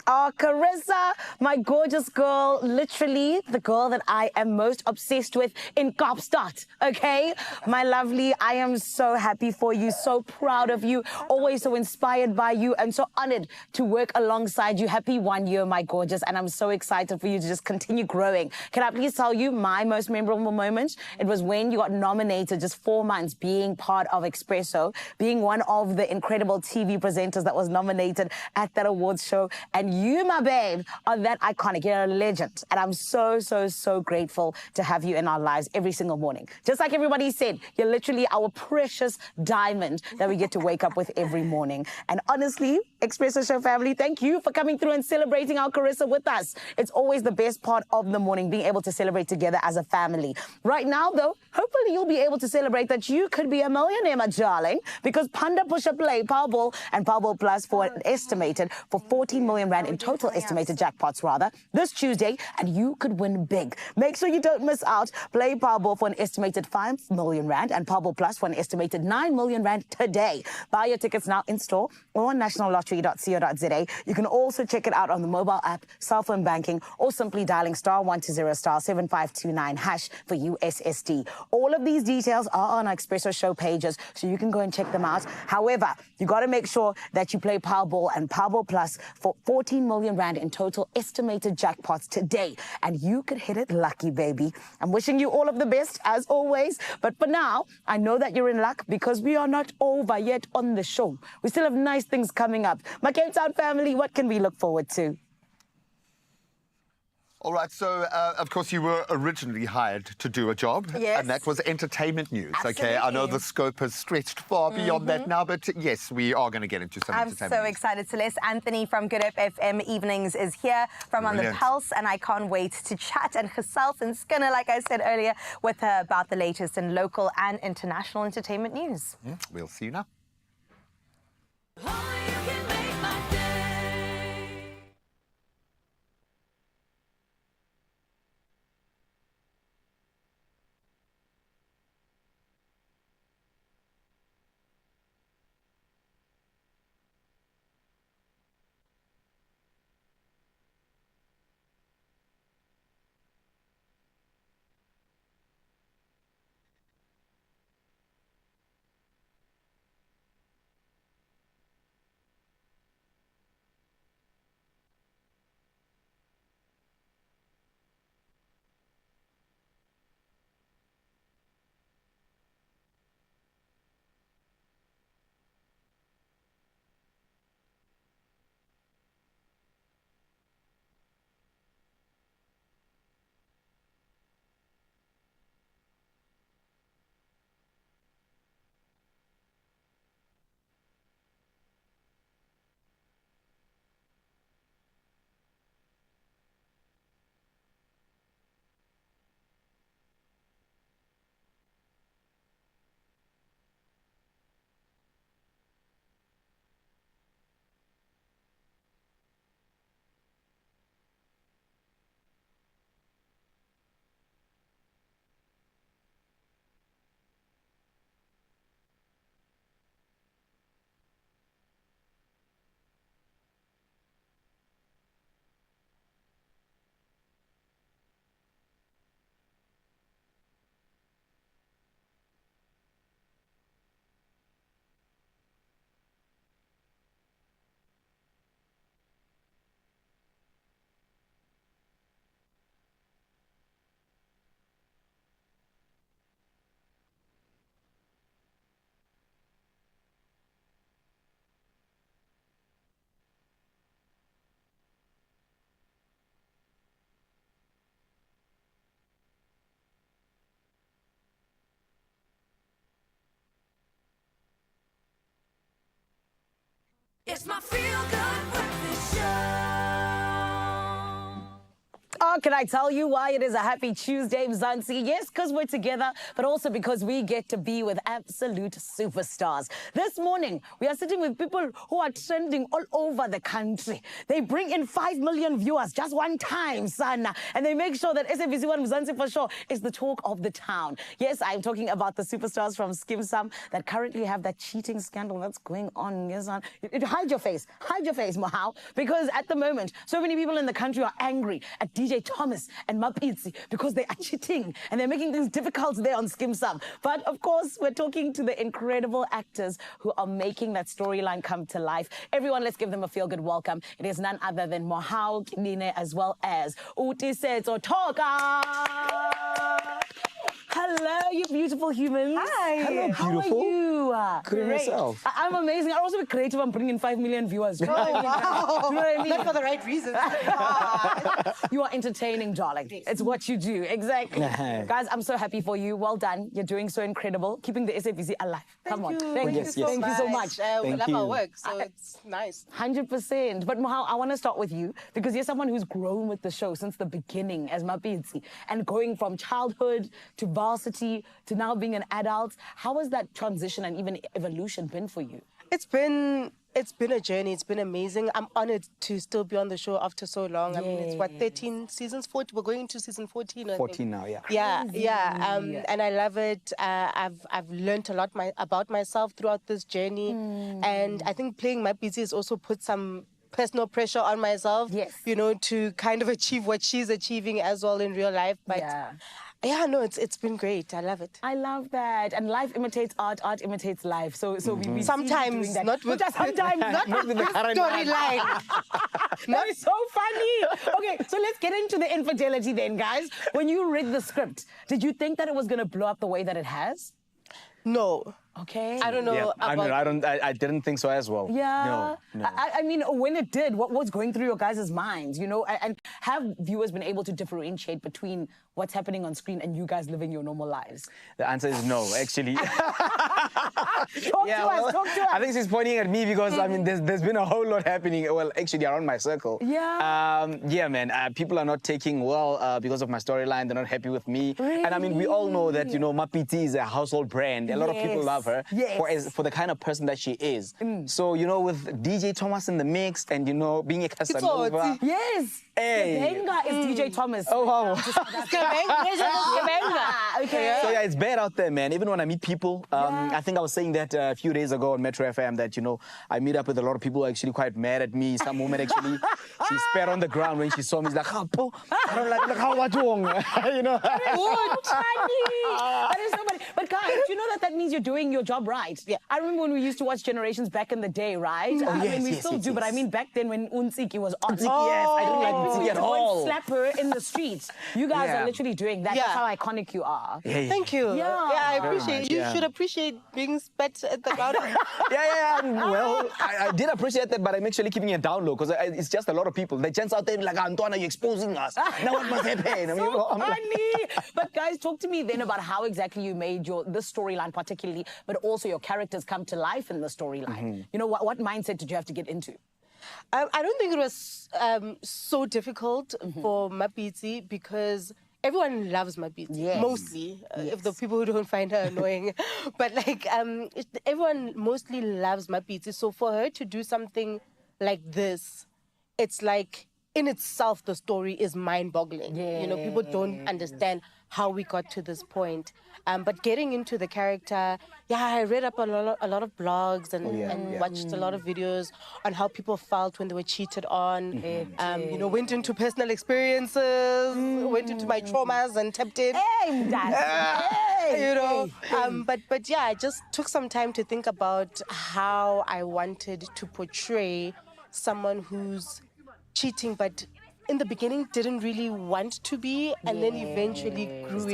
Oh, Carissa, my gorgeous girl, literally the girl that I am most obsessed with in Kaapstad, okay? My lovely, I am so happy for you, so proud of you, always so inspired by you, and so honored to work alongside you. Happy 1 year, my gorgeous, and I'm so excited for you to just continue growing. Can I please tell you my most memorable moment? It was when you got nominated, just 4 months being part of Expresso, being one of the incredible TV presenters that was nominated at that awards show, and you, my babe, are that iconic. You're a legend. And I'm so, so, so grateful to have you in our lives every single morning. Just like everybody said, you're literally our precious diamond that we get to wake up with every morning. And honestly, Expresso Show family, thank you for coming through and celebrating our Carissa with us. It's always the best part of the morning, being able to celebrate together as a family. Right now, though, hopefully you'll be able to celebrate that you could be a millionaire, my darling, because Panda Push Up Play, Powerball, and Powerball Plus for an estimated for 14 million rand in total estimated jackpots, rather, this Tuesday, and you could win big. Make sure you don't miss out. Play Powerball for an estimated 5 million rand and Powerball Plus for an estimated 9 million rand today. Buy your tickets now in store or on nationallottery.co.za. You can also check it out on the mobile app, cell phone banking, or simply dialing *120*7529# for USSD. All of these details are on our Expresso Show pages, so you can go and check them out. However, you got to make sure that you play Powerball and Powerball Plus for 14 million rand in total estimated jackpots today, and you could hit it lucky, baby. I'm wishing you all of the best, as always, but for now, I know that you're in luck because we are not over yet on the show. We still have nice things coming up. My Cape Town family, what can we look forward to? All right, so of course you were originally hired to do a job, and that was entertainment news. Okay, I know the scope has stretched far beyond that now, but yes, we are going to get into some entertainment. I'm so excited. Celeste Anthony from Good Hope FM Evenings is here from On the Pulse, and I can't wait to chat and gesels and skinner, like I said earlier, with her about the latest in local and international entertainment news. We'll see you now. It's my feel-good breakfast show. Oh, can I tell you why it is a happy Tuesday, Mzansi? Yes, because we're together, but also because we get to be with absolute superstars. This morning, we are sitting with people who are trending all over the country. They bring in 5 million viewers just one time, son, and they make sure that SABC1 Mzansi for sure is the talk of the town. Yes, I'm talking about the superstars from Skim Sam that currently have that cheating scandal that's going on. Yes, son. Hide your face, Mohau, because at the moment, so many people in the country are angry at DJ Thomas and Mapitsi because they are cheating and they're making things difficult there on Skim Sam. But of course, we're talking to the incredible actors who are making that storyline come to life. Everyone, let's give them a feel-good welcome. It is none other than Mohau Kinine as well as Utisetso Toka. Hello, you beautiful humans. Hi. Hello, beautiful. How are you? Good yourself. I'm amazing. I'm also creative. I'm bringing 5 million viewers. Oh, wow. Do you know what I mean? Not for the right reasons. You are entertaining, darling. It's what you do. Exactly. Guys, I'm so happy for you. Well done. You're doing so incredible. Keeping the SABC alive. Come on. Thank you. Thank you so much. We love our work, so it's nice. 100%. But Mohau, I want to start with you because you're someone who's grown with the show since the beginning as Mapitsi and going from childhood to varsity to now being an adult. How has that transition and even evolution been for you? It's been a journey. It's been amazing. I'm honored to still be on the show after so long. I mean, it's what, 13 seasons? 14? We're going into season 14, I 14 think. now, yeah. Yeah. And I love it. I've learned a lot about myself throughout this journey. And I think playing Mapitsi has also put some personal pressure on myself, you know, to kind of achieve what she's achieving as well in real life. But yeah, no, it's been great. I love it. I love that. And life imitates art, art imitates life. So we sometimes that. not with sometimes not with the storyline. That is so funny. Okay, so let's get into the infidelity then, guys. When you read the script, did you think that it was going to blow up the way that it has? No. Okay. I don't know. Yeah, I didn't think so as well. Yeah. No. I mean, when it did, what was going through your guys' minds, you know? And have viewers been able to differentiate between what's happening on screen and you guys living your normal lives? The answer is no, actually. Talk to us. I think she's pointing at me because, I mean, there's been a whole lot happening, well, actually around my circle. Yeah. Yeah, man, people are not taking well because of my storyline. They're not happy with me. Really? And I mean, we all know that, you know, Mapitsi is a household brand. A lot of people love her for the kind of person that she is. So, you know, with DJ Thomas in the mix and, you know, being a Casanova. Yes. Hey. Benga is DJ Thomas. Oh, wow. Okay. So, yeah, it's bad out there, man. Even when I meet people, I think I was saying that a few days ago on Metro FM that, you know, I meet up with a lot of people who are actually quite mad at me. Some woman actually, she spat on the ground when she saw me. She's like, oh, how are you? You know? That is so funny. But guys, do you know that means you're doing your job right? Yeah. I remember when we used to watch Generations back in the day, right? Oh, I mean, we still do, but I mean back then when Unsiki was on. Yes, I didn't like Unsiki at all. Slap her in the streets. You guys are literally doing that. That's how iconic you are. Thank you. Yeah, I appreciate. You should appreciate being spat at the ground. Well, I did appreciate that, but I'm actually keeping it down low because it's just a lot of people. The gents out there like, Antoine, you're exposing us. Now what must happen? Funny. But guys, talk to me then about how exactly you made this storyline particularly, but also your characters come to life in the storyline. You know, what mindset did you have to get into? I don't think it was so difficult for Mapitsi because everyone loves Mapitsi, mostly, if the people who don't find her annoying. But like, everyone mostly loves Mapitsi. So for her to do something like this, it's like, in itself, the story is mind-boggling. You know, people don't understand how we got to this point. But getting into the character, I read up on a lot of blogs and watched a lot of videos on how people felt when they were cheated on. You know, went into personal experiences, went into my traumas and tapped in. You know, but yeah, I just took some time to think about how I wanted to portray someone who's cheating, but in the beginning didn't really want to be, and then eventually grew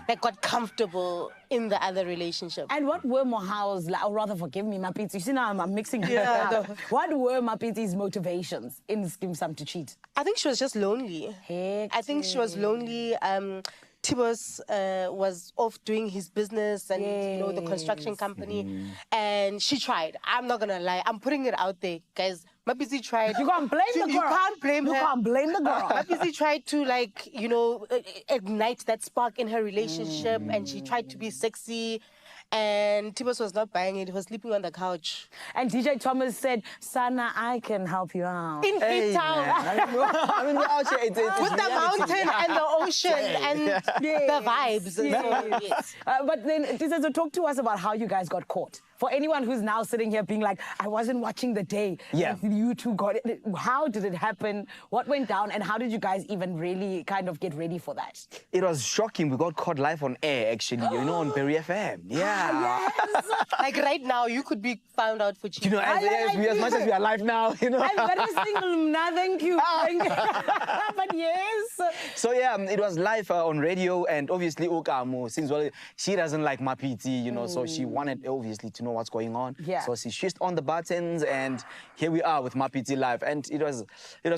like got comfortable in the other relationship. And what were Mohau's, or rather, forgive me, Mapitsi, you see now I'm mixing it up. What were Mapitsi's motivations in Skim Sam to cheat? I think she was just lonely. I think she was lonely. Tibos was off doing his business and you know the construction company, and she tried. I'm not gonna lie. I'm putting it out there, guys. Mapisi tried. You can't blame the girl. You can't blame her. You can't blame the girl. Mapisi tried to ignite that spark in her relationship, and she tried to be sexy. And Tibos was not buying it. He was sleeping on the couch. And DJ Thomas said, Sana, I can help you out. In Cape Town. I mean, out here, it's with the mountain and the ocean and the vibes. Yes. But then, Tisezo, talk to us about how you guys got caught. For anyone who's now sitting here being like, I wasn't watching the day. Yeah. You two got it. How did it happen? What went down? And how did you guys even really kind of get ready for that? It was shocking. We got caught live on air, actually, on Berry FM. Yeah. Yes. Like right now, you could be found out for cheating. As much as we are live now, I'm very single, nah, thank you. Thank you. But yes. So yeah, it was live on radio, and obviously Okamo, since she doesn't like Mapiti, so she wanted obviously to know what's going on. Yeah. So she switched on the buttons, and here we are with Mapiti live, and it was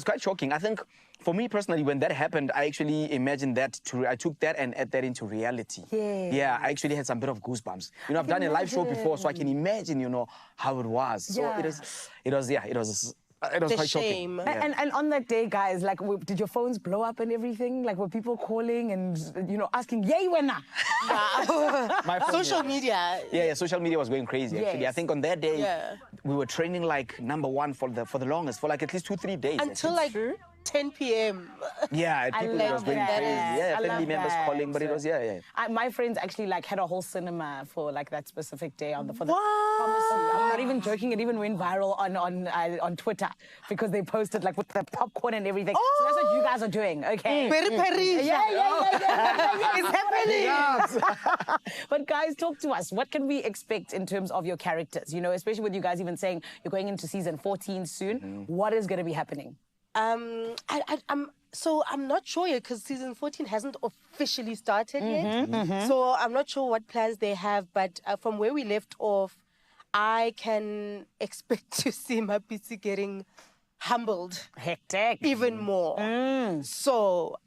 quite shocking. I think for me personally, when that happened, I actually imagined that I took that and add that into reality. Yeah. Yeah, I actually had some bit of goosebumps. I've done a live show before, so I can imagine, how it was. So Yeah. it was quite shocking. Yeah. And on that day, guys, like, did your phones blow up and everything? Like, were people calling and, asking, yay, winner? Social media. Yeah, social media was going crazy, actually. Yes. I think on that day, we were training like #1 for the longest, for like at least 2-3 days. Until like 10 p.m. Yeah, people it was going crazy. Yeah, family members calling, but it was, my friends actually like had a whole cinema for like that specific day for the promise you, I'm not even joking, it even went viral on Twitter because they posted like with the popcorn and everything. So that's what you guys are doing, okay? Peri. Yeah. It's happening. But guys, talk to us. What can we expect in terms of your characters? Especially with you guys even saying you're going into season 14 soon. What is going to be happening? I'm not sure yet because season 14 hasn't officially started yet. So I'm not sure what plans they have, but from where we left off, I can expect to see Mapisi getting humbled. Hectic. Even more. So,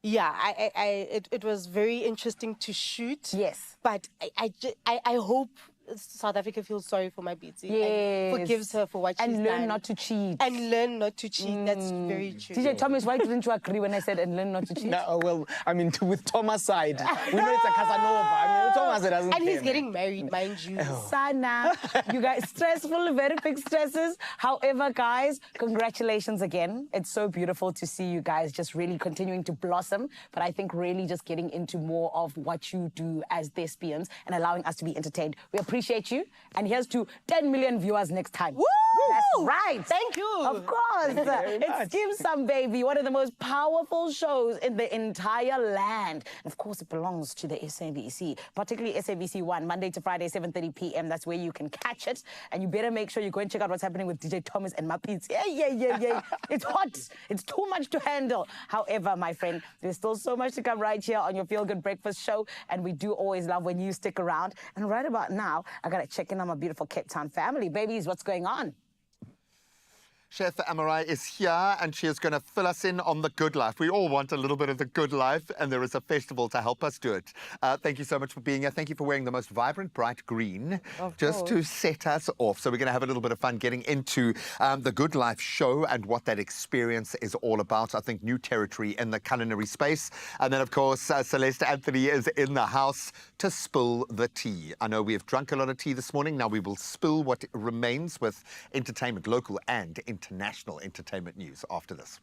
it was very interesting to shoot. Yes. But I hope South Africa feels sorry for Mapisi and forgives her for what she's done. And learn not to cheat. That's very true. DJ Thomas, why didn't you agree when I said and learn not to cheat? No, well, I mean, with Thomas' side, we know it's a Casanova. I mean, Thomas doesn't And he's care, getting married, mind you. Sana, you guys, stressful, very big stresses. However, guys, congratulations again. It's so beautiful to see you guys just really continuing to blossom. But I think really just getting into more of what you do as thespians and allowing us to be entertained. We appreciate you. And here's to 10 million viewers next time. Woo! That's right. Thank you. Of course. It's Give Some Baby, one of the most powerful shows in the entire land. And of course, it belongs to the SABC, particularly SABC 1, Monday to Friday, 7:30 p.m. That's where you can catch it. And you better make sure you go and check out what's happening with DJ Thomas and Mapitsi. Yeah. It's hot. It's too much to handle. However, my friend, there's still so much to come right here on your Feel Good Breakfast show. And we do always love when you stick around. And right about now, I got to check in on my beautiful Cape Town family. Babies, what's going on? Chef Amarai is here and she is going to fill us in on the good life. We all want a little bit of the good life and there is a festival to help us do it. Thank you so much for being here. Thank you for wearing the most vibrant, bright green just to set us off. So we're going to have a little bit of fun getting into the Good Life show and what that experience is all about. I think new territory in the culinary space. And then, of course, Celeste Anthony is in the house to spill the tea. I know we have drunk a lot of tea this morning. Now we will spill what remains with entertainment, local and international entertainment news after this.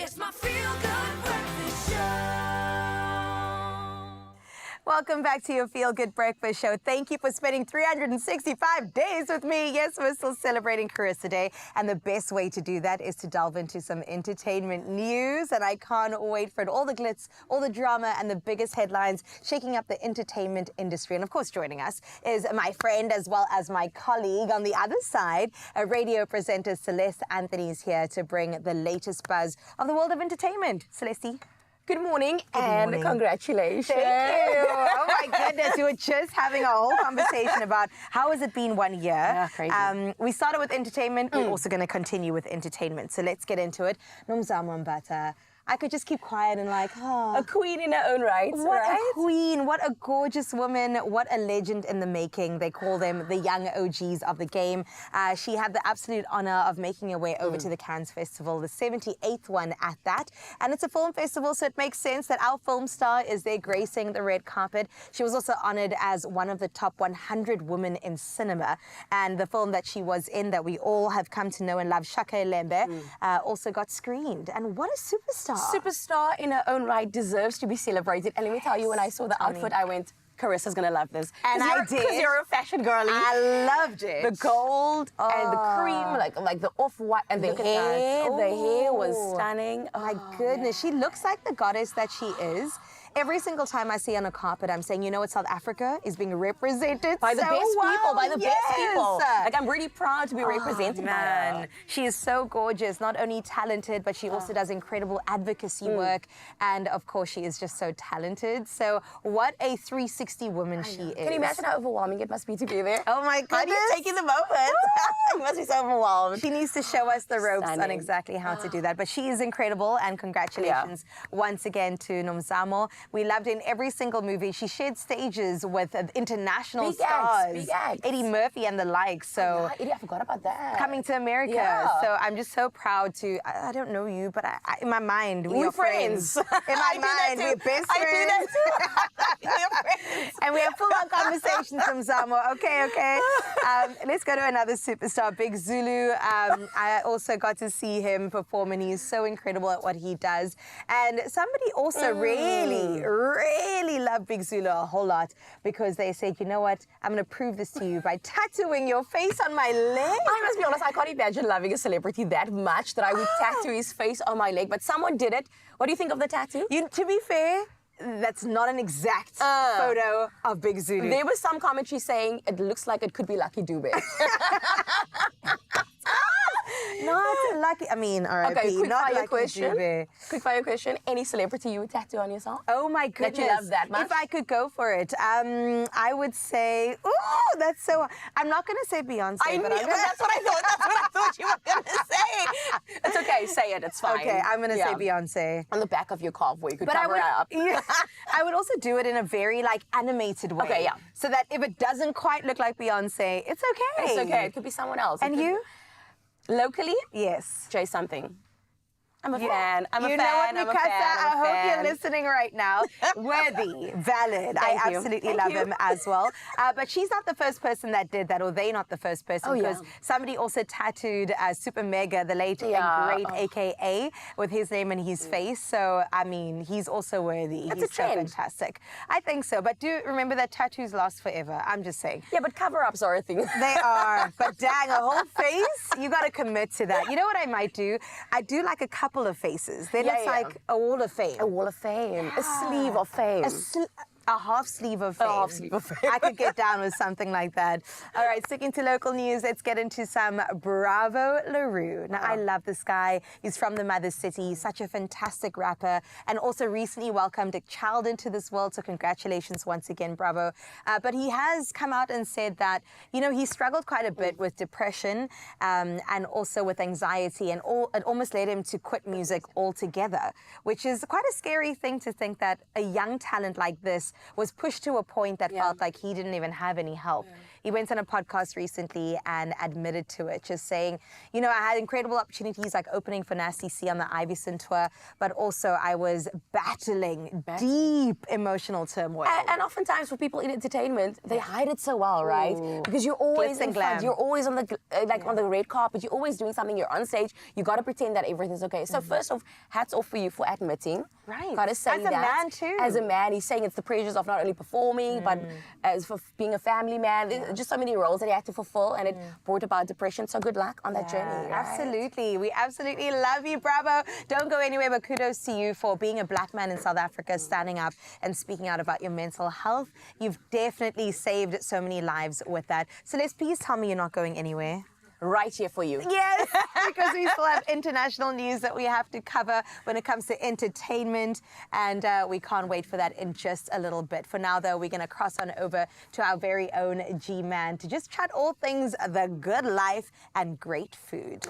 It's my feel-good breakfast show. Welcome back to your Feel Good Breakfast Show. Thank you for spending 365 days with me. Yes, we're still celebrating Carissa Day, and the best way to do that is to delve into some entertainment news, and I can't wait for it. All the glitz, all the drama, and the biggest headlines shaking up the entertainment industry. And of course, joining us is my friend as well as my colleague on the other side, a radio presenter, Celeste Anthony, is here to bring the latest buzz of the world of entertainment. Celeste. Good morning and congratulations. Thank you. Oh my goodness, we were just having a whole conversation about how has it been 1 year. Yeah, crazy. We started with entertainment. We're also going to continue with entertainment. So let's get into it. Nomzamo Mbata. I could just keep quiet and like, oh. A queen in her own right. What a queen. What a gorgeous woman. What a legend in the making. They call them the young OGs of the game. She had the absolute honor of making her way over to the Cannes Festival, the 78th one at that. And it's a film festival, so it makes sense that our film star is there gracing the red carpet. She was also honored as one of the top 100 women in cinema. And the film that she was in that we all have come to know and love, Shaka Ilembe, also got screened. And what a superstar. Superstar in her own right, deserves to be celebrated. And let me tell you, when I saw the outfit, I went, Carissa's gonna love this. And I did. Because you're a fashion girly. I loved it. The gold and the cream, like the off-white, and the hair. The hair was stunning. Oh, my goodness. She looks like the goddess that she is. Every single time I see her on a carpet, I'm saying, you know what, South Africa is being represented by the so best people, by the best people. Yes. Like, I'm really proud to be represented by her. She is so gorgeous, not only talented, but she also does incredible advocacy work. And of course, she is just so talented. So what a 360 woman she is. Can you imagine how overwhelming it must be to be there? Oh my goodness. How do you take in the moment? It must be so overwhelmed. She needs to show us the ropes on exactly how to do that. But she is incredible, and congratulations once again to Nomzamo. We loved her in every single movie. She shared stages with international stars. Big acts. Eddie Murphy and the like. So Eddie, I forgot about that. Coming to America. Yeah. So I'm just so proud to, I don't know you, but in my mind, we're friends. In my mind, we're best friends. I do that too. And we have full-on conversations from Zamo. Okay. Let's go to another superstar, Big Zulu. I also got to see him perform, and he's so incredible at what he does. And somebody also really loved Big Zulu a whole lot, because they said, you know what, I'm going to prove this to you by tattooing your face on my leg. I must be honest, I can't imagine loving a celebrity that much that I would tattoo his face on my leg, but someone did it. What do you think of the tattoo? To be fair, that's not an exact photo of Big Zulu. There was some commentary saying it looks like it could be Lucky Dube. Not lucky. I mean, R.I.P. Okay, quick not fire lucky question. Dube. Quick fire question. Any celebrity you would tattoo on yourself? Oh my goodness. That you love that much? If I could go for it, I would say, that's so. I'm not going to say Beyonce. But that's what I thought. That's what I thought you were going to say. It's okay. Say it. It's fine. Okay, I'm going to say Beyonce. On the back of your calf where you could cover it up. I would also do it in a very animated way. Okay, yeah. So that if it doesn't quite look like Beyonce, it's okay. It's okay. It could be someone else. And you? Locally? Yes. Jay something. I'm a fan. I'm a fan. You know what, I'm a Mikasa? fan. I hope you're listening right now. Worthy, valid. I absolutely love him as well. But she's not the first person that did that, or they not the first person, because somebody also tattooed Super Mega, the late and great AKA, with his name and his face. So, I mean, he's also worthy. That's he's a trend. So fantastic. I think so. But do remember that tattoos last forever. I'm just saying. Yeah, but cover-ups are a thing. They are. But dang, a whole face? You got to commit to that. You know what I might do? I do like a couple of faces. Then it's like a wall of fame. A wall of fame. A sleeve of fame. A half sleeve of fame. A half sleeve of fame. I could get down with something like that. All right, sticking to local news, let's get into some Bravo LaRue. Now, I love this guy. He's from the Mother City. He's such a fantastic rapper, and also recently welcomed a child into this world. So congratulations once again, Bravo. But he has come out and said that, you know, he struggled quite a bit with depression and also with anxiety, and it almost led him to quit music altogether, which is quite a scary thing to think that a young talent like this was pushed to a point that felt like he didn't even have any help. He went on a podcast recently and admitted to it, just saying, you know, I had incredible opportunities like opening for Nasty C on the Ivyson tour, but also I was battling deep emotional turmoil. And oftentimes for people in entertainment, they hide it so well, right? Because you're always in front, you're always on the on the red carpet, you're always doing something, you're on stage, you got to pretend that everything's okay. So first off, hats off for you for admitting. Right. Gotta say As a that. man too. As a man, he's saying it's the pressures of not only performing, but as for being a family man. There's just so many roles that he had to fulfill, and it brought about depression. So good luck on that journey. Right? Absolutely. We absolutely love you. Bravo. Don't go anywhere, but kudos to you for being a black man in South Africa, standing up and speaking out about your mental health. You've definitely saved so many lives with that. So let's please tell me you're not going anywhere. Right here for you. Yes, because we still have international news that we have to cover when it comes to entertainment, and we can't wait for that in just a little bit. For now, though, we're going to cross on over to our very own G-Man to just chat all things the good life and great food.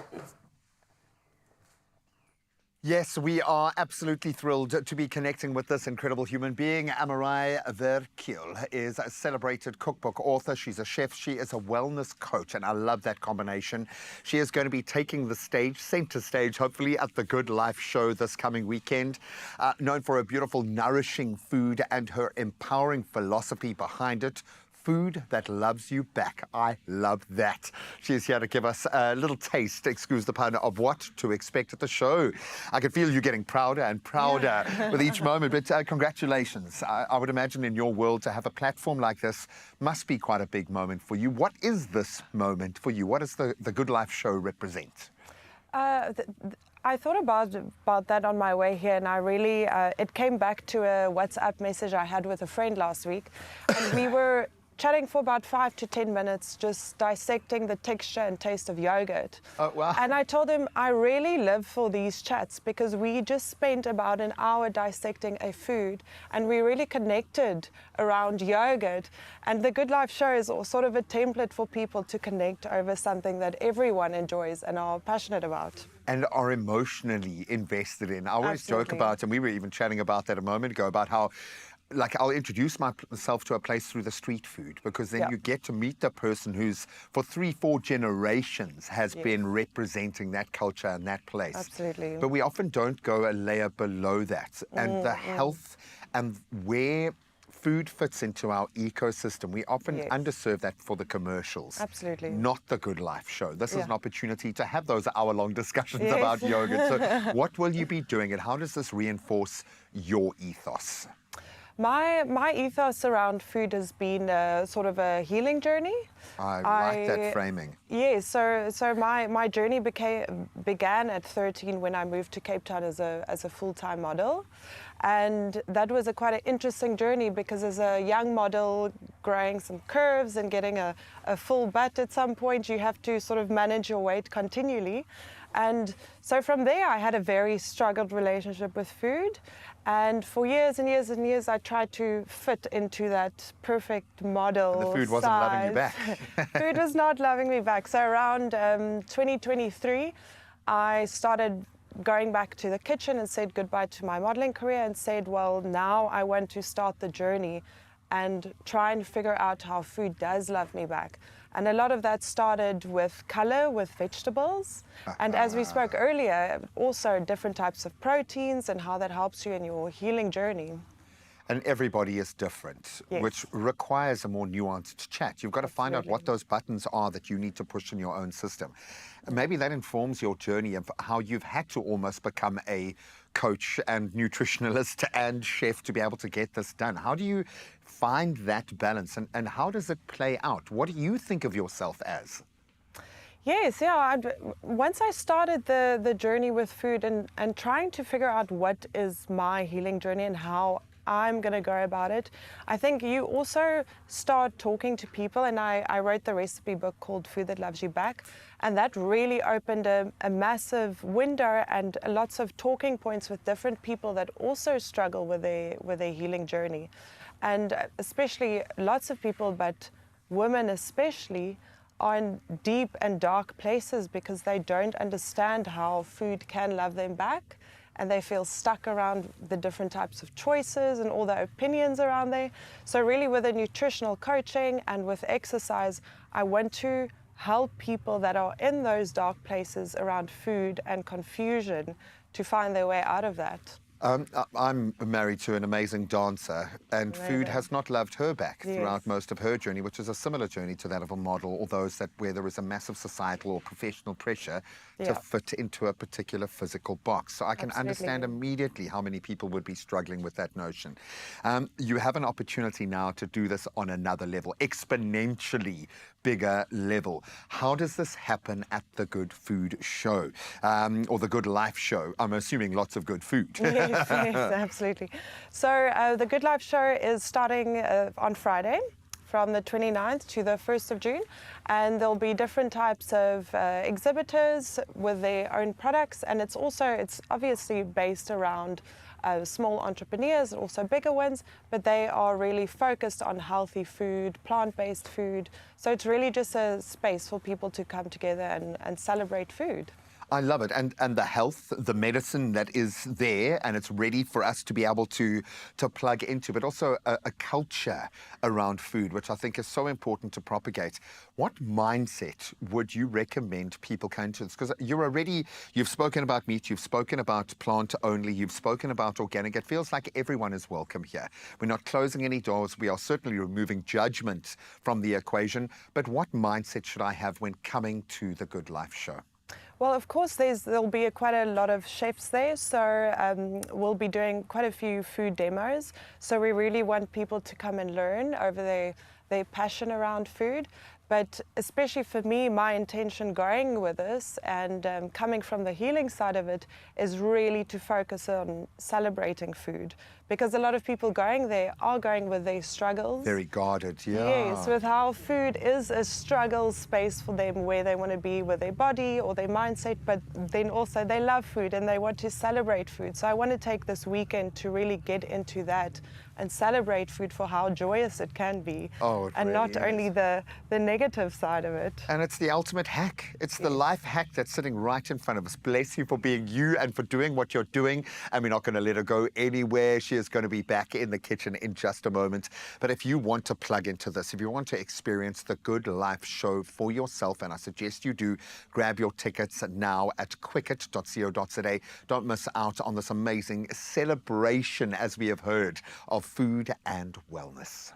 Yes, we are absolutely thrilled to be connecting with this incredible human being. Amarai Verkiel is a celebrated cookbook author. She's a chef. She is a wellness coach, and I love that combination. She is going to be taking the stage, center stage, hopefully at the Good Life show this coming weekend. Known for her beautiful, nourishing food and her empowering philosophy behind it. Food that loves you back. I love that. She's here to give us a little taste, excuse the pun, of what to expect at the show. I can feel you getting prouder and prouder with each moment, but congratulations. I would imagine in your world to have a platform like this must be quite a big moment for you. What is this moment for you? What does the Good Life show represent? I thought about that on my way here, and I really, it came back to a WhatsApp message I had with a friend last week, and we were chatting for about 5 to 10 minutes, just dissecting the texture and taste of yogurt. Oh, wow. And I told him I really live for these chats because we just spent about an hour dissecting a food, and we really connected around yogurt. And the Good Life show is sort of a template for people to connect over something that everyone enjoys and are passionate about. And are emotionally invested in. I always joke about, and we were even chatting about that a moment ago, about how like I'll introduce myself to a place through the street food, because then you get to meet the person who's for 3-4 generations has been representing that culture and that place. Absolutely. But we often don't go a layer below that. And the health and where food fits into our ecosystem, we often underserve that for the commercials. Absolutely. Not the Good Life show. This is an opportunity to have those hour-long discussions about yogurt. So what will you be doing, and how does this reinforce your ethos? My ethos around food has been sort of a healing journey. I like that framing. Yes, so my journey began at 13 when I moved to Cape Town as a full-time model. And that was quite an interesting journey, because as a young model growing some curves and getting a full butt at some point, you have to sort of manage your weight continually. And so from there, I had a very struggled relationship with food. And for years and years and years, I tried to fit into that perfect model. And the food wasn't loving you back. Food was not loving me back. So around 2023, I started going back to the kitchen and said goodbye to my modeling career and said, well, now I want to start the journey and try and figure out how food does love me back. And a lot of that started with color, with vegetables. And as we spoke earlier, also different types of proteins and how that helps you in your healing journey. And everybody is different, which requires a more nuanced chat. You've got to find out what those buttons are that you need to push in your own system. And maybe that informs your journey of how you've had to almost become a coach and nutritionalist and chef to be able to get this done. How do you find that balance, and how does it play out? What do you think of yourself as? Yes, once I started the journey with food and trying to figure out what is my healing journey and how I'm going to go about it, I think you also start talking to people, and I wrote the recipe book called Food That Loves You Back, and that really opened a massive window and lots of talking points with different people that also struggle with their healing journey. And especially lots of people, but women especially, are in deep and dark places because they don't understand how food can love them back. and they feel stuck around the different types of choices and all the opinions around there. So really with the nutritional coaching and with exercise, I want to help people that are in those dark places around food and confusion to find their way out of that. I'm married to an amazing dancer, and food Amazing. has not loved her back Yes. throughout most of her journey, which is a similar journey to that of a model, or those that where there is a massive societal or professional pressure to Yeah. fit into a particular physical box. So I can understand Absolutely. immediately how many people would be struggling with that notion. You have an opportunity now to do this on another level, exponentially bigger level. How does this happen at the Good Food Show, or the Good Life Show? I'm assuming lots of good food. Yes, yes, absolutely. So the Good Life Show is starting on Friday from the 29th to the 1st of June, and there'll be different types of exhibitors with their own products, and it's obviously based around small entrepreneurs and also bigger ones, but they are really focused on healthy food, plant-based food. So it's really just a space for people to come together and celebrate food. I love it. And the health, the medicine that is there, and it's ready for us to be able to plug into, but also a culture around food, which I think is so important to propagate. What mindset would you recommend people come to this? Because you've spoken about meat, you've spoken about plant only, you've spoken about organic. It feels like everyone is welcome here. We're not closing any doors. We are certainly removing judgment from the equation. But what mindset should I have when coming to the Good Life Show? Well, of course, there'll be quite a lot of chefs there, so we'll be doing quite a few food demos. So we really want people to come and learn over their passion around food. But especially for me, my intention going with this and coming from the healing side of it is really to focus on celebrating food. Because a lot of people going there are going with their struggles. Very guarded, yeah. Yes, with how food is a struggle space for them, where they want to be with their body or their mindset, but then also they love food and they want to celebrate food. So I want to take this weekend to really get into that and celebrate food for how joyous it can be. Oh, it and really not only the negative side of it. And it's the ultimate hack. It's the life hack that's sitting right in front of us. Bless you for being you and for doing what you're doing. And we're not going to let her go anywhere. She is going to be back in the kitchen in just a moment. But if you want to plug into this, if you want to experience the Good Life Show for yourself, and I suggest you do, grab your tickets now at quicket.co.za. Don't miss out on this amazing celebration, as we have heard, of food and wellness.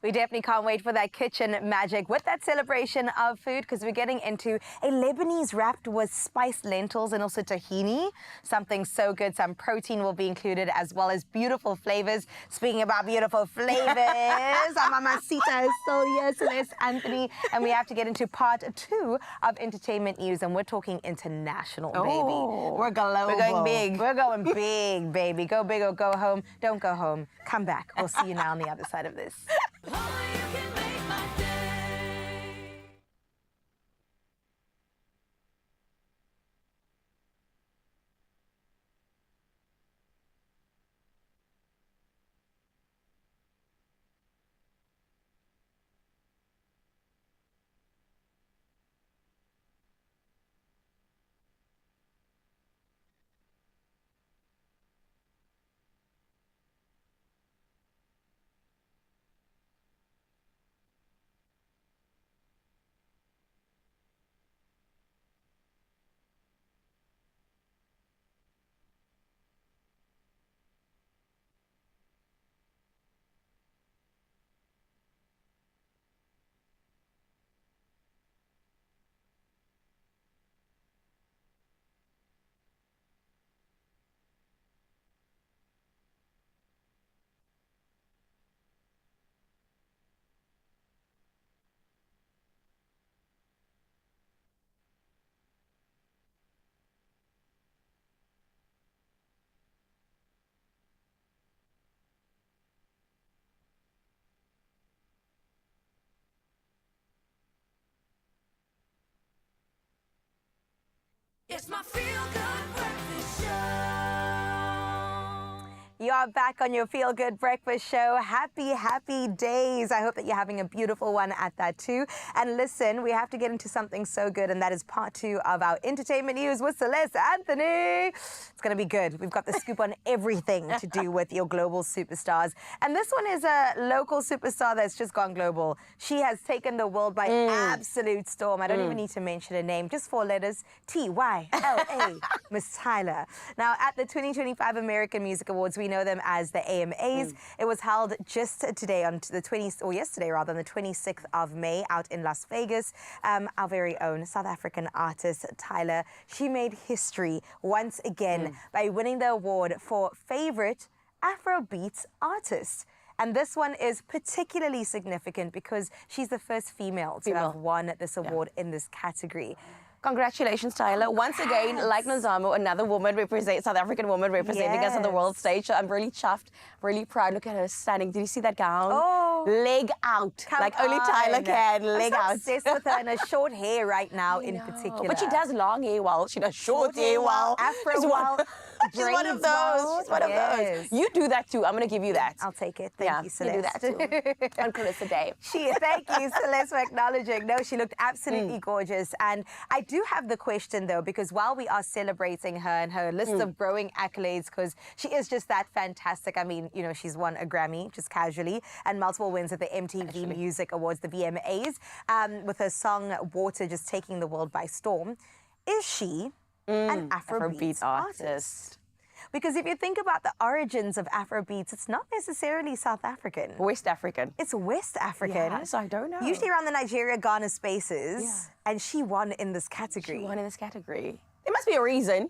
We definitely can't wait for that kitchen magic with that celebration of food, because we're getting into a Lebanese wrapped with spiced lentils and also tahini. Something so good. Some protein will be included, as well as beautiful flavors. Speaking about beautiful flavors, our mamacita is still here, Celeste Anthony. And we have to get into part 2 of entertainment news, and we're talking international, baby. We're global. We're going big. We're going big, baby. Go big or go home. Don't go home. Come back. We'll see you now on the other side of this. It's my feel-good breakfast show. You are back on your Feel Good Breakfast Show. Happy, happy days. I hope that you're having a beautiful one at that too. And listen, we have to get into something so good, and that is part 2 of our entertainment news with Celeste Anthony. It's going to be good. We've got the scoop on everything to do with your global superstars. And this one is a local superstar that's just gone global. She has taken the world by absolute storm. I don't even need to mention her name. Just 4 letters. T-Y-L-A. Miss Tyler. Now, at the 2025 American Music Awards, we know them as the AMAs. It was held just today on the 20th, or yesterday rather, on the 26th of May out in Las Vegas. Our very own South African artist, Tyler, she made history once again by winning the award for Favorite Afrobeats Artist. And this one is particularly significant because she's the first female to have won this award in this category. Congratulations, Tyler. Once again, like Nozamo, another woman South African woman representing us on the world stage. So I'm really chuffed, really proud. Look at her stunning. Did you see that gown? Oh. Leg out. Like only Tyler can. Leg out. I'm so obsessed with her and her short hair right now in particular. But she does long hair well. She does short hair well. Afro well. She's one of those. She's one of those. You do that too. I'm going to give you that. I'll take it. Thank you, Celeste. You do that too. On Carissa Day. Thank you, Celeste, for acknowledging. No, she looked absolutely gorgeous. And I do have the question, though, because while we are celebrating her and her list of growing accolades, because she is just that fantastic. I mean, you know, she's won a Grammy, just casually, and multiple wins at the MTV Music Awards, the VMAs, with her song Water just taking the world by storm. Is she an Afrobeats artist? Because if you think about the origins of Afrobeats, it's not necessarily South African. West African. It's West African. Yeah, so I don't know. Usually around the Nigeria-Ghana spaces. And she won in this category. She won in this category. There must be a reason.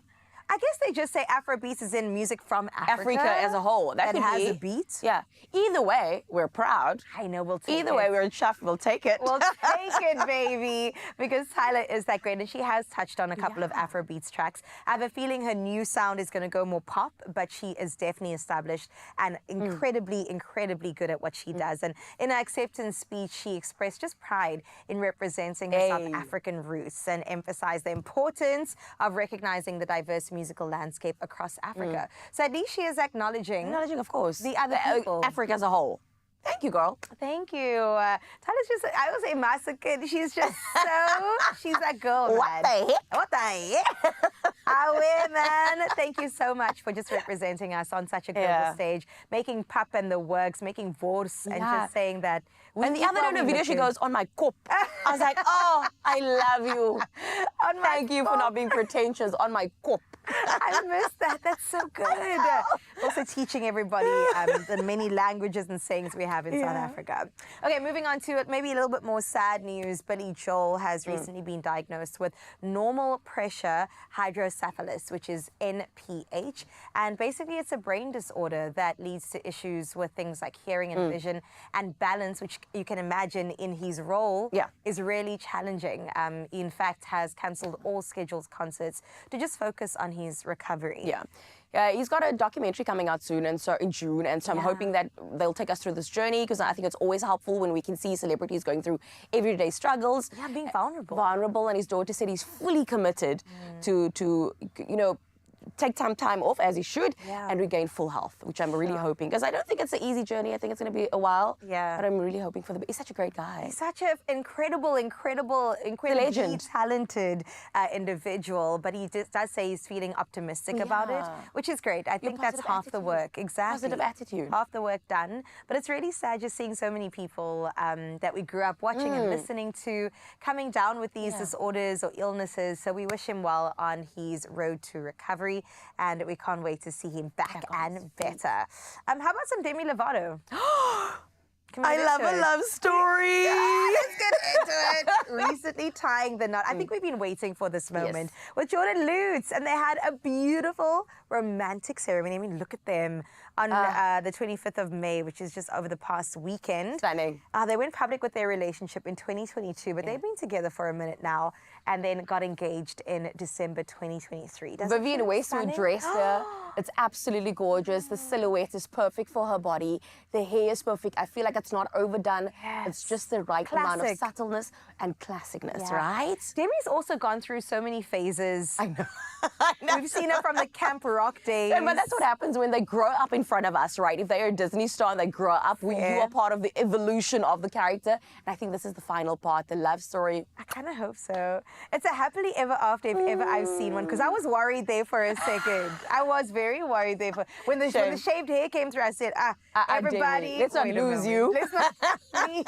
I guess they just say Afrobeats is in music from Africa as a whole. That could has be. a beat. Yeah. Either way, we're proud. I know, we'll take it. Either way, we're chuffed. We'll take it. We'll take it, baby. Because Tyler is that great. And she has touched on a couple of Afrobeats tracks. I have a feeling her new sound is going to go more pop, but she is definitely established and incredibly, incredibly good at what she does. And in her acceptance speech, she expressed just pride in representing her South African roots and emphasized the importance of recognizing the diverse musical landscape across Africa. So at least she is acknowledging, of course, the other people. Africa as a whole. Thank you, girl. Thank you. Tyler's just, I would say masochist. She's just so, she's that girl, What man. the heck? What the heck? Away, man. Thank you so much for just representing us on such a global stage, making pop and the works, making voice, and just saying that. And the other day in the video, she goes, on my cop. I was like, oh, I love you. Thank you for not being pretentious. On my cop. I missed that. That's so good. Also teaching everybody the many languages and sayings we have in South Africa. Okay, moving on to it, maybe a little bit more sad news. Billy Joel has recently been diagnosed with normal pressure hydrocephalus, which is NPH. And basically it's a brain disorder that leads to issues with things like hearing and vision and balance, which you can imagine in his role is really challenging. He in fact has cancelled all scheduled concerts to just focus on his recovery. He's got a documentary coming out soon, and so in June, and so I'm hoping that they'll take us through this journey, because I think it's always helpful when we can see celebrities going through everyday struggles. Yeah, being vulnerable. Vulnerable, and his daughter said he's fully committed to you know, take some time off, as he should, and regain full health, which I'm really hoping, because I don't think it's an easy journey. I think it's going to be a while, but I'm really hoping for the best. He's such a great guy. He's such an incredibly talented individual, but he does say he's feeling optimistic about it, which is great. I think that's half the work. Exactly. Positive attitude. Half the work done. But it's really sad just seeing so many people that we grew up watching and listening to coming down with these disorders or illnesses. So we wish him well on his road to recovery, and we can't wait to see him back and better. How about some Demi Lovato? I love a love story. Let's get into it. Recently tying the knot. I think we've been waiting for this moment with Jordan Lutz, and they had a beautiful romantic ceremony. I mean, look at them on the 25th of May, which is just over the past weekend. Stunning. They went public with their relationship in 2022, but they've been together for a minute now. and then got engaged in December 2023. Vivienne Westwood dressed her. It's absolutely gorgeous. The silhouette is perfect for her body. The hair is perfect. I feel like it's not overdone. Yes. It's just the right amount of Classic. subtleness and classicness, Yeah. right? Demi's also gone through so many phases. I know. We've seen her from the camp rock days. Yeah, but that's what happens when they grow up in front of us, right? If they're a Disney star and they grow up, you are part of the evolution of the character. And I think this is the final part, the love story. I kind of hope so. It's a happily ever after if ever I've seen one, because I was worried there for a second. I was very worried there for when the shaved hair came through. I said, everybody, let's not wait a lose moment. you. Let's not, please,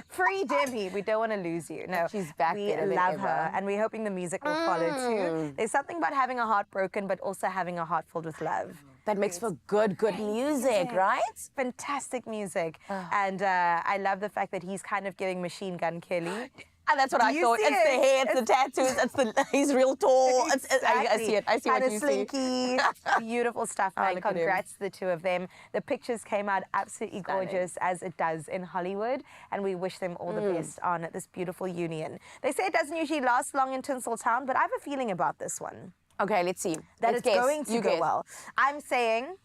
free Demi. We don't want to lose you. No, she's back we better than love ever. her, and we're hoping the music will follow too. There's something about having a heart broken, but also having a heart filled with love. That makes for good music, right? Fantastic music. And I love the fact that he's kind of giving Machine Gun Kelly. And that's what I thought. It's the hair, it's the tattoos, he's real tall. I see it. I see what you see. Slinky. Beautiful stuff, man. look at him. Congrats to the two of them. The pictures came out absolutely gorgeous, as it does in Hollywood, and we wish them all the best on this beautiful union. They say it doesn't usually last long in Tinseltown, but I have a feeling about this one. Okay, let's see. That Let's it's guess. going to You go guess. well. I'm saying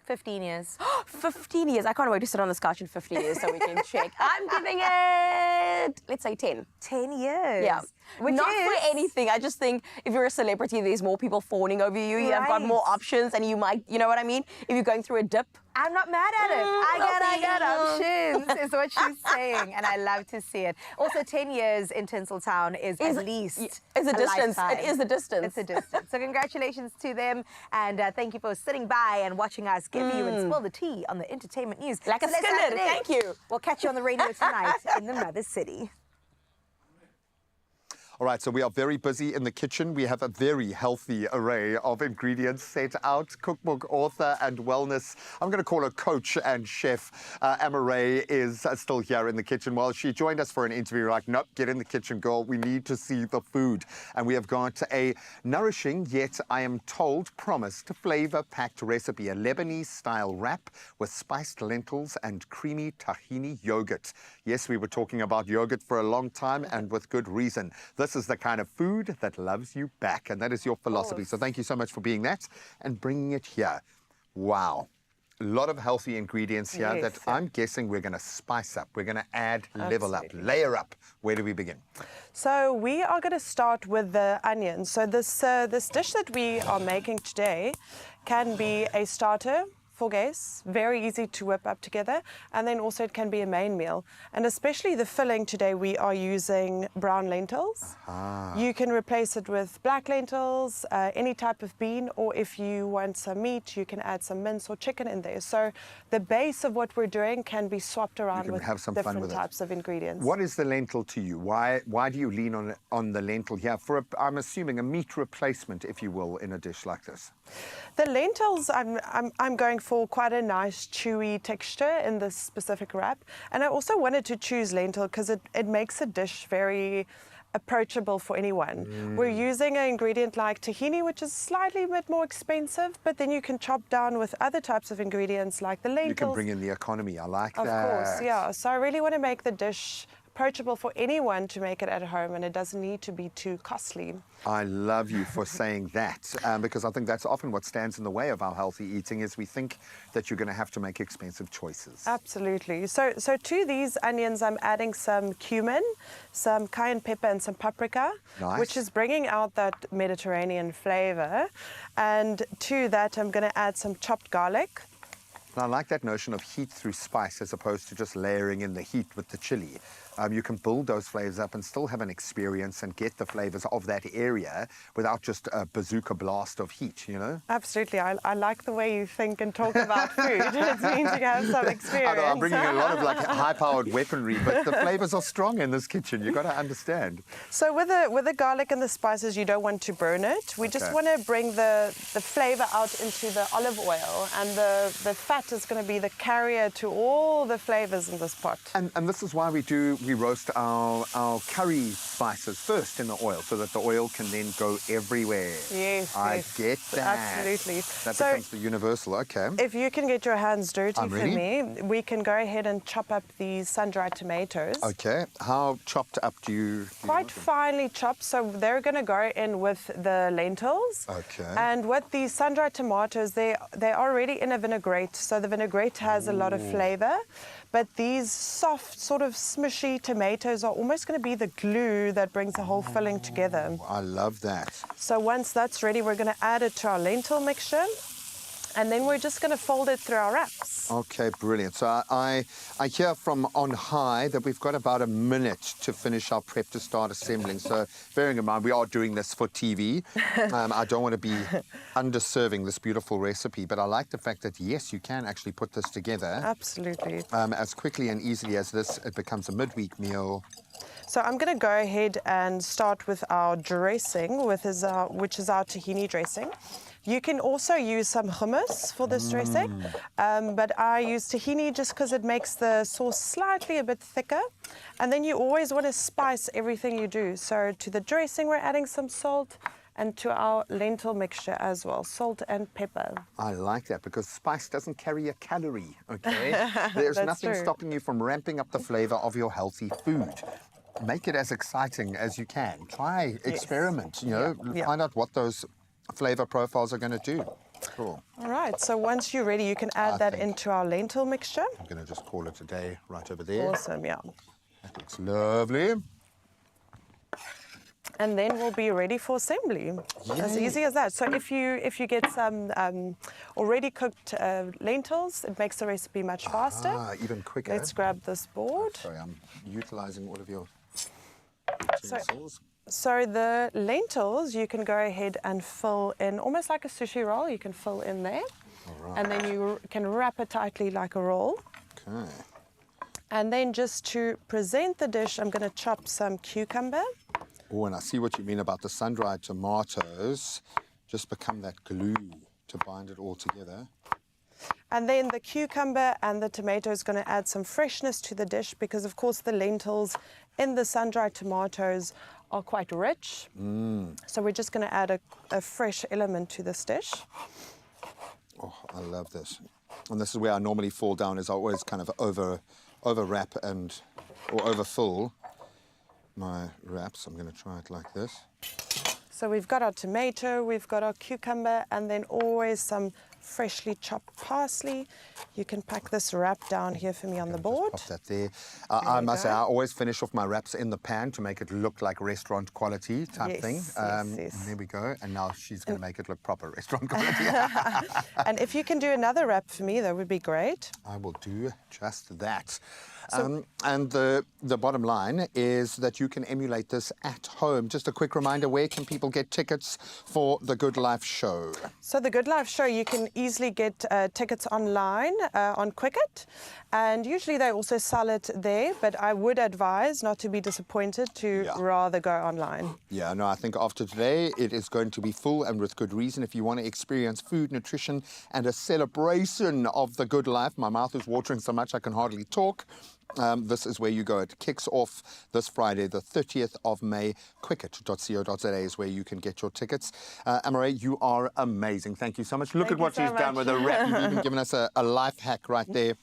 15 years. 15 years. I can't wait to sit on this couch in 15 years so we can check. I'm giving it, let's say 10. 10 years. Yeah. Which Not is... for anything. I just think if you're a celebrity, there's more people fawning over you. You've got more options and you might, you know what I mean? If you're going through a dip. I'm not mad at it. I got options, is what she's saying, and I love to see it. Also, 10 years in Tinseltown is at least it's a distance. lifetime. It is a distance. It's a distance. So congratulations to them, and thank you for sitting by and watching us give you and spill the tea on the entertainment news. Like a let's Skinner, wrap it in. thank you. We'll catch you on the radio tonight in the Mother City. All right, so we are very busy in the kitchen. We have a very healthy array of ingredients set out. Cookbook author and wellness, I'm going to call her coach and chef, Amaray is still here in the kitchen. Well, she joined us for an interview. Like, nope, get in the kitchen, girl. We need to see the food. And we have got a nourishing, yet I am told, promised, flavor-packed recipe, a Lebanese-style wrap with spiced lentils and creamy tahini yogurt. Yes, we were talking about yogurt for a long time, and with good reason. This is the kind of food that loves you back, and that is your philosophy. So thank you so much for being that and bringing it here. Wow. A lot of healthy ingredients here that I'm guessing we're going to spice up. We're going to add, level up, layer up. Where do we begin? So we are going to start with the onions. So this dish that we are making today can be a starter for guests, very easy to whip up together, and then also it can be a main meal. And especially the filling today, we are using brown lentils. You can replace it with black lentils, any type of bean, or if you want some meat, you can add some mince or chicken in there. So the base of what we're doing can be swapped around with have some fun different with it. types of ingredients. What is the lentil to you? Why do you lean on the lentil here? I'm assuming a meat replacement, if you will, in a dish like this. The lentils, I'm going for quite a nice chewy texture in this specific wrap. And I also wanted to choose lentil because it makes a dish very approachable for anyone. We're using an ingredient like tahini, which is slightly a bit more expensive, but then you can chop down with other types of ingredients like the lentils. You can bring in the economy. I like that. Of course, yeah. So I really want to make the dish approachable for anyone to make it at home, and it doesn't need to be too costly. I love you for saying that, because I think that's often what stands in the way of our healthy eating is we think that you're going to have to make expensive choices. Absolutely. So to these onions, I'm adding some cumin, some cayenne pepper, and some paprika, which is bringing out that Mediterranean flavor. And to that, I'm going to add some chopped garlic. And I like that notion of heat through spice as opposed to just layering in the heat with the chili. You can build those flavors up and still have an experience and get the flavors of that area without just a bazooka blast of heat, you know? Absolutely. I like the way you think and talk about food. It means you have some experience. Although I'm bringing a lot of like high-powered weaponry, but the flavors are strong in this kitchen. You've got to understand. So with the garlic and the spices, you don't want to burn it. We just want to bring the flavor out into the olive oil, and the fat is going to be the carrier to all the flavors in this pot. And this is why we do we roast our curry spices first in the oil so that the oil can then go everywhere. Yes, I yes, get that. absolutely. That So becomes the universal, okay. if you can get your hands dirty I'm for ready. me, we can go ahead and chop up these sun-dried tomatoes. Okay, how chopped up do you Quite finely chopped, so they're going to go in with the lentils. Okay. And with these sun-dried tomatoes, they're already in a vinaigrette, so the vinaigrette has a lot of flavor. But these soft, sort of smushy tomatoes are almost going to be the glue that brings the whole filling together. I love that. So once that's ready, we're going to add it to our lentil mixture. And then we're just going to fold it through our wraps. Okay, brilliant. So I hear from on high that we've got about a minute to finish our prep to start assembling. So bearing in mind we are doing this for TV, I don't want to be underserving this beautiful recipe, but I like the fact that, yes, you can actually put this together. Absolutely. As quickly and easily as this, it becomes a midweek meal. So I'm going to go ahead and start with our dressing, which is our tahini dressing. You can also use some hummus for this dressing, but I use tahini just because it makes the sauce slightly a bit thicker. And then you always want to spice everything you do. So to the dressing, we're adding some salt, and to our lentil mixture as well, salt and pepper. I like that because spice doesn't carry a calorie, okay? There's That's nothing true. stopping you from ramping up the flavor of your healthy food. Make it as exciting as you can. Try, experiment, you know, find out what those flavor profiles are going to do. Cool. All right, so once you're ready, you can add that into our lentil mixture. I'm going to just call it a day right over there. Awesome, yeah. That looks lovely. And then we'll be ready for assembly. As Yay. easy as that. So if you get some already cooked lentils, it makes the recipe much faster. Even quicker. Let's grab this board. Sorry, I'm utilizing all of your So, utensils. so the lentils, you can go ahead and fill in, almost like a sushi roll, you can fill in there. All right. And then you can wrap it tightly like a roll. Okay. And then just to present the dish, I'm going to chop some cucumber. Oh, and I see what you mean about the sun-dried tomatoes. Just become that glue to bind it all together. And then the cucumber and the tomato is going to add some freshness to the dish because, of course, the lentils in the sun-dried tomatoes are quite rich. So we're just going to add a fresh element to this dish. Oh, I love this. And this is where I normally fall down, is I always kind of over-wrap or overfill my wraps. I'm going to try it like this. So we've got our tomato, we've got our cucumber, and then always some freshly chopped parsley. You can pack this wrap down here for me on the board. Pop that there. I must say, I always finish off my wraps in the pan to make it look like restaurant quality type thing. Yes. And there we go. And now she's going to make it look proper restaurant quality. And if you can do another wrap for me, that would be great. I will do just that. And the bottom line is that you can emulate this at home. Just a quick reminder, where can people get tickets for the Good Life show? So the Good Life show, you can easily get tickets online on Quicket. And usually they also sell it there, but I would advise not to be disappointed to rather go online. Yeah, no, I think after today, it is going to be full and with good reason. If you want to experience food, nutrition, and a celebration of the good life, my mouth is watering so much I can hardly talk. This is where you go. It kicks off this Friday, the 30th of May. Quicket.co.za is where you can get your tickets. Amore, you are amazing. Thank you so much. Look at what she's done with the wrap. You've even given us a life hack right there.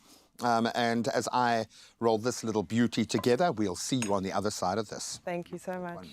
And as I roll this little beauty together, we'll see you on the other side of this. Thank you so much.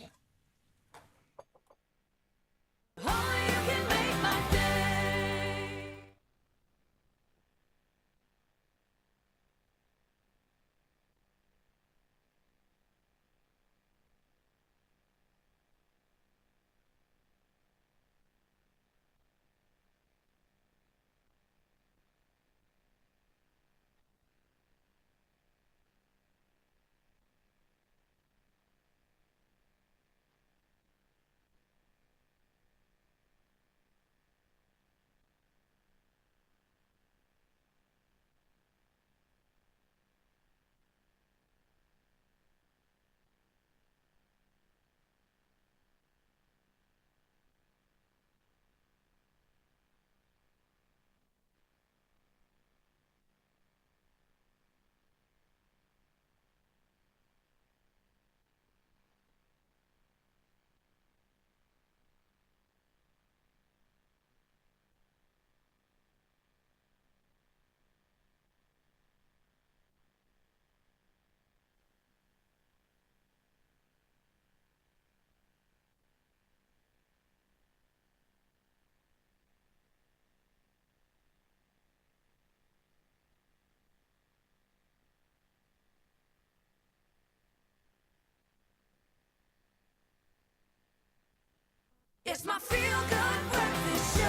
It's my feel-good breakfast show.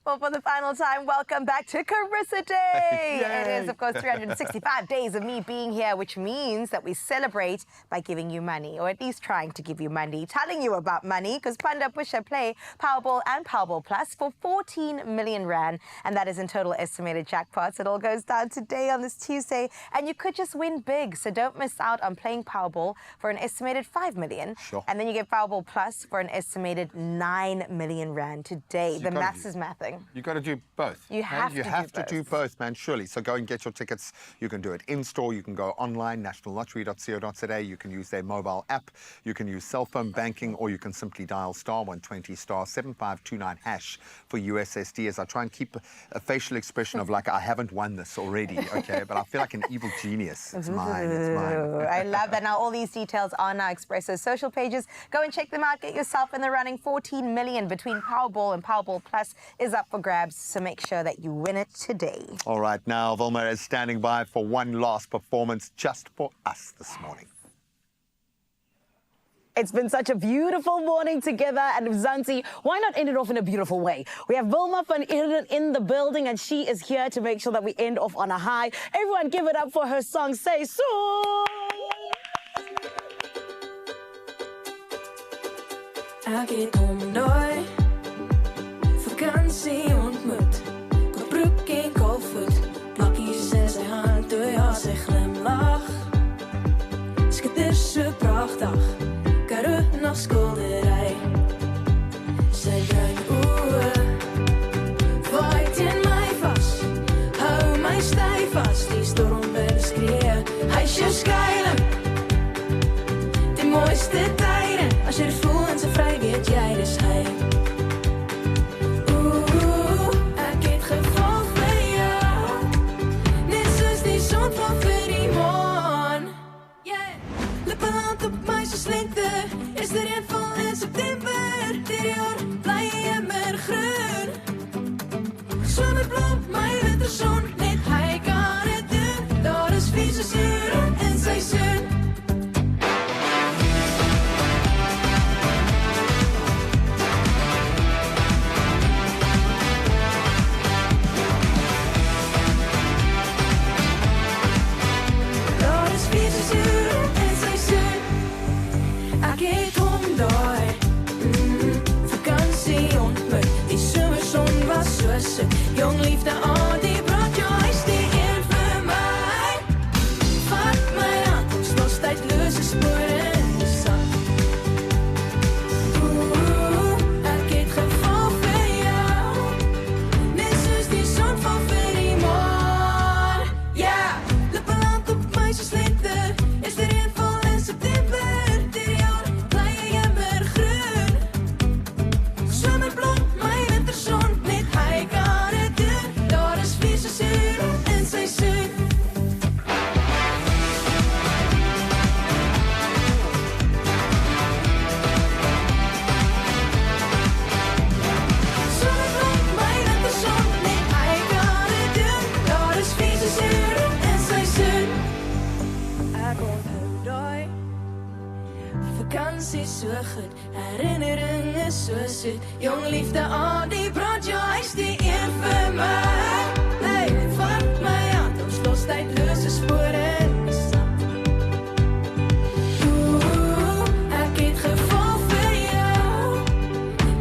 Well, for the final time, welcome back to Carissa Day. Yay. It is, of course, 365 days of me being here, which means that we celebrate by giving you money, or at least trying to give you money, telling you about money, because Panda Pusha play Powerball and Powerball Plus for 14 million rand, and that is in total estimated jackpots. It all goes down today on this Tuesday, and you could just win big, so don't miss out on playing Powerball for an estimated 5 million, and then you get Powerball Plus for an estimated 9 million rand today. The maths is mathing. You've got to do both. You have to do both, man, surely. So go and get your tickets. You can do it in-store. You can go online, nationallottery.co.za. You can use their mobile app. You can use cell phone banking, or you can simply dial *120 *7529# for USSD, as I try and keep a facial expression of like, I haven't won this already, okay? But I feel like an evil genius. It's mine. It's mine. I love that. Now, all these details are on our Expresso social pages. Go and check them out. Get yourself in the running. 14 million between Powerball and Powerball Plus is up for grabs, so make sure that you win it today. All right, now Vilma is standing by for one last performance just for us this morning. It's been such a beautiful morning together, and Zanti, why not end it off in a beautiful way? We have Vilma van Eerden in the building, and she is here to make sure that we end off on a high. Everyone give it up for her song, Say So! Ek het hom daai vakansie ontmoet. Koop broek en koolvoet, plakkies in sy hand, toe ja sy glimlach. Skitter so pragtig, Karoo na skildery. Sy bruin oë, waai teen my vas, hou my styf vas, die storm binne skree, hy's jou skuilings. Die mooiste tye, as jy voel en so vry weet jy dis hy. Ek het geval vir jou, net soos die son van vir die maan. Lippe land op my soos lente, is die reënval in September. Die jaar bly immer groen. Sonneblom, my winterson, net hy kan het doen. Daar is 4 seisoene in seisoen. Ek het hom daai vakansie ontmoet. Die somerson was so soet. Jong liefde aan die brand, jou huis die een vir my. Vat my hand, ons los tydlose spore in die sand. Ek het geval vir jou, net soos die son val vir die maan. Lippe land op my soos lente, is die reënval in September. Vakansie so goed, herinnering is so soet. Jong liefde aan die brand, jou huis die een vir my. Hey, vat my hand, ons los tydlose spore in die sand. Ek het geval vir jou,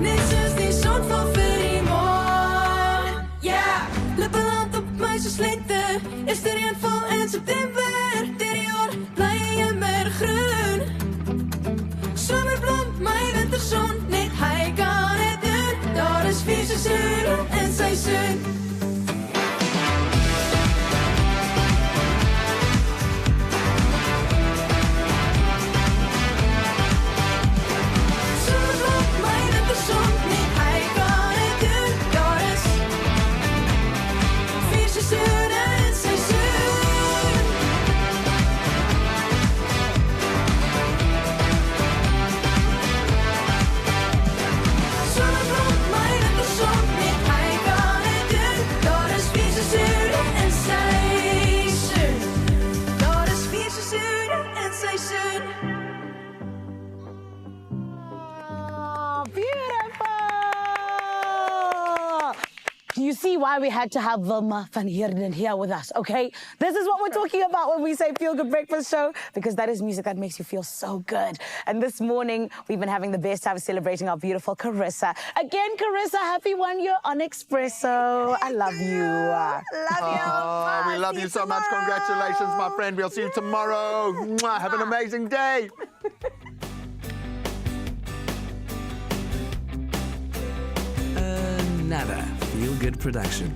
net soos die son val vir die maan. Lippe land op my soos lente, is die reënval in September. Die jaar bly immer groen. Somerblom, my winterson, net hy kan het doen. Daar is 4 seisoene in seisoen. Somerblom, my winterson, net hy kan het doen. Daar is 4 seisoene in seisoen. Somerblom, my winterson, net hy kan het doen. see why we had to have Wilma van Heerden here with us, okay? This is what we're talking about when we say Feel Good Breakfast Show, because that is music that makes you feel so good. And this morning, we've been having the best time celebrating our beautiful Carissa. Again, Carissa, happy 1 year on Expresso. I love you. Oh, we love you so much. Congratulations, my friend. We'll see you tomorrow. Mwah. Have an amazing day. Another Feel Good production.